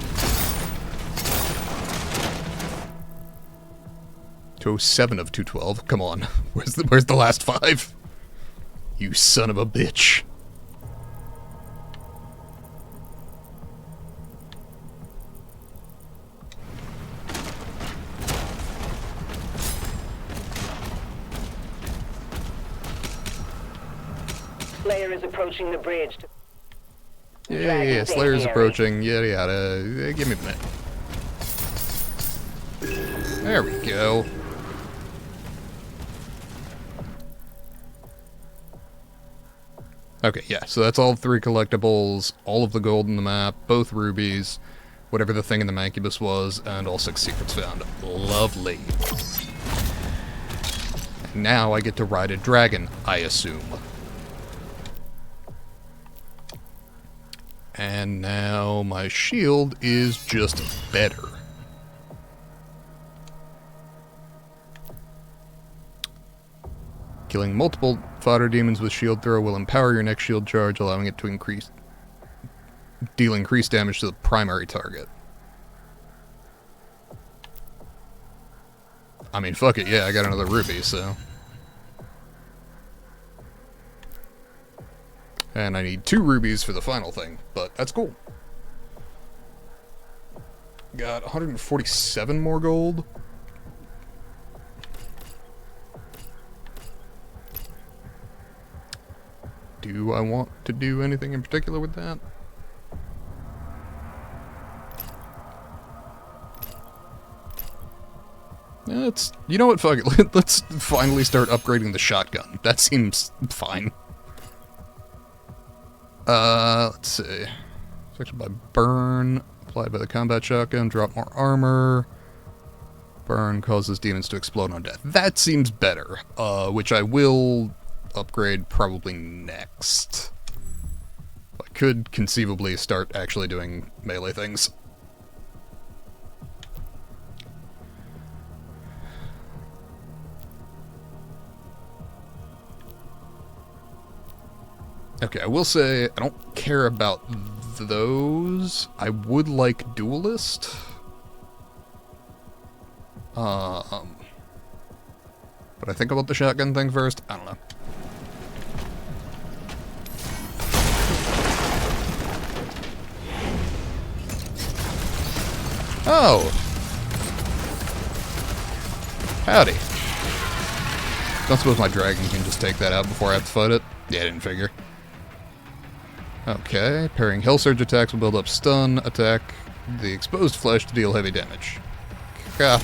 207 of 212. Come on. Where's the last 5? You son of a bitch. Slayer is approaching the bridge. Yeah, Slayer's approaching. Yada yada. Give me a minute. There we go. Okay, yeah, so that's all 3 collectibles, all of the gold in the map, both rubies, whatever the thing in the Mancubus was, and all 6 secrets found. Lovely. Now I get to ride a dragon, I assume. And now my shield is just better. Killing multiple fodder demons with shield throw will empower your next shield charge, allowing it to deal increased damage to the primary target. I mean, fuck it, yeah, I got another ruby, so. And I need 2 rubies for the final thing, but that's cool. Got 147 more gold. Do I want to do anything in particular with that? You know what, fuck it, let's finally start upgrading the shotgun. That seems fine. Let's see. Selected by burn, Applied by the combat shotgun, drop more armor. Burn causes demons to explode on death. That seems better, which I will upgrade probably next. I could conceivably start actually doing melee things. Okay, I will say I don't care about those. I would like Duelist. But I think about the shotgun thing first. I don't know. Oh! Howdy. Don't suppose my dragon can just take that out before I have to fight it? Yeah, I didn't figure. Okay, parrying Hell Surge attacks will build up stun, attack the exposed flesh to deal heavy damage. Okay.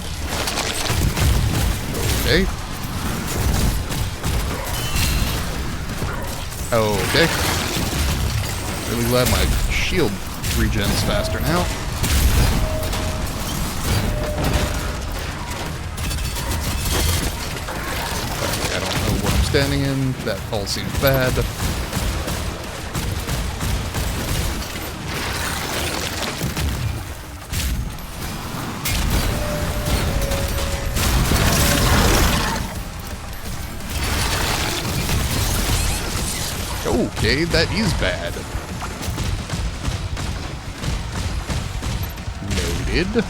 Okay. Really glad my shield regens faster now. Okay, I don't know what I'm standing in. That all seems bad. Okay, that is bad. Noted.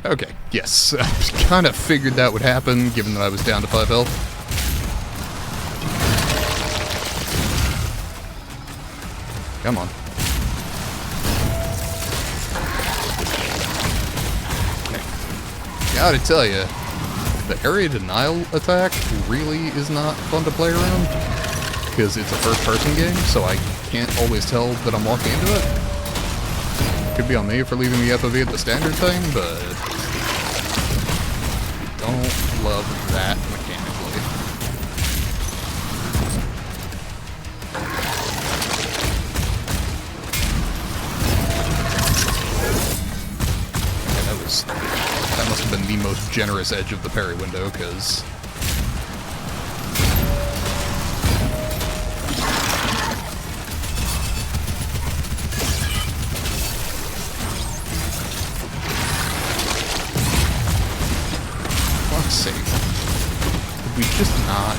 Okay, yes. I kind of figured that would happen, given that I was down to 5 health. Come on. Okay. Gotta tell you, the area denial attack really is not fun to play around, because it's a first-person game, so I can't always tell that I'm walking into it. Could be on me for leaving the FOV at the standard thing, but don't love that mechanically. Yeah, that must have been the most generous edge of the parry window, because we just not.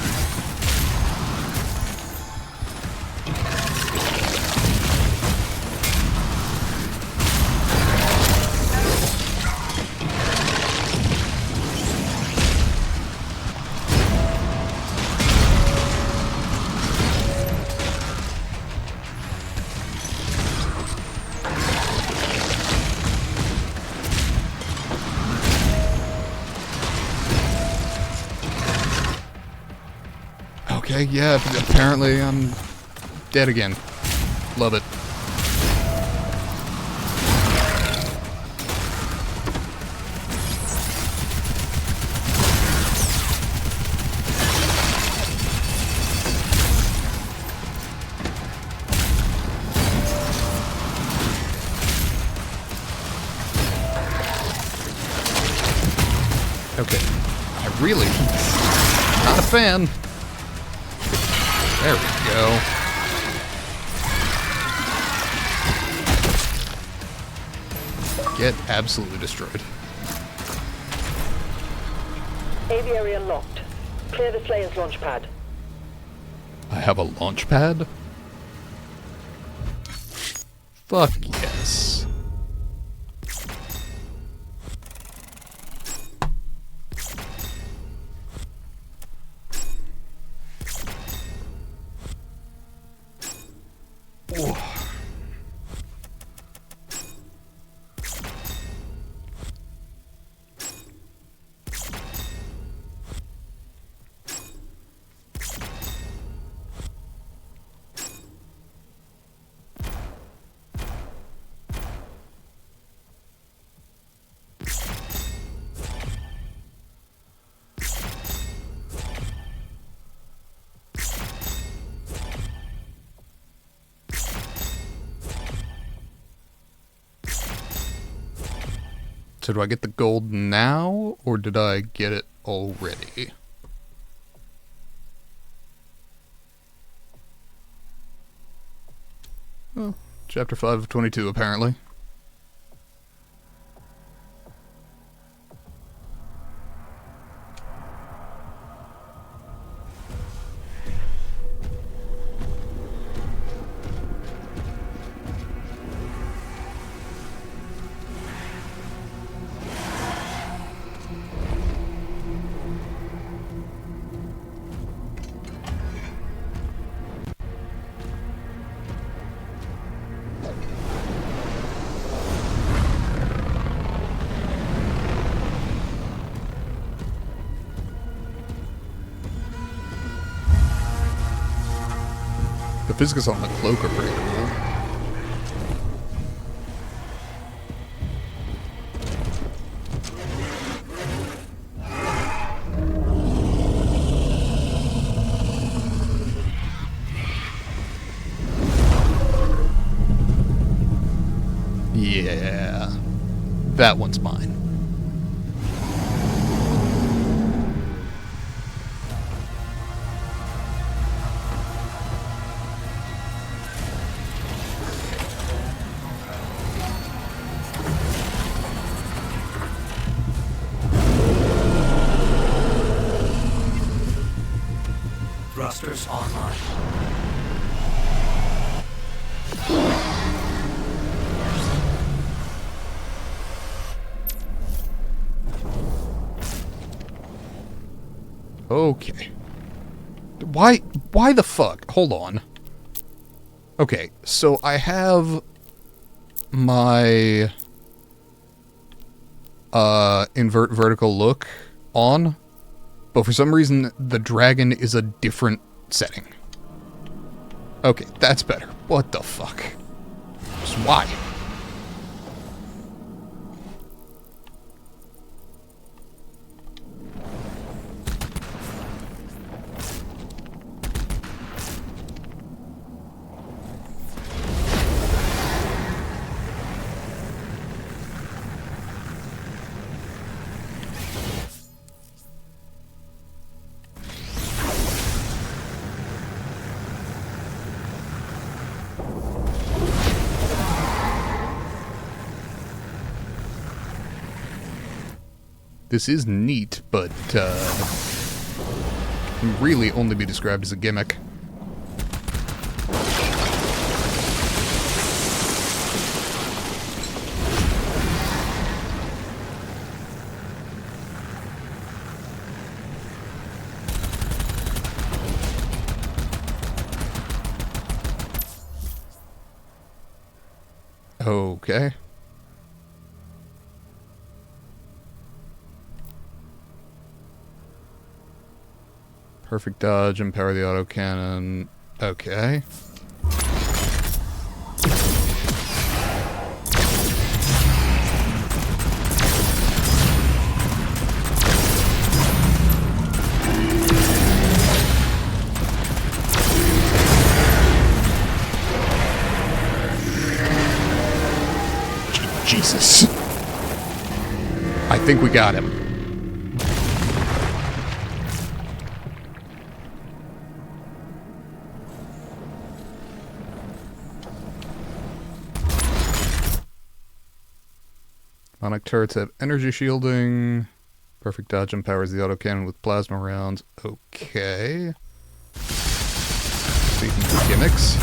Okay, yeah, apparently I'm dead again. Love it. Okay, I really not a fan. There we go. Get absolutely destroyed. Aviary unlocked. Clear the Slayer's launch pad. I have a launch pad? Fuck yes. So do I get the gold now, or did I get it already? Well, chapter 5 of 22, apparently. The physics on the cloak are pretty cool. Yeah, that one's mine. Thrusters online. Okay. Why the fuck? Hold on. Okay, so I have my invert vertical look on, but for some reason the dragon is a different setting. Okay, that's better. What the fuck? Just why? This is neat, but can really only be described as a gimmick. Okay. Perfect dodge, empower the autocannon. Okay. Jesus. I think we got him. Sonic turrets have energy shielding. Perfect dodge empowers the autocannon with plasma rounds. Okay. Speaking of gimmicks.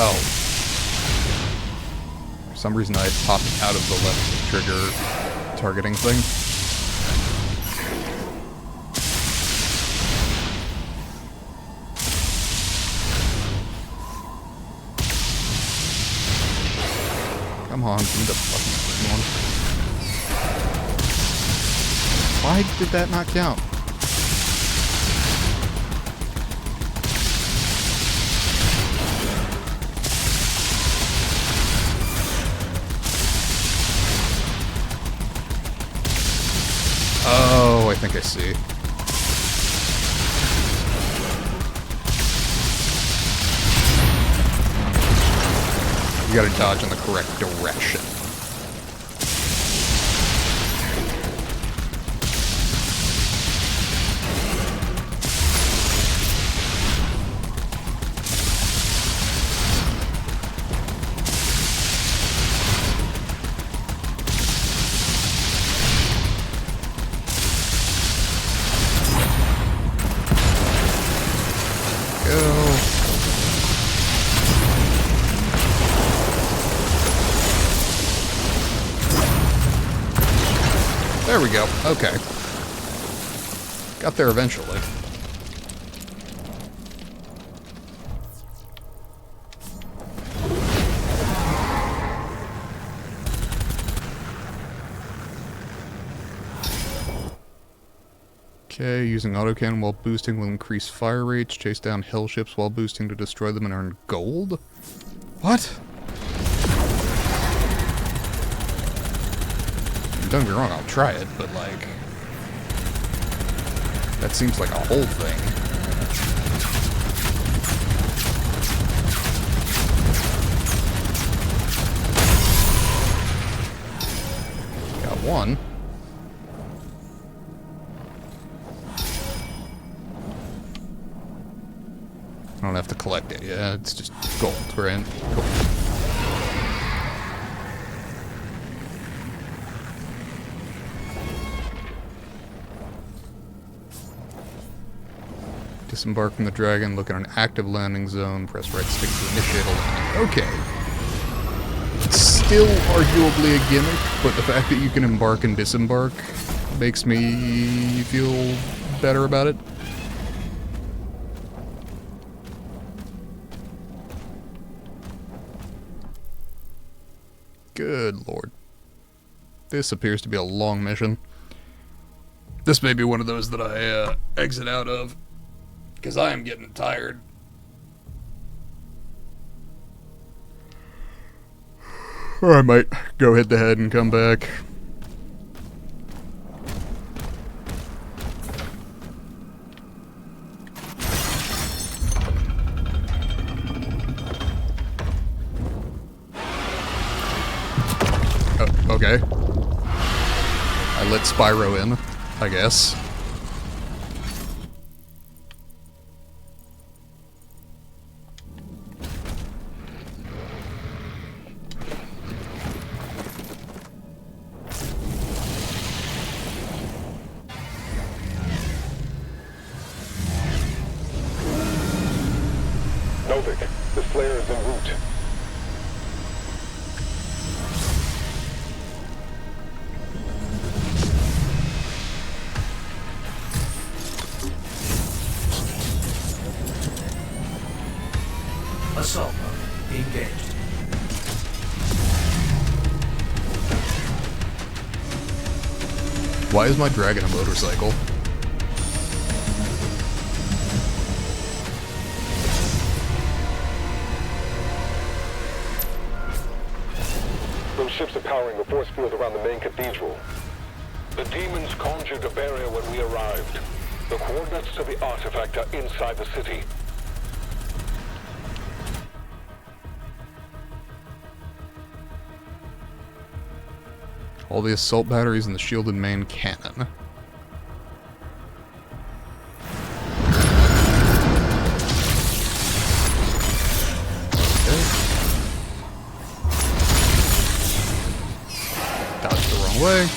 Oh. For some reason I popped out of the left trigger targeting thing. Come on, give me the fucking one. Why did that not count? Oh, I think I see. You gotta dodge in the correct direction. There we go. Okay. Got there eventually. Okay, using autocannon while boosting will increase fire rates, chase down hell ships while boosting to destroy them and earn gold? What? Don't get me wrong, I'll try it, but like... that seems like a whole thing. Got one. I don't have to collect it, yeah, it's just gold, right? Cool. Disembark from the dragon, look at an active landing zone, press right stick to initiate a landing. Okay. Still arguably a gimmick, but the fact that you can embark and disembark makes me feel better about it. Good lord. This appears to be a long mission. This may be one of those that I exit out of. Because I am getting tired. Or I might go head to head and come back. Oh, okay. I let Spyro in, I guess. The Slayer is en route. Assault mode engaged. Why is my dragon a motorcycle? Those ships are powering the force field around the main cathedral. The demons conjured a barrier when we arrived. The coordinates to the artifact are inside the city. All the assault batteries and the shielded main cannon. Dodged the wrong way.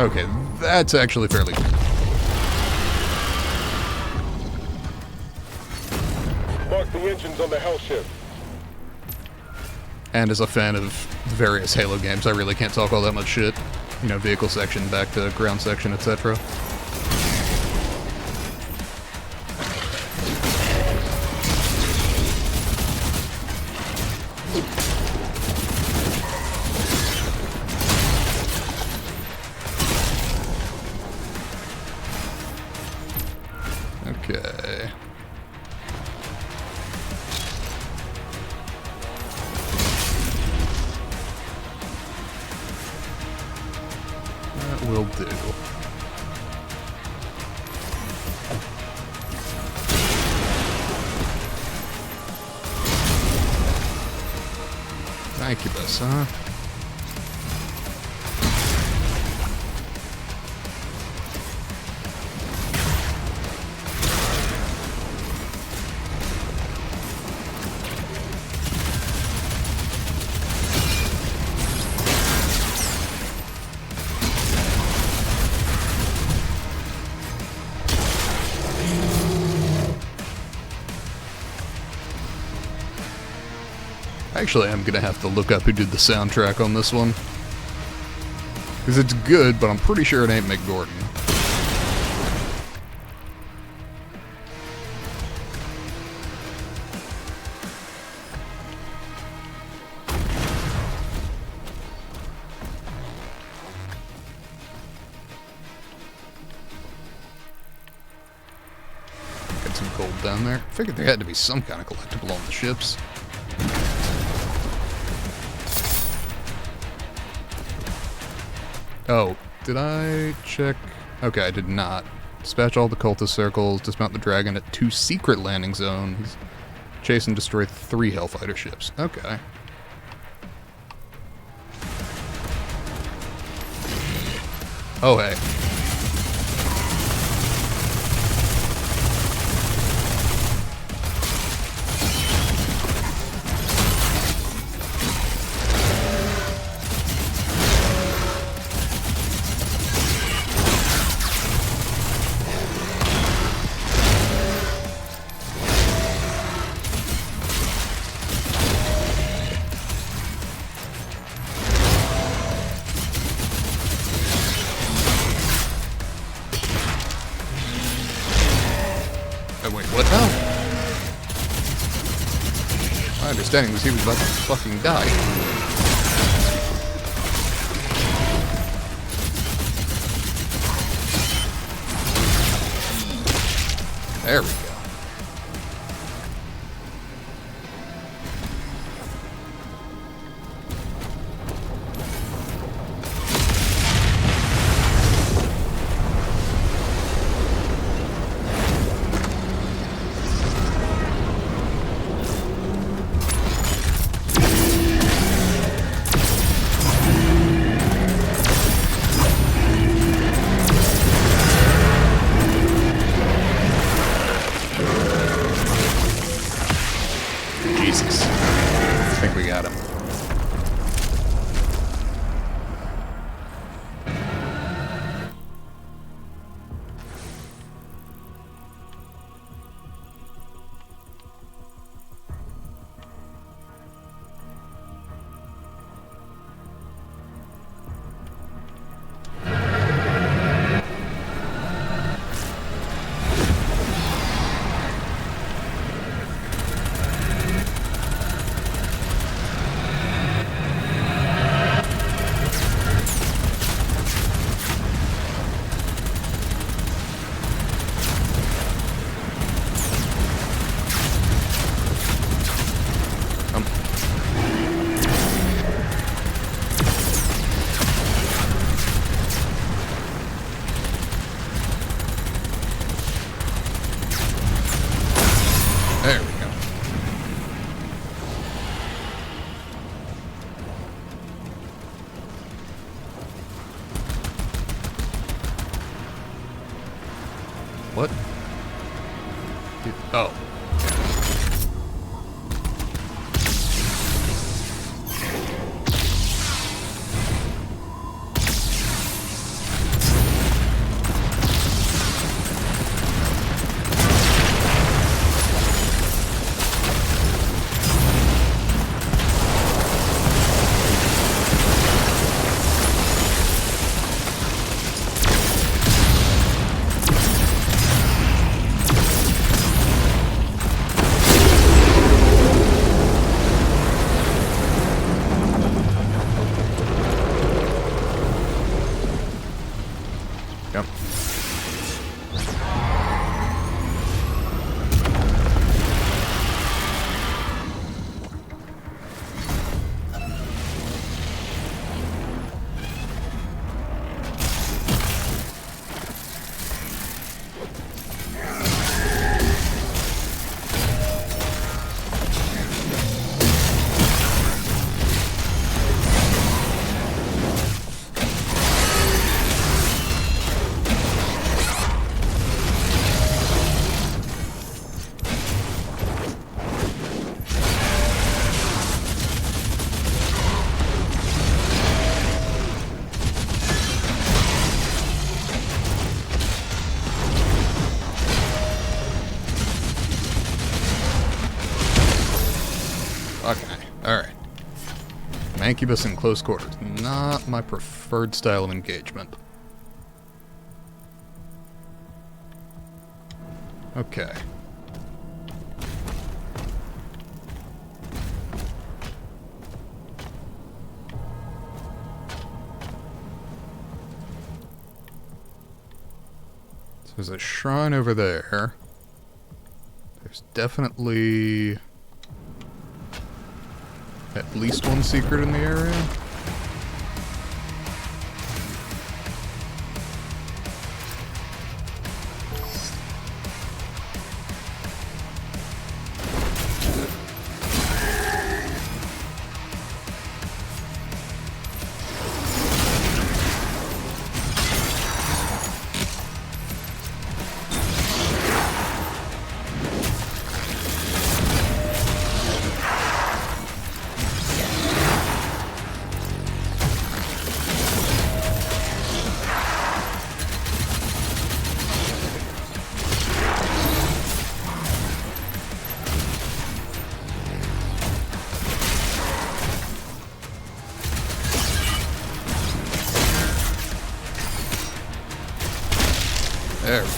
Okay, that's actually fairly cool. Mark the engines on the hell ship. And as a fan of various Halo games, I really can't talk all that much shit. You know, vehicle section, back to ground section, etc. Okay. That will do. Thank you, Bessa. Actually, I'm gonna have to look up who did the soundtrack on this one. Because it's good, but I'm pretty sure it ain't Mick Gordon. Got some gold down there. Figured there had to be some kind of collectible on the ships. Oh, did I check? Okay, I did not. Dispatch all the cultist circles, dismount the dragon at 2 secret landing zones, chase and destroy 3 Hellfighter ships. Okay. Oh, hey. Wait, what now? My understanding was he was about to fucking die. There we go. Jesus. I think we got him. There we go. What? Oh. Yep. Okay, alright. Mancubus in close quarters. Not my preferred style of engagement. Okay. So there's a shrine over there. There's definitely at least one secret in the area. There we go.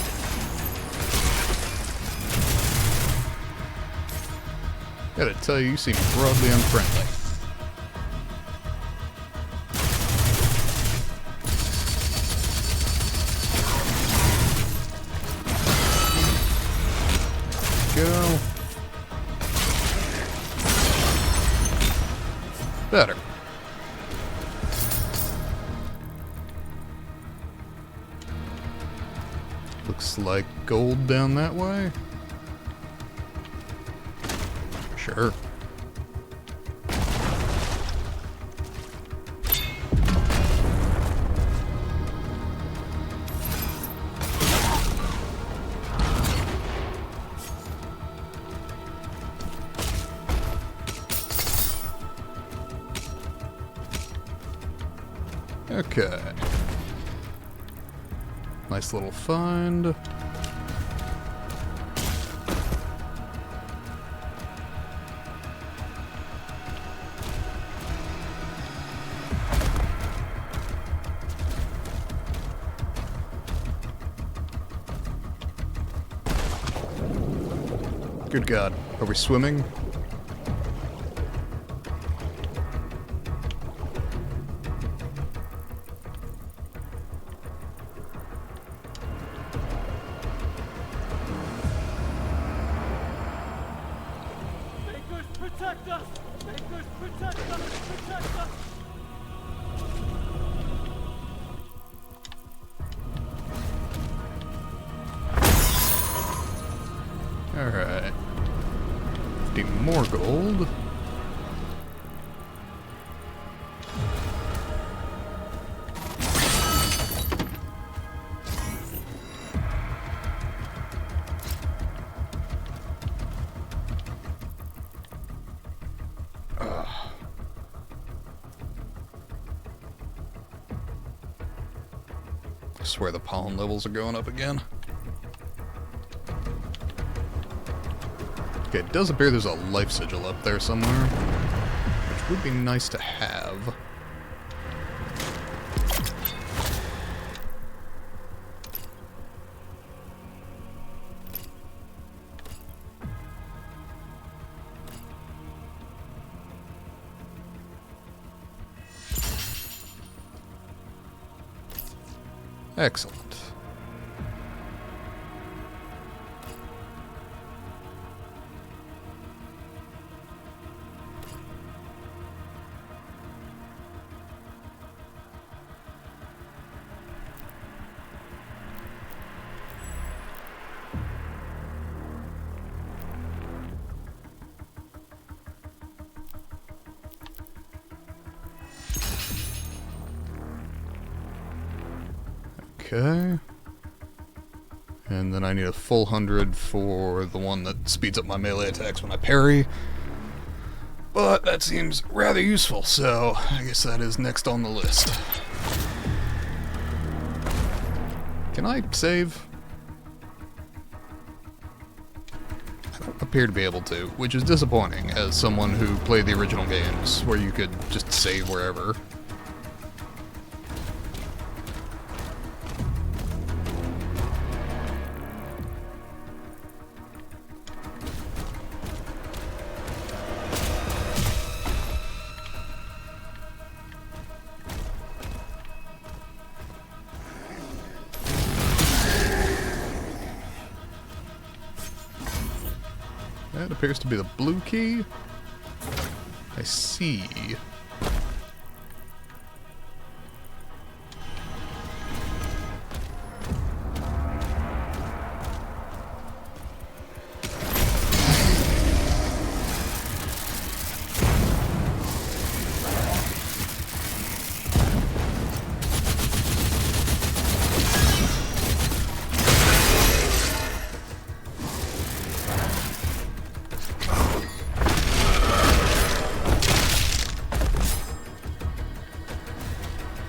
Gotta tell you, you seem broadly unfriendly. Go. Better. Looks like gold down that way. Sure. Okay. Nice little find. Good God. Are we swimming? Protect us! Makers, protect us! Protect us! Alright. Need more gold. I swear the pollen levels are going up again. Okay, it does appear there's a life sigil up there somewhere, which would be nice to have. Excellent. Okay. And then I need a full 100 for the one that speeds up my melee attacks when I parry. But that seems rather useful, so I guess that is next on the list. Can I save? I don't appear to be able to, which is disappointing as someone who played the original games where you could just save wherever. That appears to be the blue key. I see.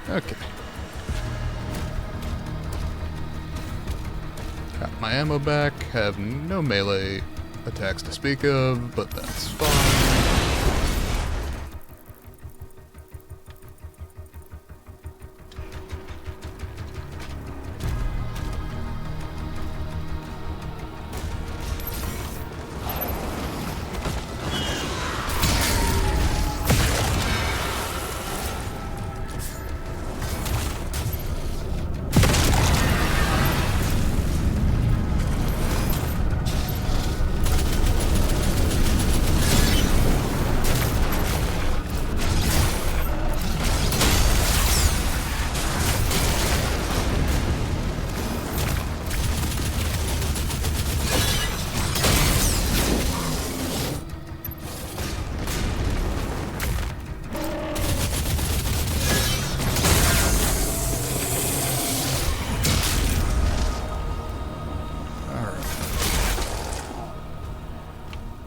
Okay. Got my ammo back, have no melee attacks to speak of, but that's fine.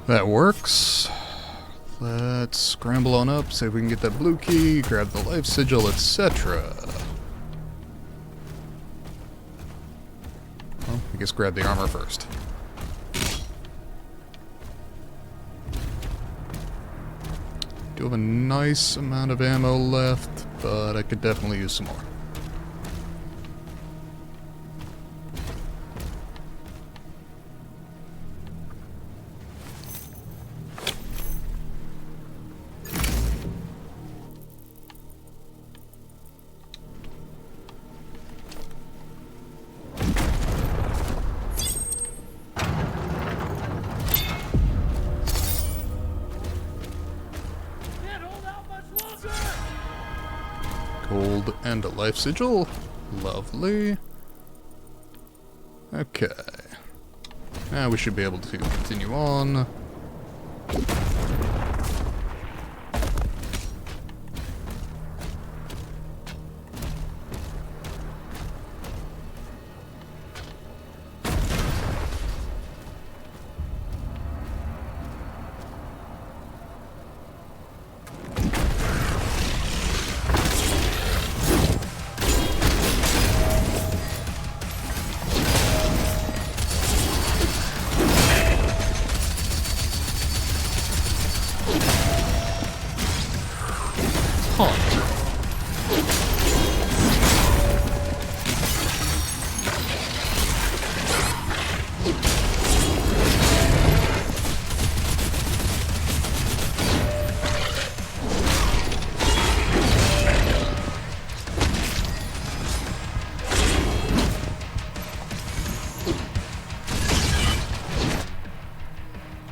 That works. Let's scramble on up, see if we can get that blue key, grab the life sigil, etc. Well, I guess grab the armor first. Do have a nice amount of ammo left, but I could definitely use some more. Gold and a life sigil. Lovely. Okay. Now we should be able to continue on.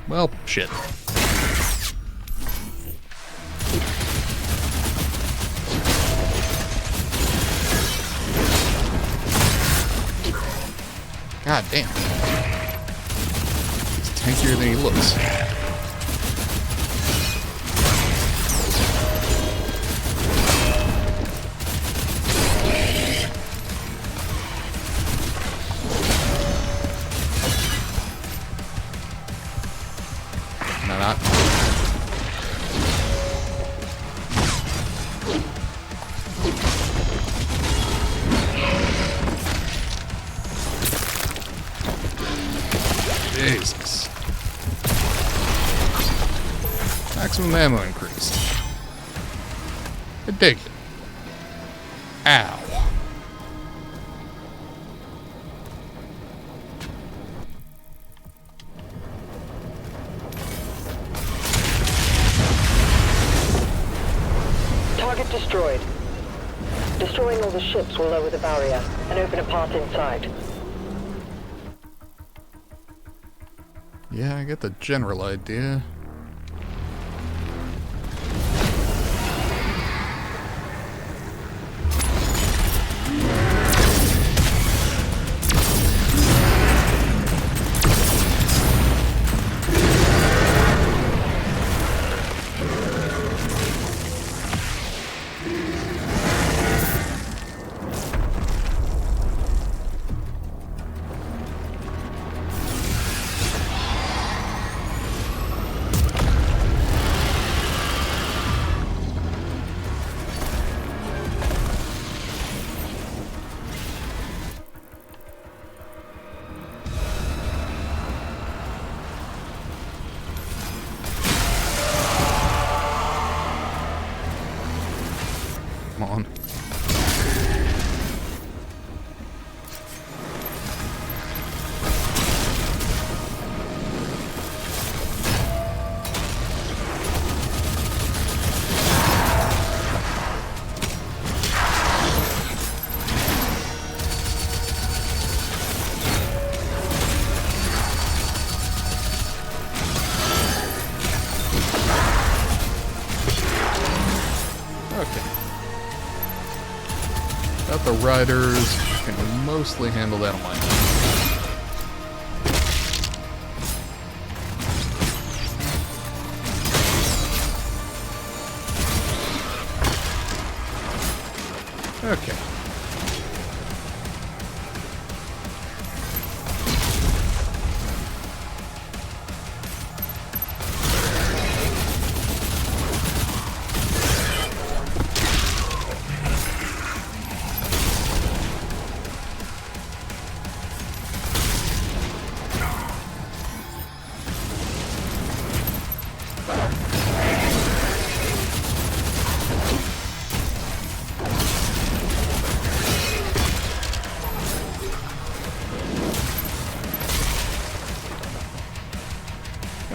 Well, shit. God damn. He's tankier than he looks. No, not. Jesus. Maximum ammo increased. I dig it. Ow. Target destroyed. Destroying all the ships will lower the barrier and open a path inside. Yeah, I get the general idea. Come on. Okay. Got the riders. Can mostly handle that on my own. Okay.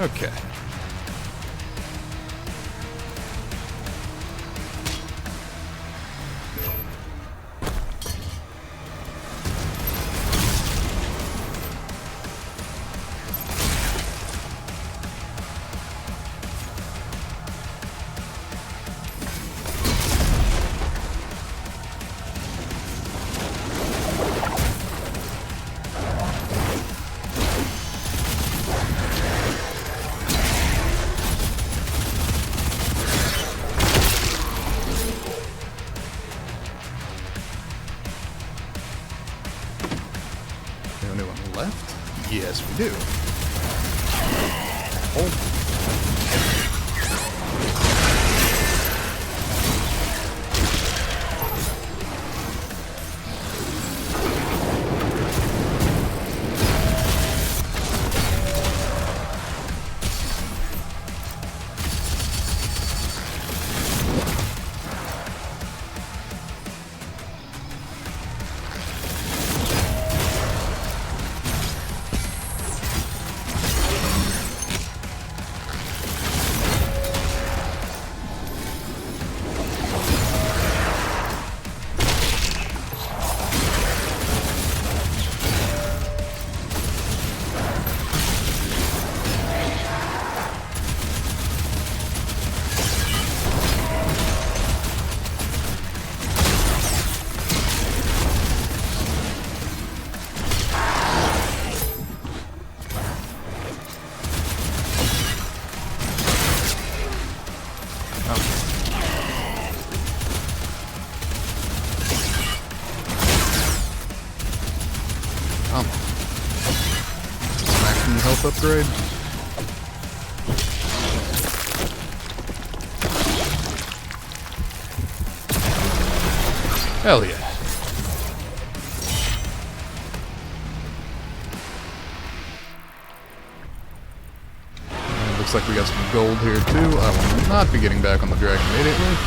Okay. Anyone left? Yes, we do. Oh. Come on. Maximum health upgrade. Hell yeah. And looks like we got some gold here too. I will not be getting back on the dragon immediately.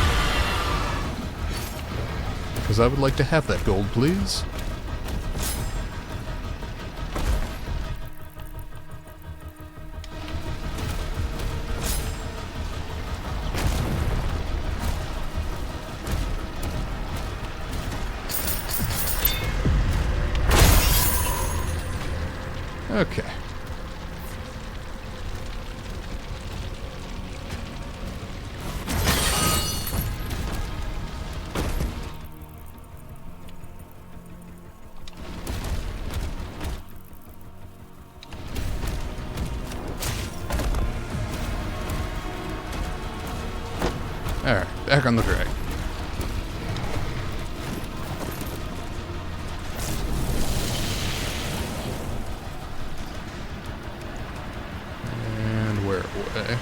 Because I would like to have that gold, please. Okay. Alright, back on the drag. And where away?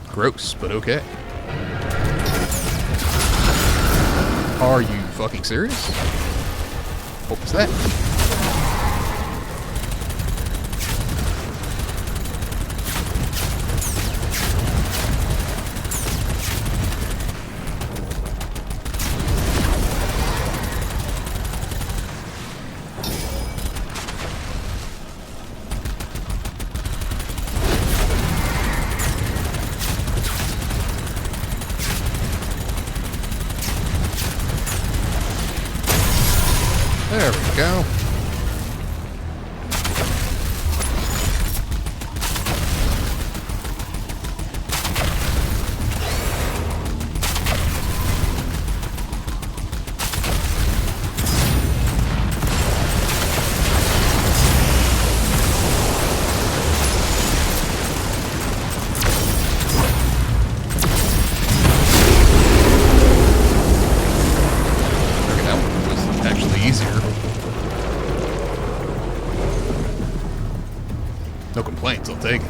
Gross, but okay. Are you fucking serious? What was that? There we go. Okay, that one was actually easier. No complaints, I'll take it.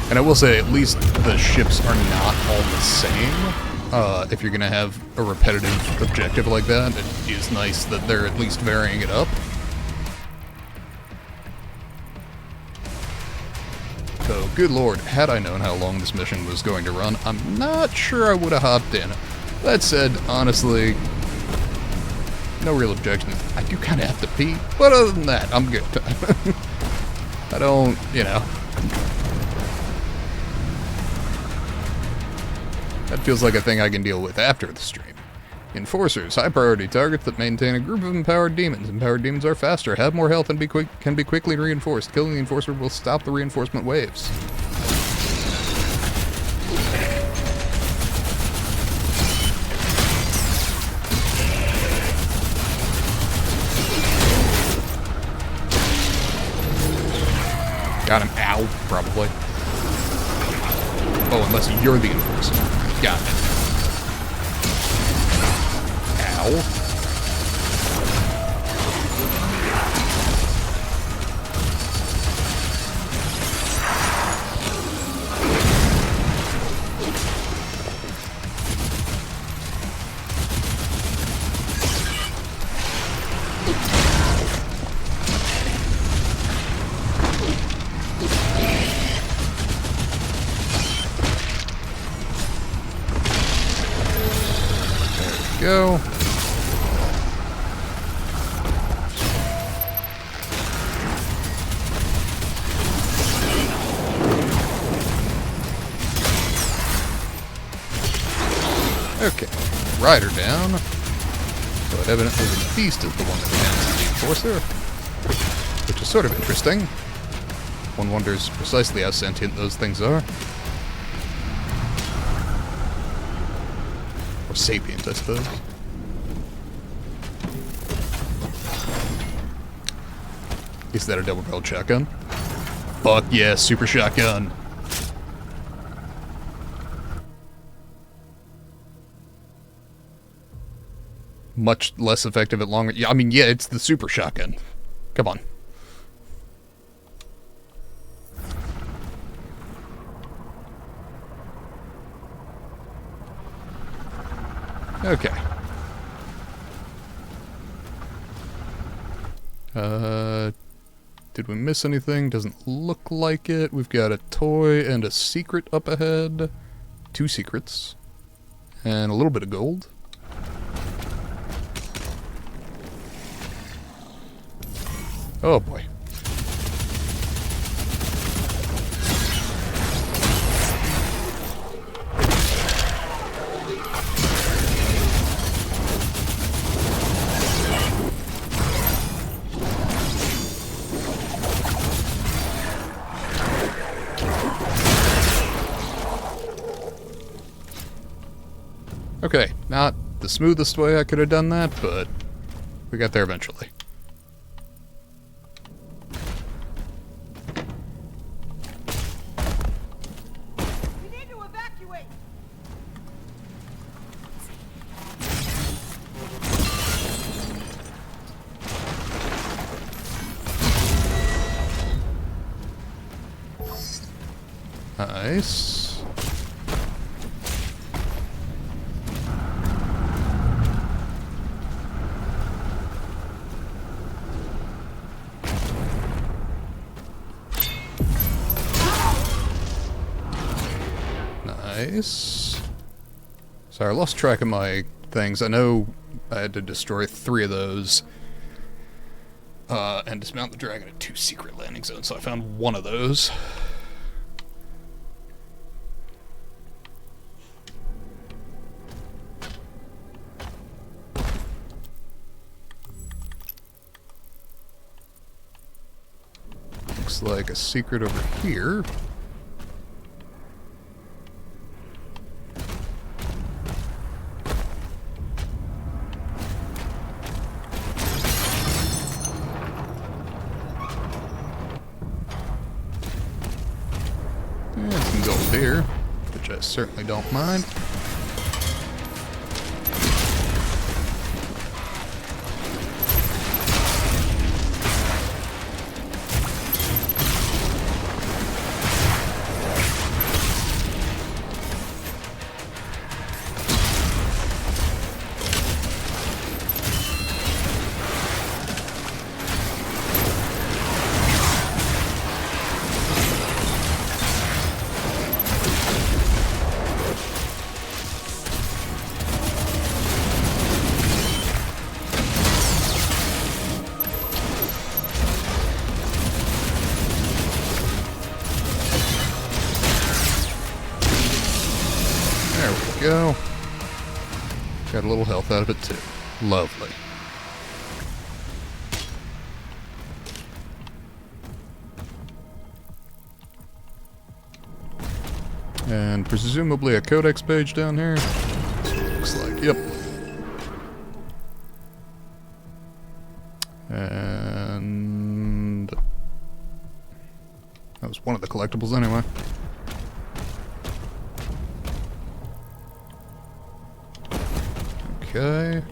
And I will say, at least the ships are not all the same. If you're going to have a repetitive objective like that, it is nice that they're at least varying it up. So, good lord, had I known how long this mission was going to run, I'm not sure I would have hopped in. That said, honestly, no real objections. I do kind of have to pee, but other than that, I'm good. I don't, you know. That feels like a thing I can deal with after the stream. Enforcers, high priority targets that maintain a group of empowered demons. Empowered demons are faster, have more health, and can be quickly reinforced. Killing the enforcer will stop the reinforcement waves. Got him. Ow, probably. Oh, unless you're the enforcer. Got it. Ow. Go. Okay, Rider down. So evidently the Beast is the one that counts as the Enforcer, which is sort of interesting. One wonders precisely how sentient those things are. Or sapient, I suppose. Is that a double-barreled shotgun? Fuck yeah, super shotgun! Much less effective at longer... Yeah, I mean, yeah, it's the super shotgun. Come on. Okay. Did we miss anything? Doesn't look like it. We've got a toy and a secret up ahead. 2 secrets. And a little bit of gold. Oh boy. Okay, not the smoothest way I could have done that, but we got there eventually. We need to evacuate. Nice. Nice. Sorry, I lost track of my things. I know I had to destroy 3 of those. And dismount the dragon at 2 secret landing zones, so I found 1 of those. Looks like a secret over here. And some gold here, which I certainly don't mind. There we go. Got a little health out of it too. Lovely. And presumably a codex page down here. That's what it looks like. Yep. And that was one of the collectibles anyway. Okay.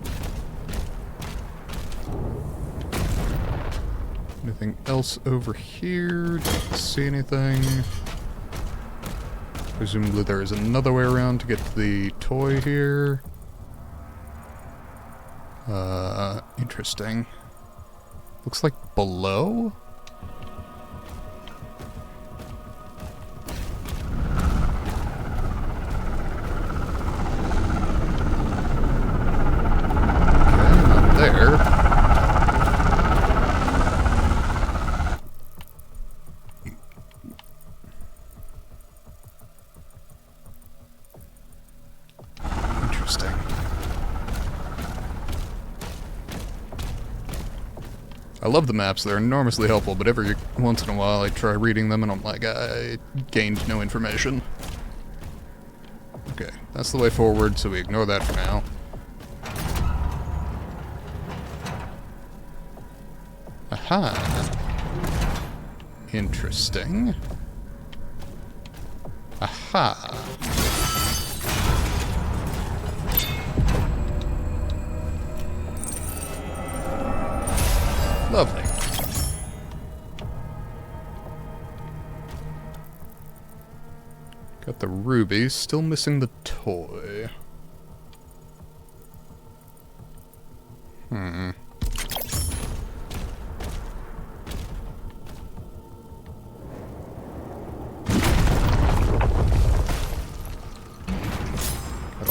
Anything else over here? Don't see anything. Presumably there is another way around to get to the toy here. Interesting. Looks like below? There. Interesting. I love the maps, they're enormously helpful, but every once in a while I try reading them and I'm like, I gained no information. Okay, that's the way forward, so we ignore that for now. Aha. Interesting. Aha. Lovely. Got the rubies, still missing the toy. Got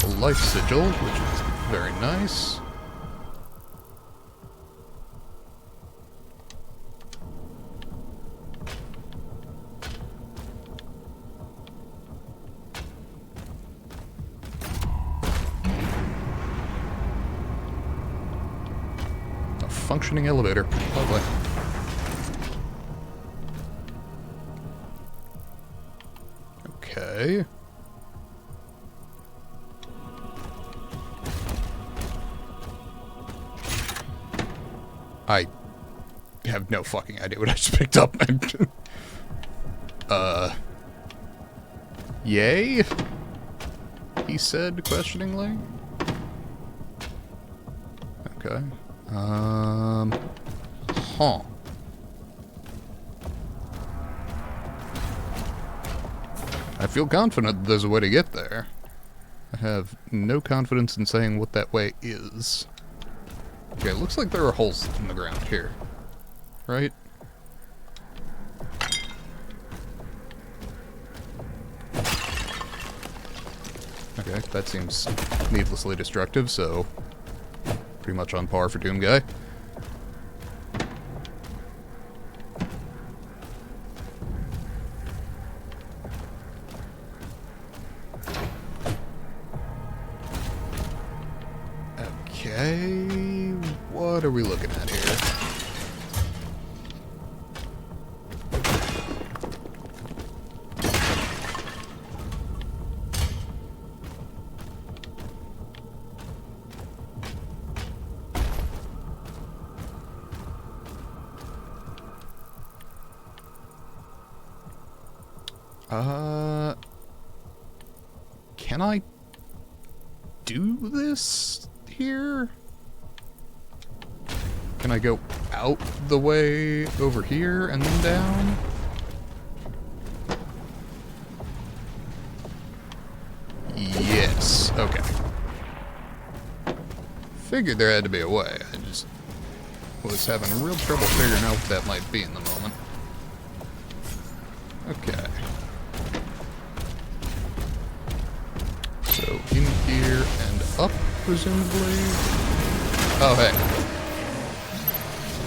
a life sigil, which is very nice. Functioning elevator. Lovely. Okay. I have no fucking idea what I just picked up. Yay? He said questioningly. Okay. Huh. I feel confident that there's a way to get there. I have no confidence in saying what that way is. Okay, it looks like there are holes in the ground here. Right? Okay, that seems needlessly destructive, so pretty much on par for Doom Guy. Okay, what are we looking at here? Can I do this here? Can I go out the way over here and then down? Yes, okay. Figured there had to be a way. I just was having real trouble figuring out what that might be in the moment. Okay. So, in here and up, presumably? Oh, hey.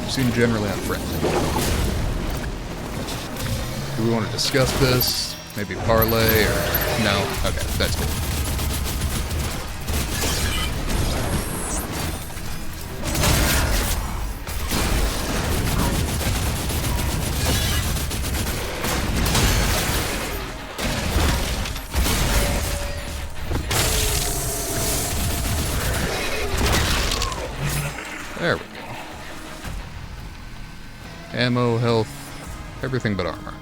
You seem generally unfriendly. Do we want to discuss this? Maybe parlay, or... No? Okay, that's cool. There we go. Ammo, health, everything but armor.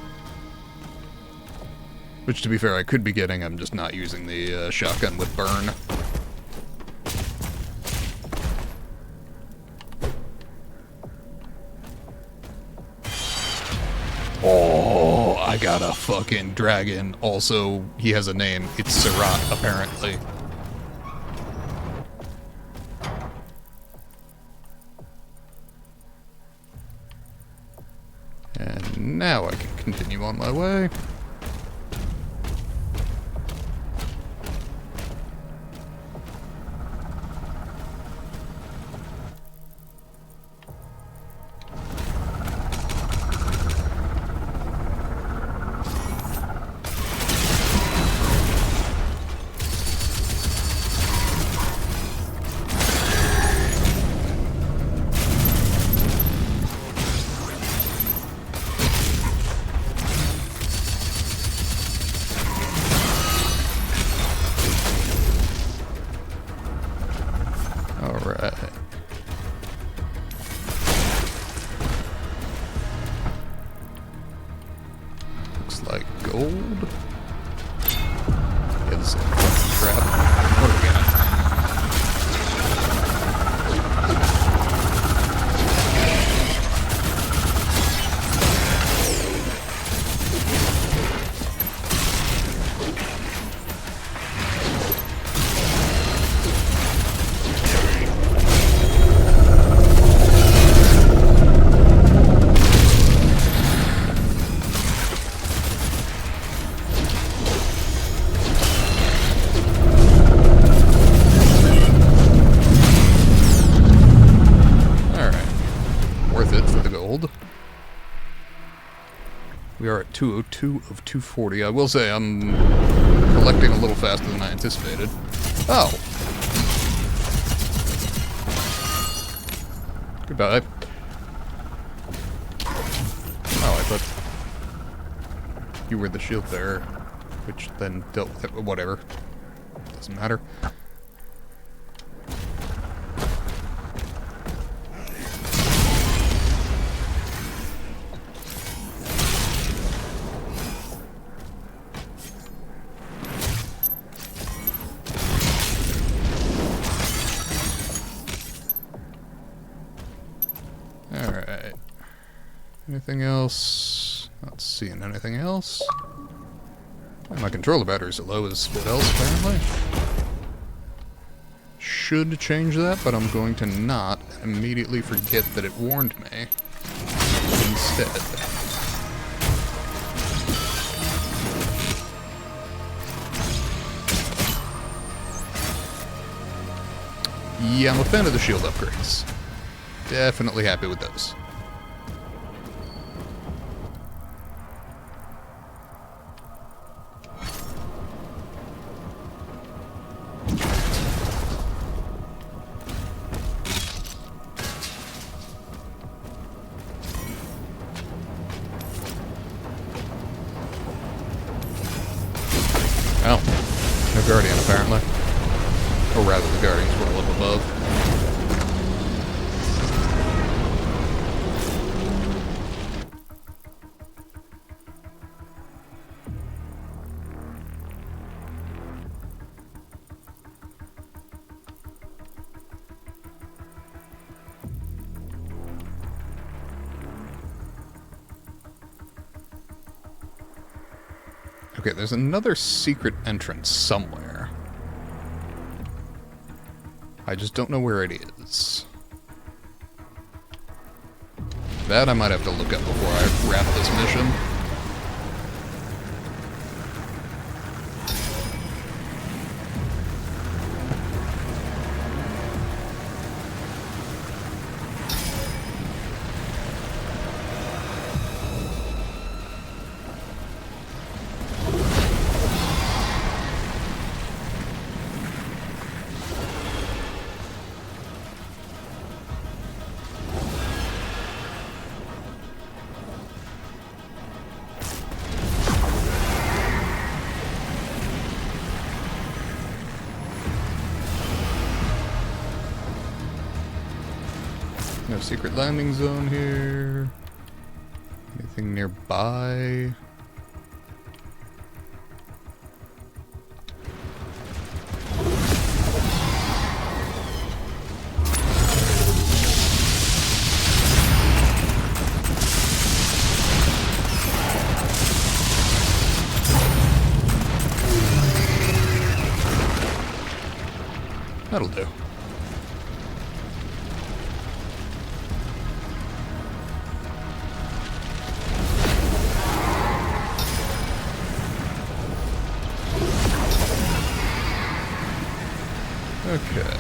Which, to be fair, I could be getting. I'm just not using the shotgun with burn. Oh, I got a fucking dragon. Also, he has a name. It's Sirat, apparently. And now I can continue on my way. gold. Yeah, this is a fucking trap. What do we got? We are at 202 of 240. I will say I'm collecting a little faster than I anticipated. Oh! Goodbye. Oh, I thought you were the shield bearer, which then dealt with it. Whatever. Doesn't matter. Alright. Anything else? Not seeing anything else. And my controller battery's low as what else, apparently. Should change that, but I'm going to not immediately forget that it warned me. Instead. Yeah, I'm a fan of the shield upgrades. Definitely happy with those. Oh, no Guardian apparently. Or rather, the Guardians were a level above. Okay, there's another secret entrance somewhere. I just don't know where it is. That I might have to look up before I wrap this mission. No secret landing zone here. Anything nearby? That'll do. Okay.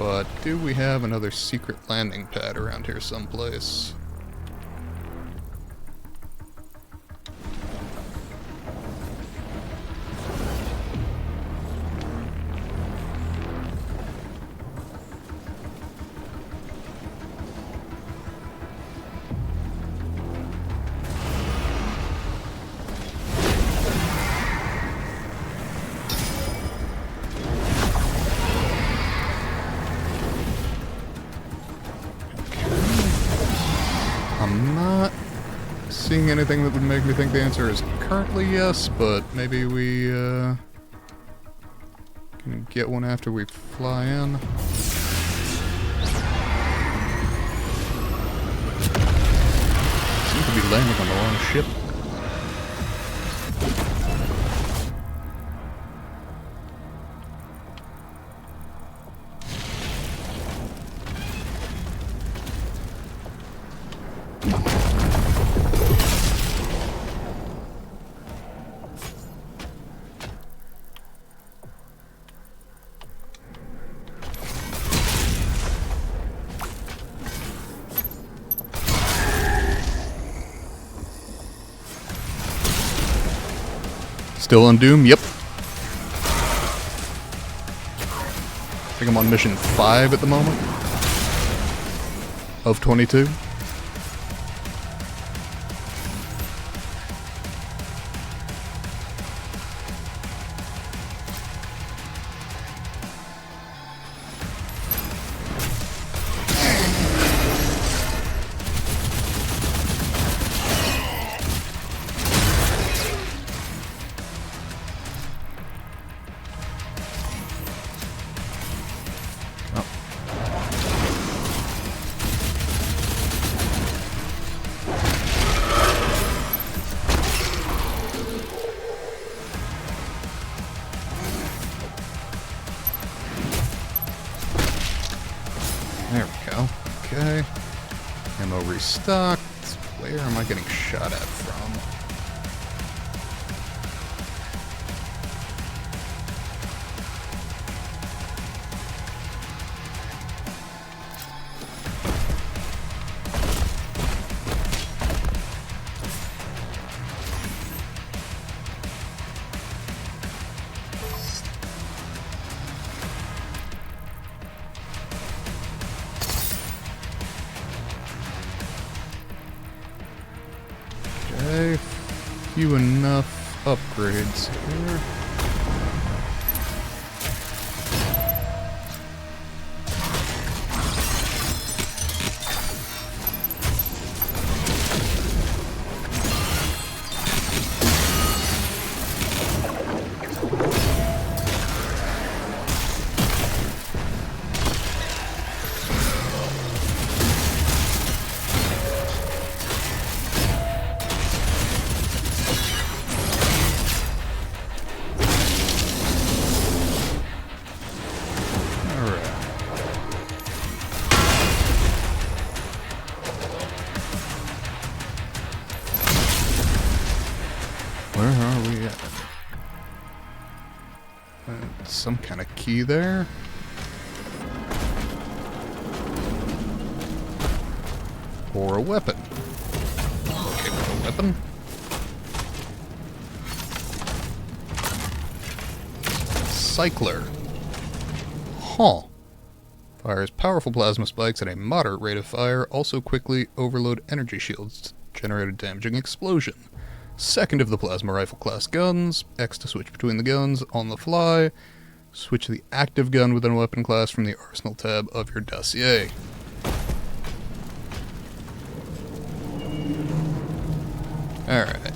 But do we have another secret landing pad around here someplace? I'm not seeing anything that would make me think the answer is currently yes, but maybe we can get one after we fly in. Seem to be landing on the wrong ship. Still on Doom? Yep. I think I'm on mission 5 at the moment. Of 22. There we go. Okay. Ammo restocked. Where am I getting shot at from? Okay, few enough upgrades here. Where are we at? Some kind of key there. Or a weapon. Okay, with a weapon. Cycler. Huh. Fires powerful plasma spikes at a moderate rate of fire, also quickly overload energy shields to generate a damaging explosion. Second of the plasma rifle class guns. X to switch between the guns on the fly. Switch the active gun within a weapon class from the arsenal tab of your dossier. Alright.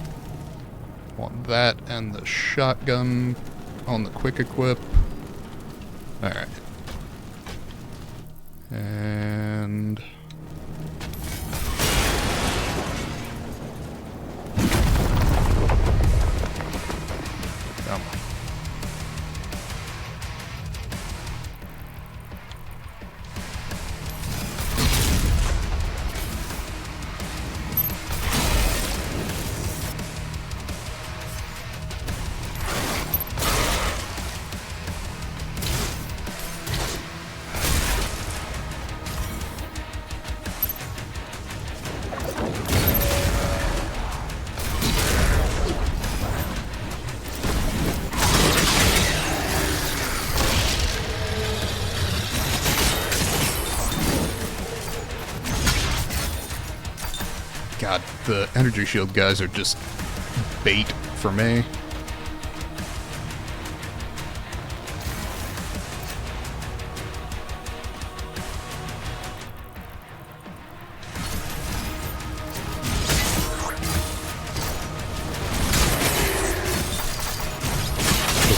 Want that and the shotgun on the quick equip. Alright. And... come on. God, the energy shield guys are just bait for me.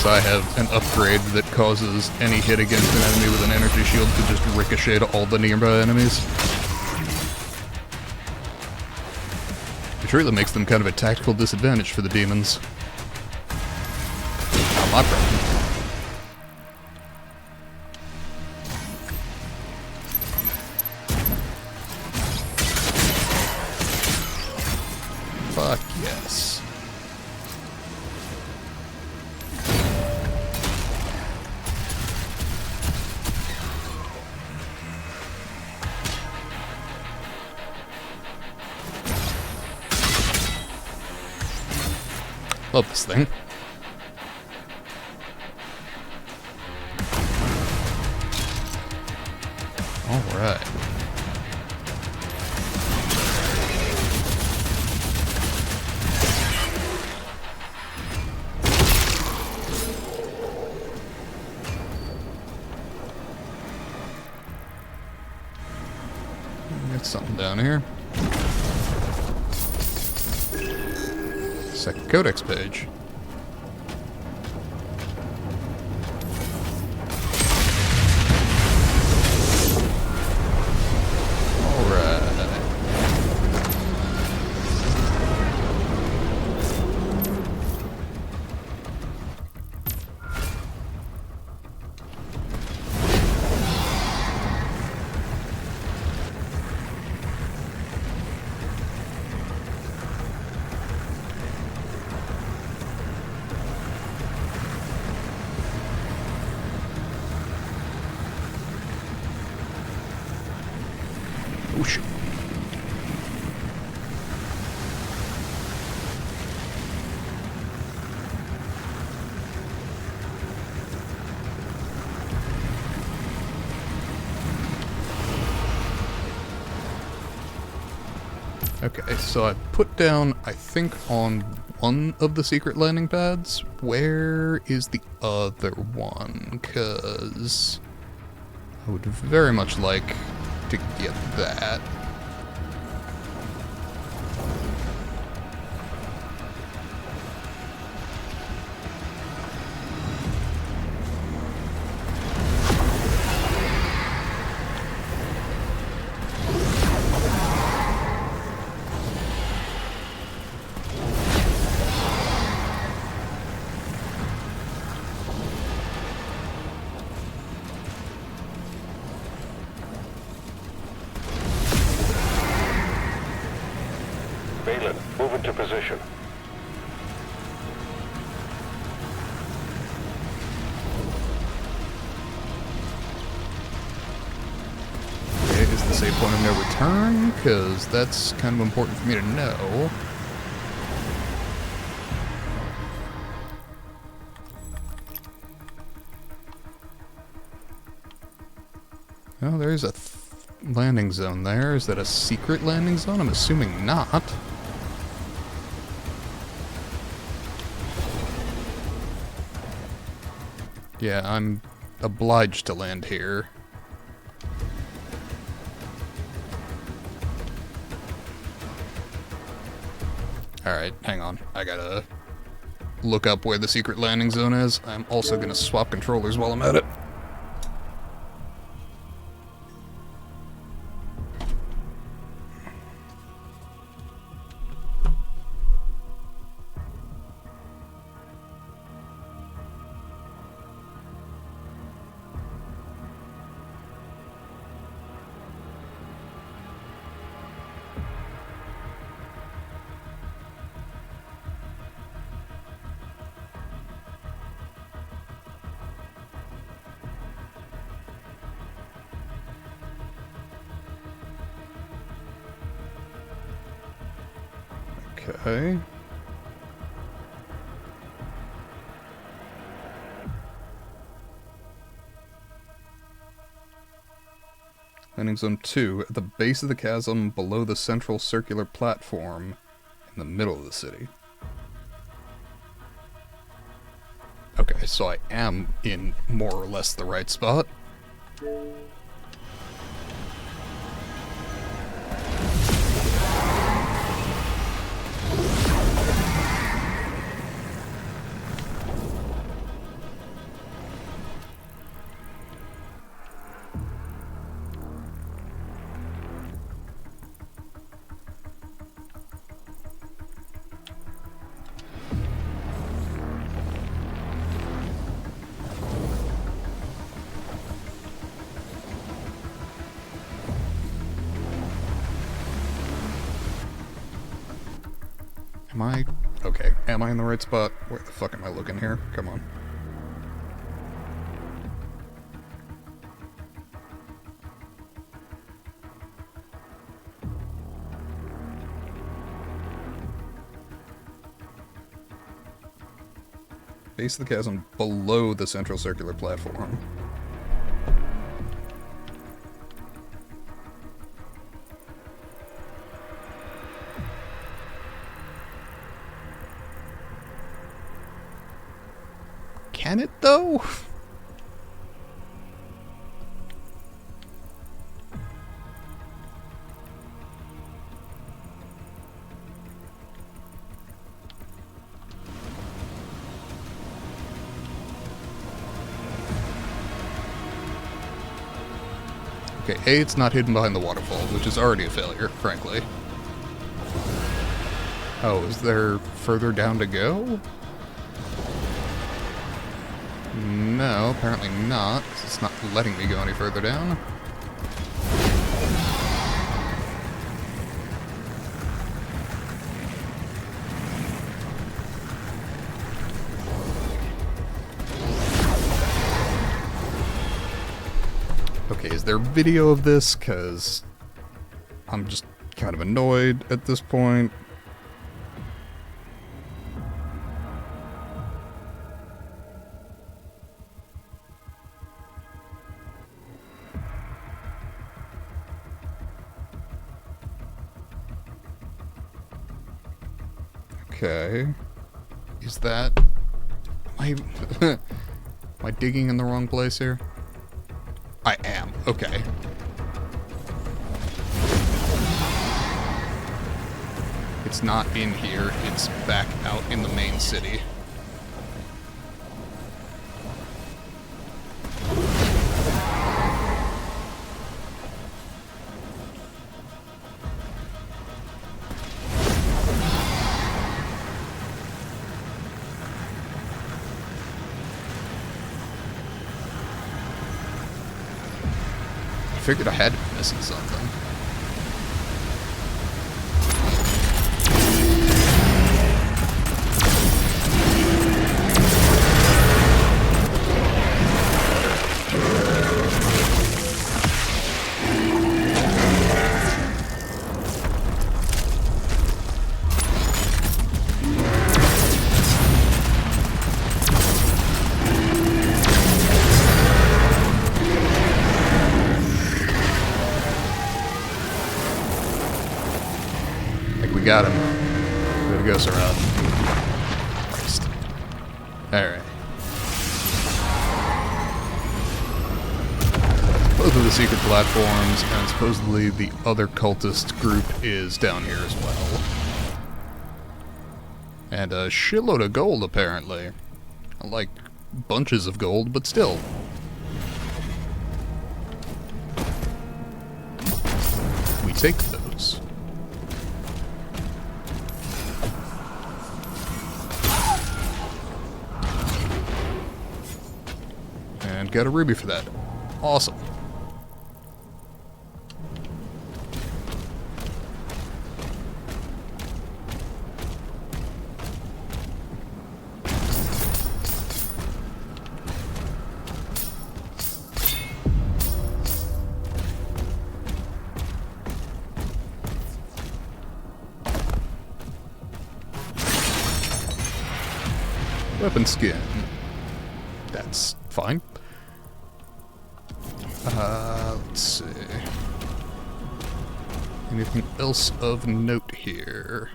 I have an upgrade that causes any hit against an enemy with an energy shield to just ricochet to all the nearby enemies. Which really makes them kind of a tactical disadvantage for the demons. Not my problem. Fuck yes. Love this thing. Alright. Got something down here. Second codex page. Oh shit. Okay, so I put down, I think, on one of the secret landing pads. Where is the other one? Because I would very much like to get that. Move into position. Okay, is the save point of no return? Because that's kind of important for me to know. Oh, there's a landing zone there. Is that a secret landing zone? I'm assuming not. Yeah, I'm obliged to land here. Alright, hang on. I gotta look up where the secret landing zone is. I'm also gonna swap controllers while I'm at it. Okay. Landing Zone 2, at the base of the chasm below the central circular platform in the middle of the city. Okay, so I am in more or less the right spot. Am I... Okay, am I in the right spot? Where the fuck am I looking here? Come on. Base of the chasm below the central circular platform. Can it, though? Okay, A, it's not hidden behind the waterfall, which is already a failure, frankly. Oh, is there further down to go? No, apparently not, because it's not letting me go any further down. Okay, is there video of this? Because I'm just kind of annoyed at this point. Okay. Is that... Am I digging in the wrong place here? I am. Okay. It's not in here. It's back out in the main city. I figured I had to be missing something. Got him. There he goes around. Christ. Alright. Both of the secret platforms, and supposedly the other cultist group is down here as well. And a shitload of gold, apparently. Like, bunches of gold, but still. We take those. And got a ruby for that. Awesome. Weapon skin. That's fine. Let's see. Anything else of note here?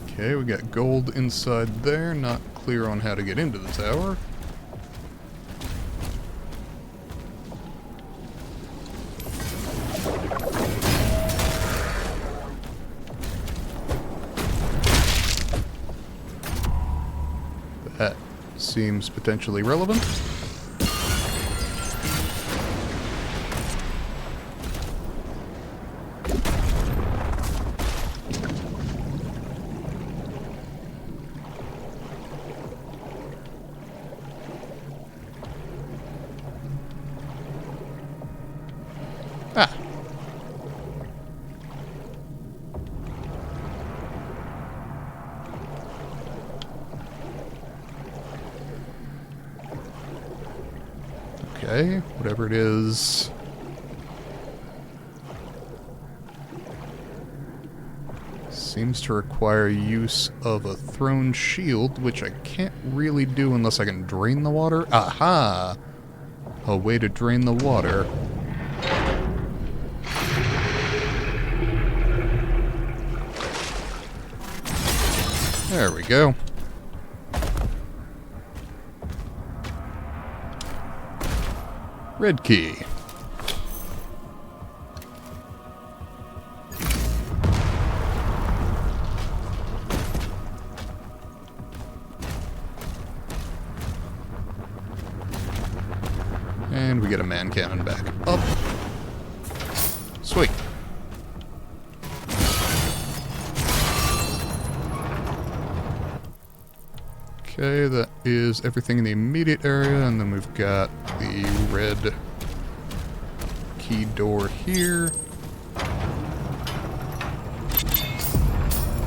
Okay, we got gold inside there. Not clear on how to get into the tower. That seems potentially relevant. Ah. Okay, whatever it is. Seems to require use of a thrown shield, which I can't really do unless I can drain the water. Aha! A way to drain the water. There we go. Red key. And we get a man cannon back up. Sweet. Okay, that is everything in the immediate area, and then we've got the red key door here.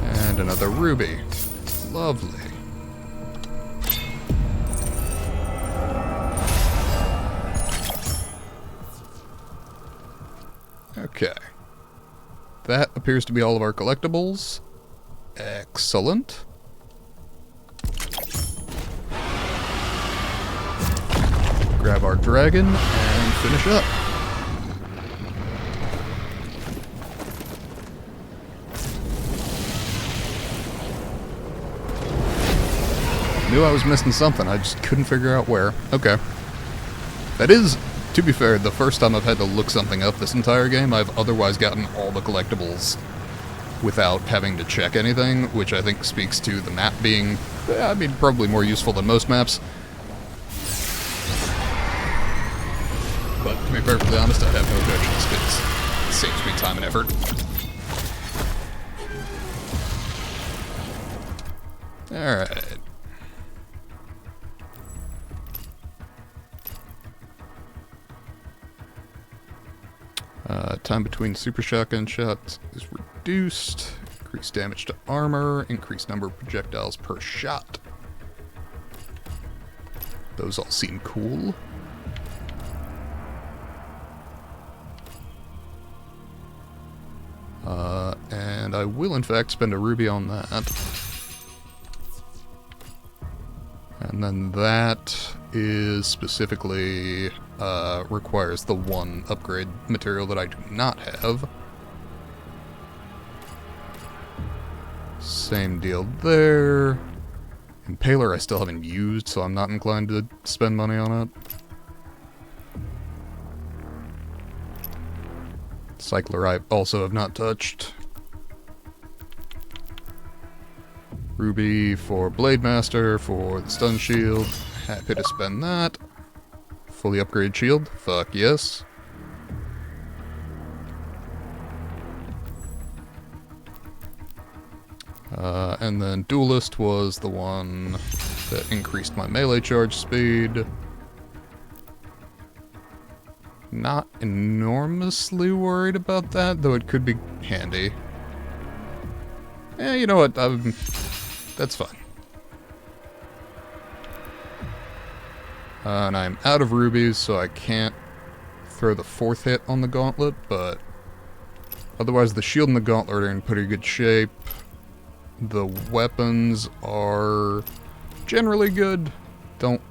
And another ruby. Lovely. Okay. That appears to be all of our collectibles. Excellent. Grab our dragon and finish up. Knew I was missing something, I just couldn't figure out where. Okay. That is, to be fair, the first time I've had to look something up this entire game. I've otherwise gotten all the collectibles without having to check anything, which I think speaks to the map being, I mean, probably more useful than most maps. But to be perfectly honest, I have no objections because it saves me time and effort. Alright. Time between super shotgun shots is reduced. Increased damage to armor. Increased number of projectiles per shot. Those all seem cool. And I will in fact spend a ruby on that. And then that is specifically requires the one upgrade material that I do not have. Same deal there. Impaler I still haven't used, so I'm not inclined to spend money on it. Cycler I also have not touched. Ruby for Blade Master, for the stun shield. Happy to spend that. Fully upgrade shield. Fuck yes. And then Duelist was the one that increased my melee charge speed. Not enormously worried about that, though it could be handy. You know what? That's fine. And I'm out of rubies, so I can't throw the fourth hit on the gauntlet, but Otherwise, the shield and the gauntlet are in pretty good shape. The weapons are generally good. Don't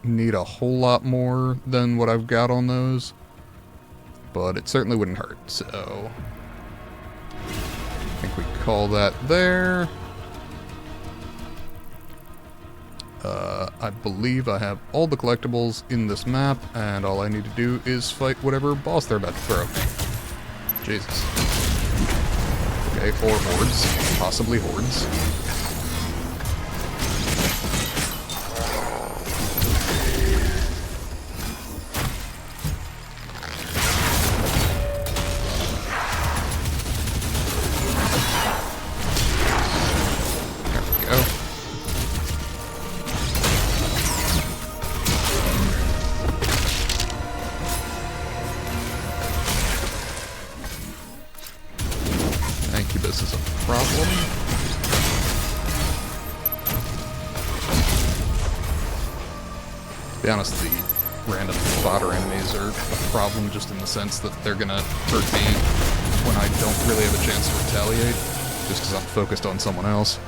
need a whole lot more than what I've got on those. But it certainly wouldn't hurt, so... I think we call that there. I believe I have all the collectibles in this map, and all I need to do is fight whatever boss they're about to throw at me. Jesus. Okay, or hordes. Possibly hordes. This is a problem. To be honest, the random fodder enemies are a problem just in the sense that they're gonna hurt me when I don't really have a chance to retaliate, just because I'm focused on someone else.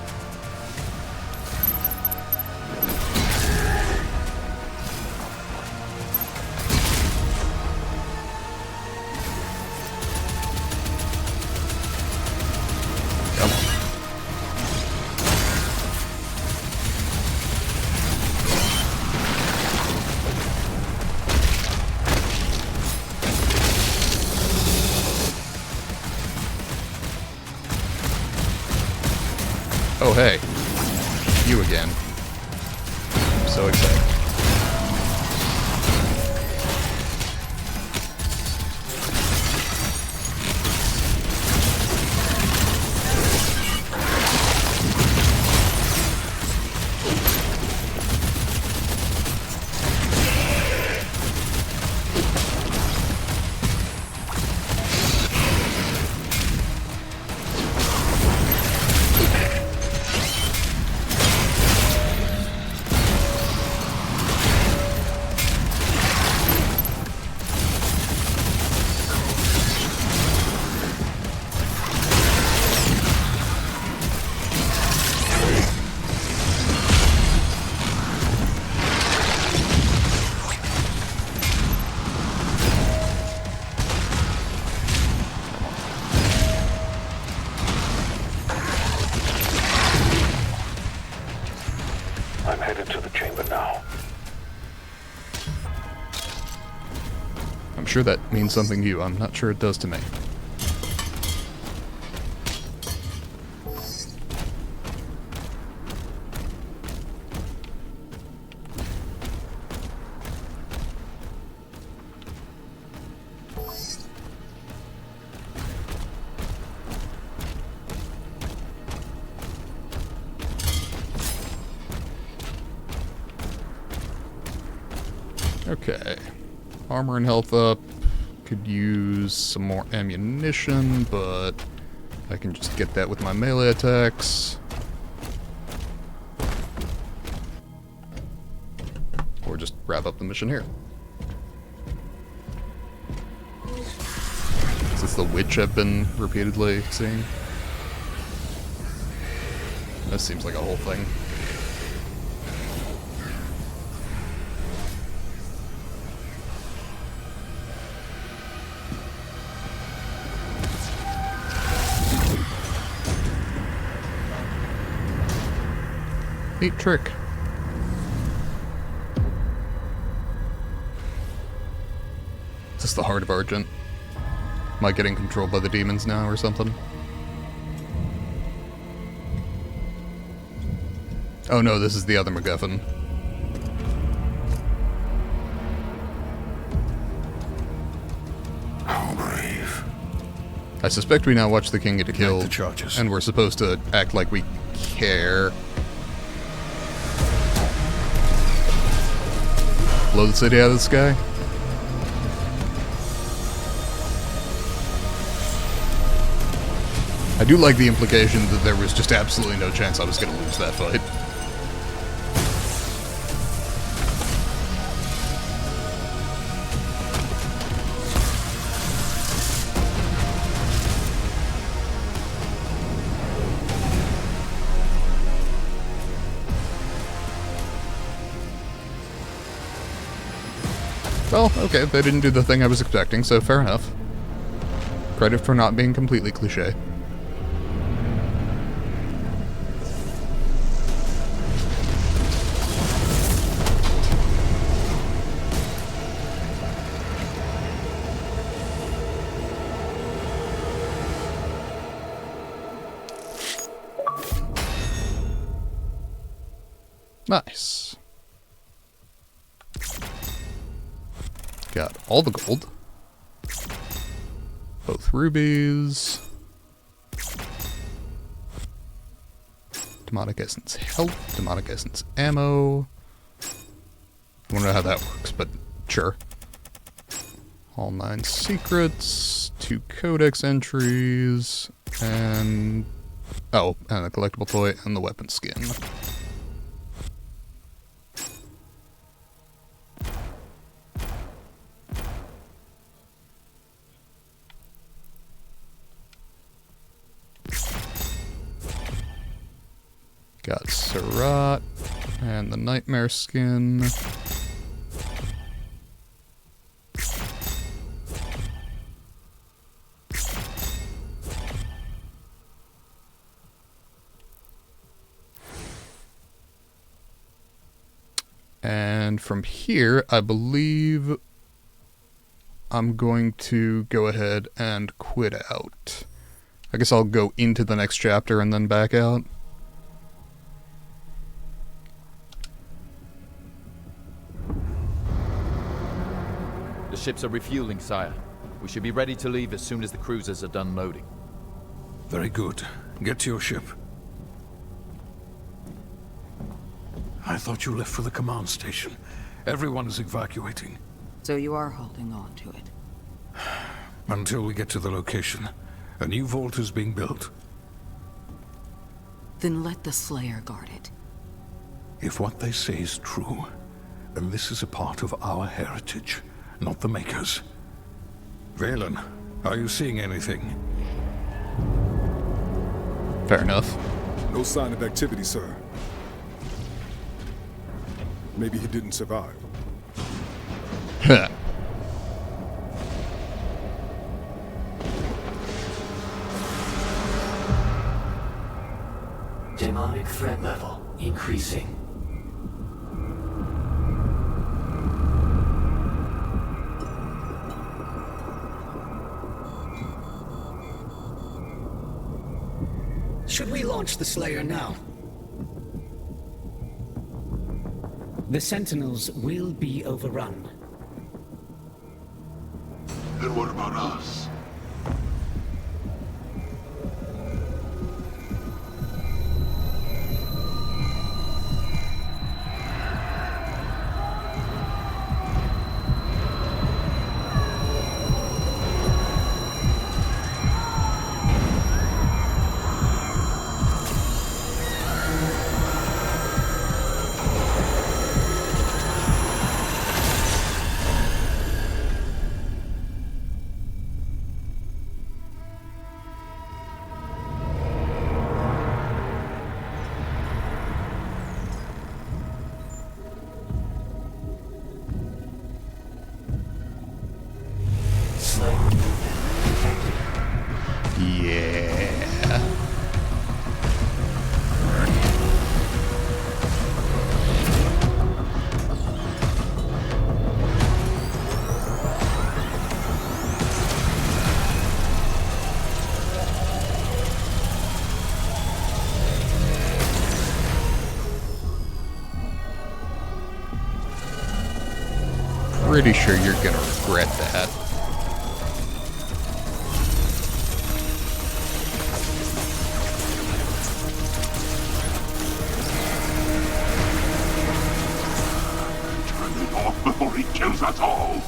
Oh hey, you again. I'm so excited. I'm headed to the chamber now. I'm sure that means something to you. I'm not sure it does to me. Okay. Armor and health up. Could use some more ammunition, but I can just get that with my melee attacks. Or just wrap up the mission here. Is this the witch I've been repeatedly seeing? This seems like a whole thing. Neat trick. Is this the Heart of Argent? Am I getting controlled by the demons now or something? Oh no, this is the other MacGuffin. How brave. I suspect we now watch the king get killed, and we're supposed to act like we care. Blow the city out of the sky? I do like the implication that there was just absolutely no chance I was going to lose that fight. Well, okay, they didn't do the thing I was expecting, so fair enough. Credit for not being completely cliché. Nice. Got all the gold. Both rubies. Demonic Essence health. Demonic Essence ammo. I don't know how that works, but sure. All 9 secrets. 2 codex entries. And... oh, and the collectible toy and the weapon skin. Got Surat and the Nightmare skin. And from here, I believe I'm going to go ahead and quit out. I guess I'll go into the next chapter and then back out. The ships are refueling, sire. We should be ready to leave as soon as the cruisers are done loading. Very good. Get to your ship. I thought you left for the command station. Everyone is evacuating. So you are holding on to it? Until we get to the location. A new vault is being built. Then let the Slayer guard it. If what they say is true, then this is a part of our heritage, not the Makers. Valen, are you seeing anything? Fair enough. No sign of activity, sir. Maybe he didn't survive. Demonic threat level increasing. Should we launch the Slayer now? The Sentinels will be overrun. Then what about us? Pretty sure you're gonna regret that. Turn it off before he kills us all!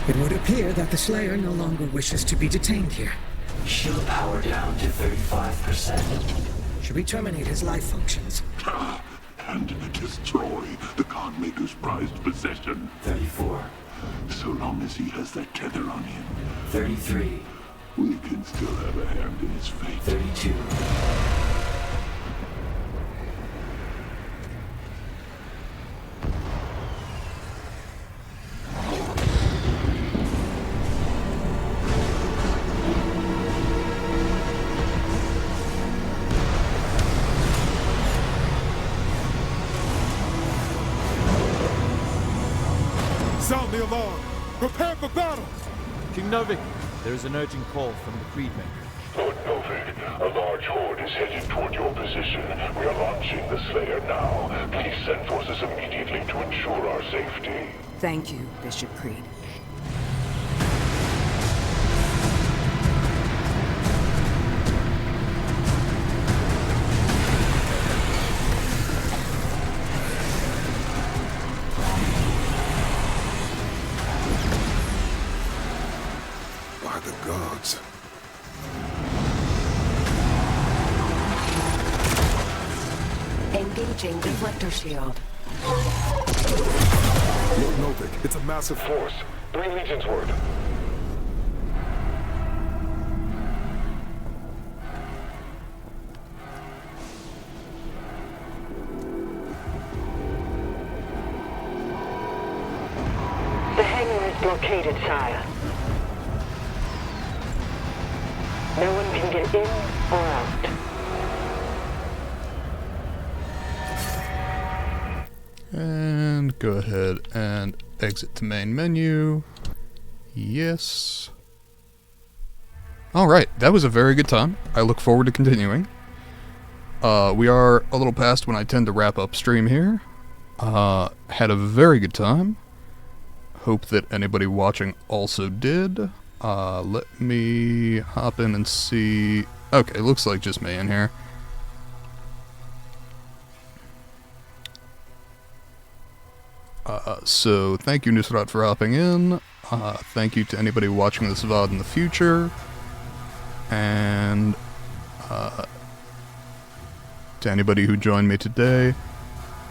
It would appear that the Slayer no longer wishes to be detained here. Shield power down to 35%. Should we terminate his life functions? and destroy the Cardmaker's prized possession. 34. So long as he has that tether on him. 33. We can still have a hand in his fate. 32. Sound the alarm! Prepare for battle! King Novik, there is an urgent call from the Creedmaker. Lord Novik, a large horde is headed toward your position. We are launching the Slayer now. Please send forces immediately to ensure our safety. Thank you, Bishop Creed. By the gods. Engaging deflector shield. Lord Novik, it's a massive force. 3 legions worth. The hangar is blockaded, sire. No one can get in or out. And go ahead and exit to main menu. Yes. Alright, that was a very good time. I look forward to continuing. We are a little past when I tend to wrap up stream here. Had a very good time. Hope that anybody watching also did. Let me hop in and see... Okay, looks like just me in here. So thank you, Nusrat, for hopping in. Thank you to anybody watching this VOD in the future. And to anybody who joined me today,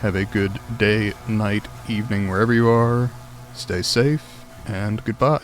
have a good day, night, evening, wherever you are. Stay safe, and goodbye.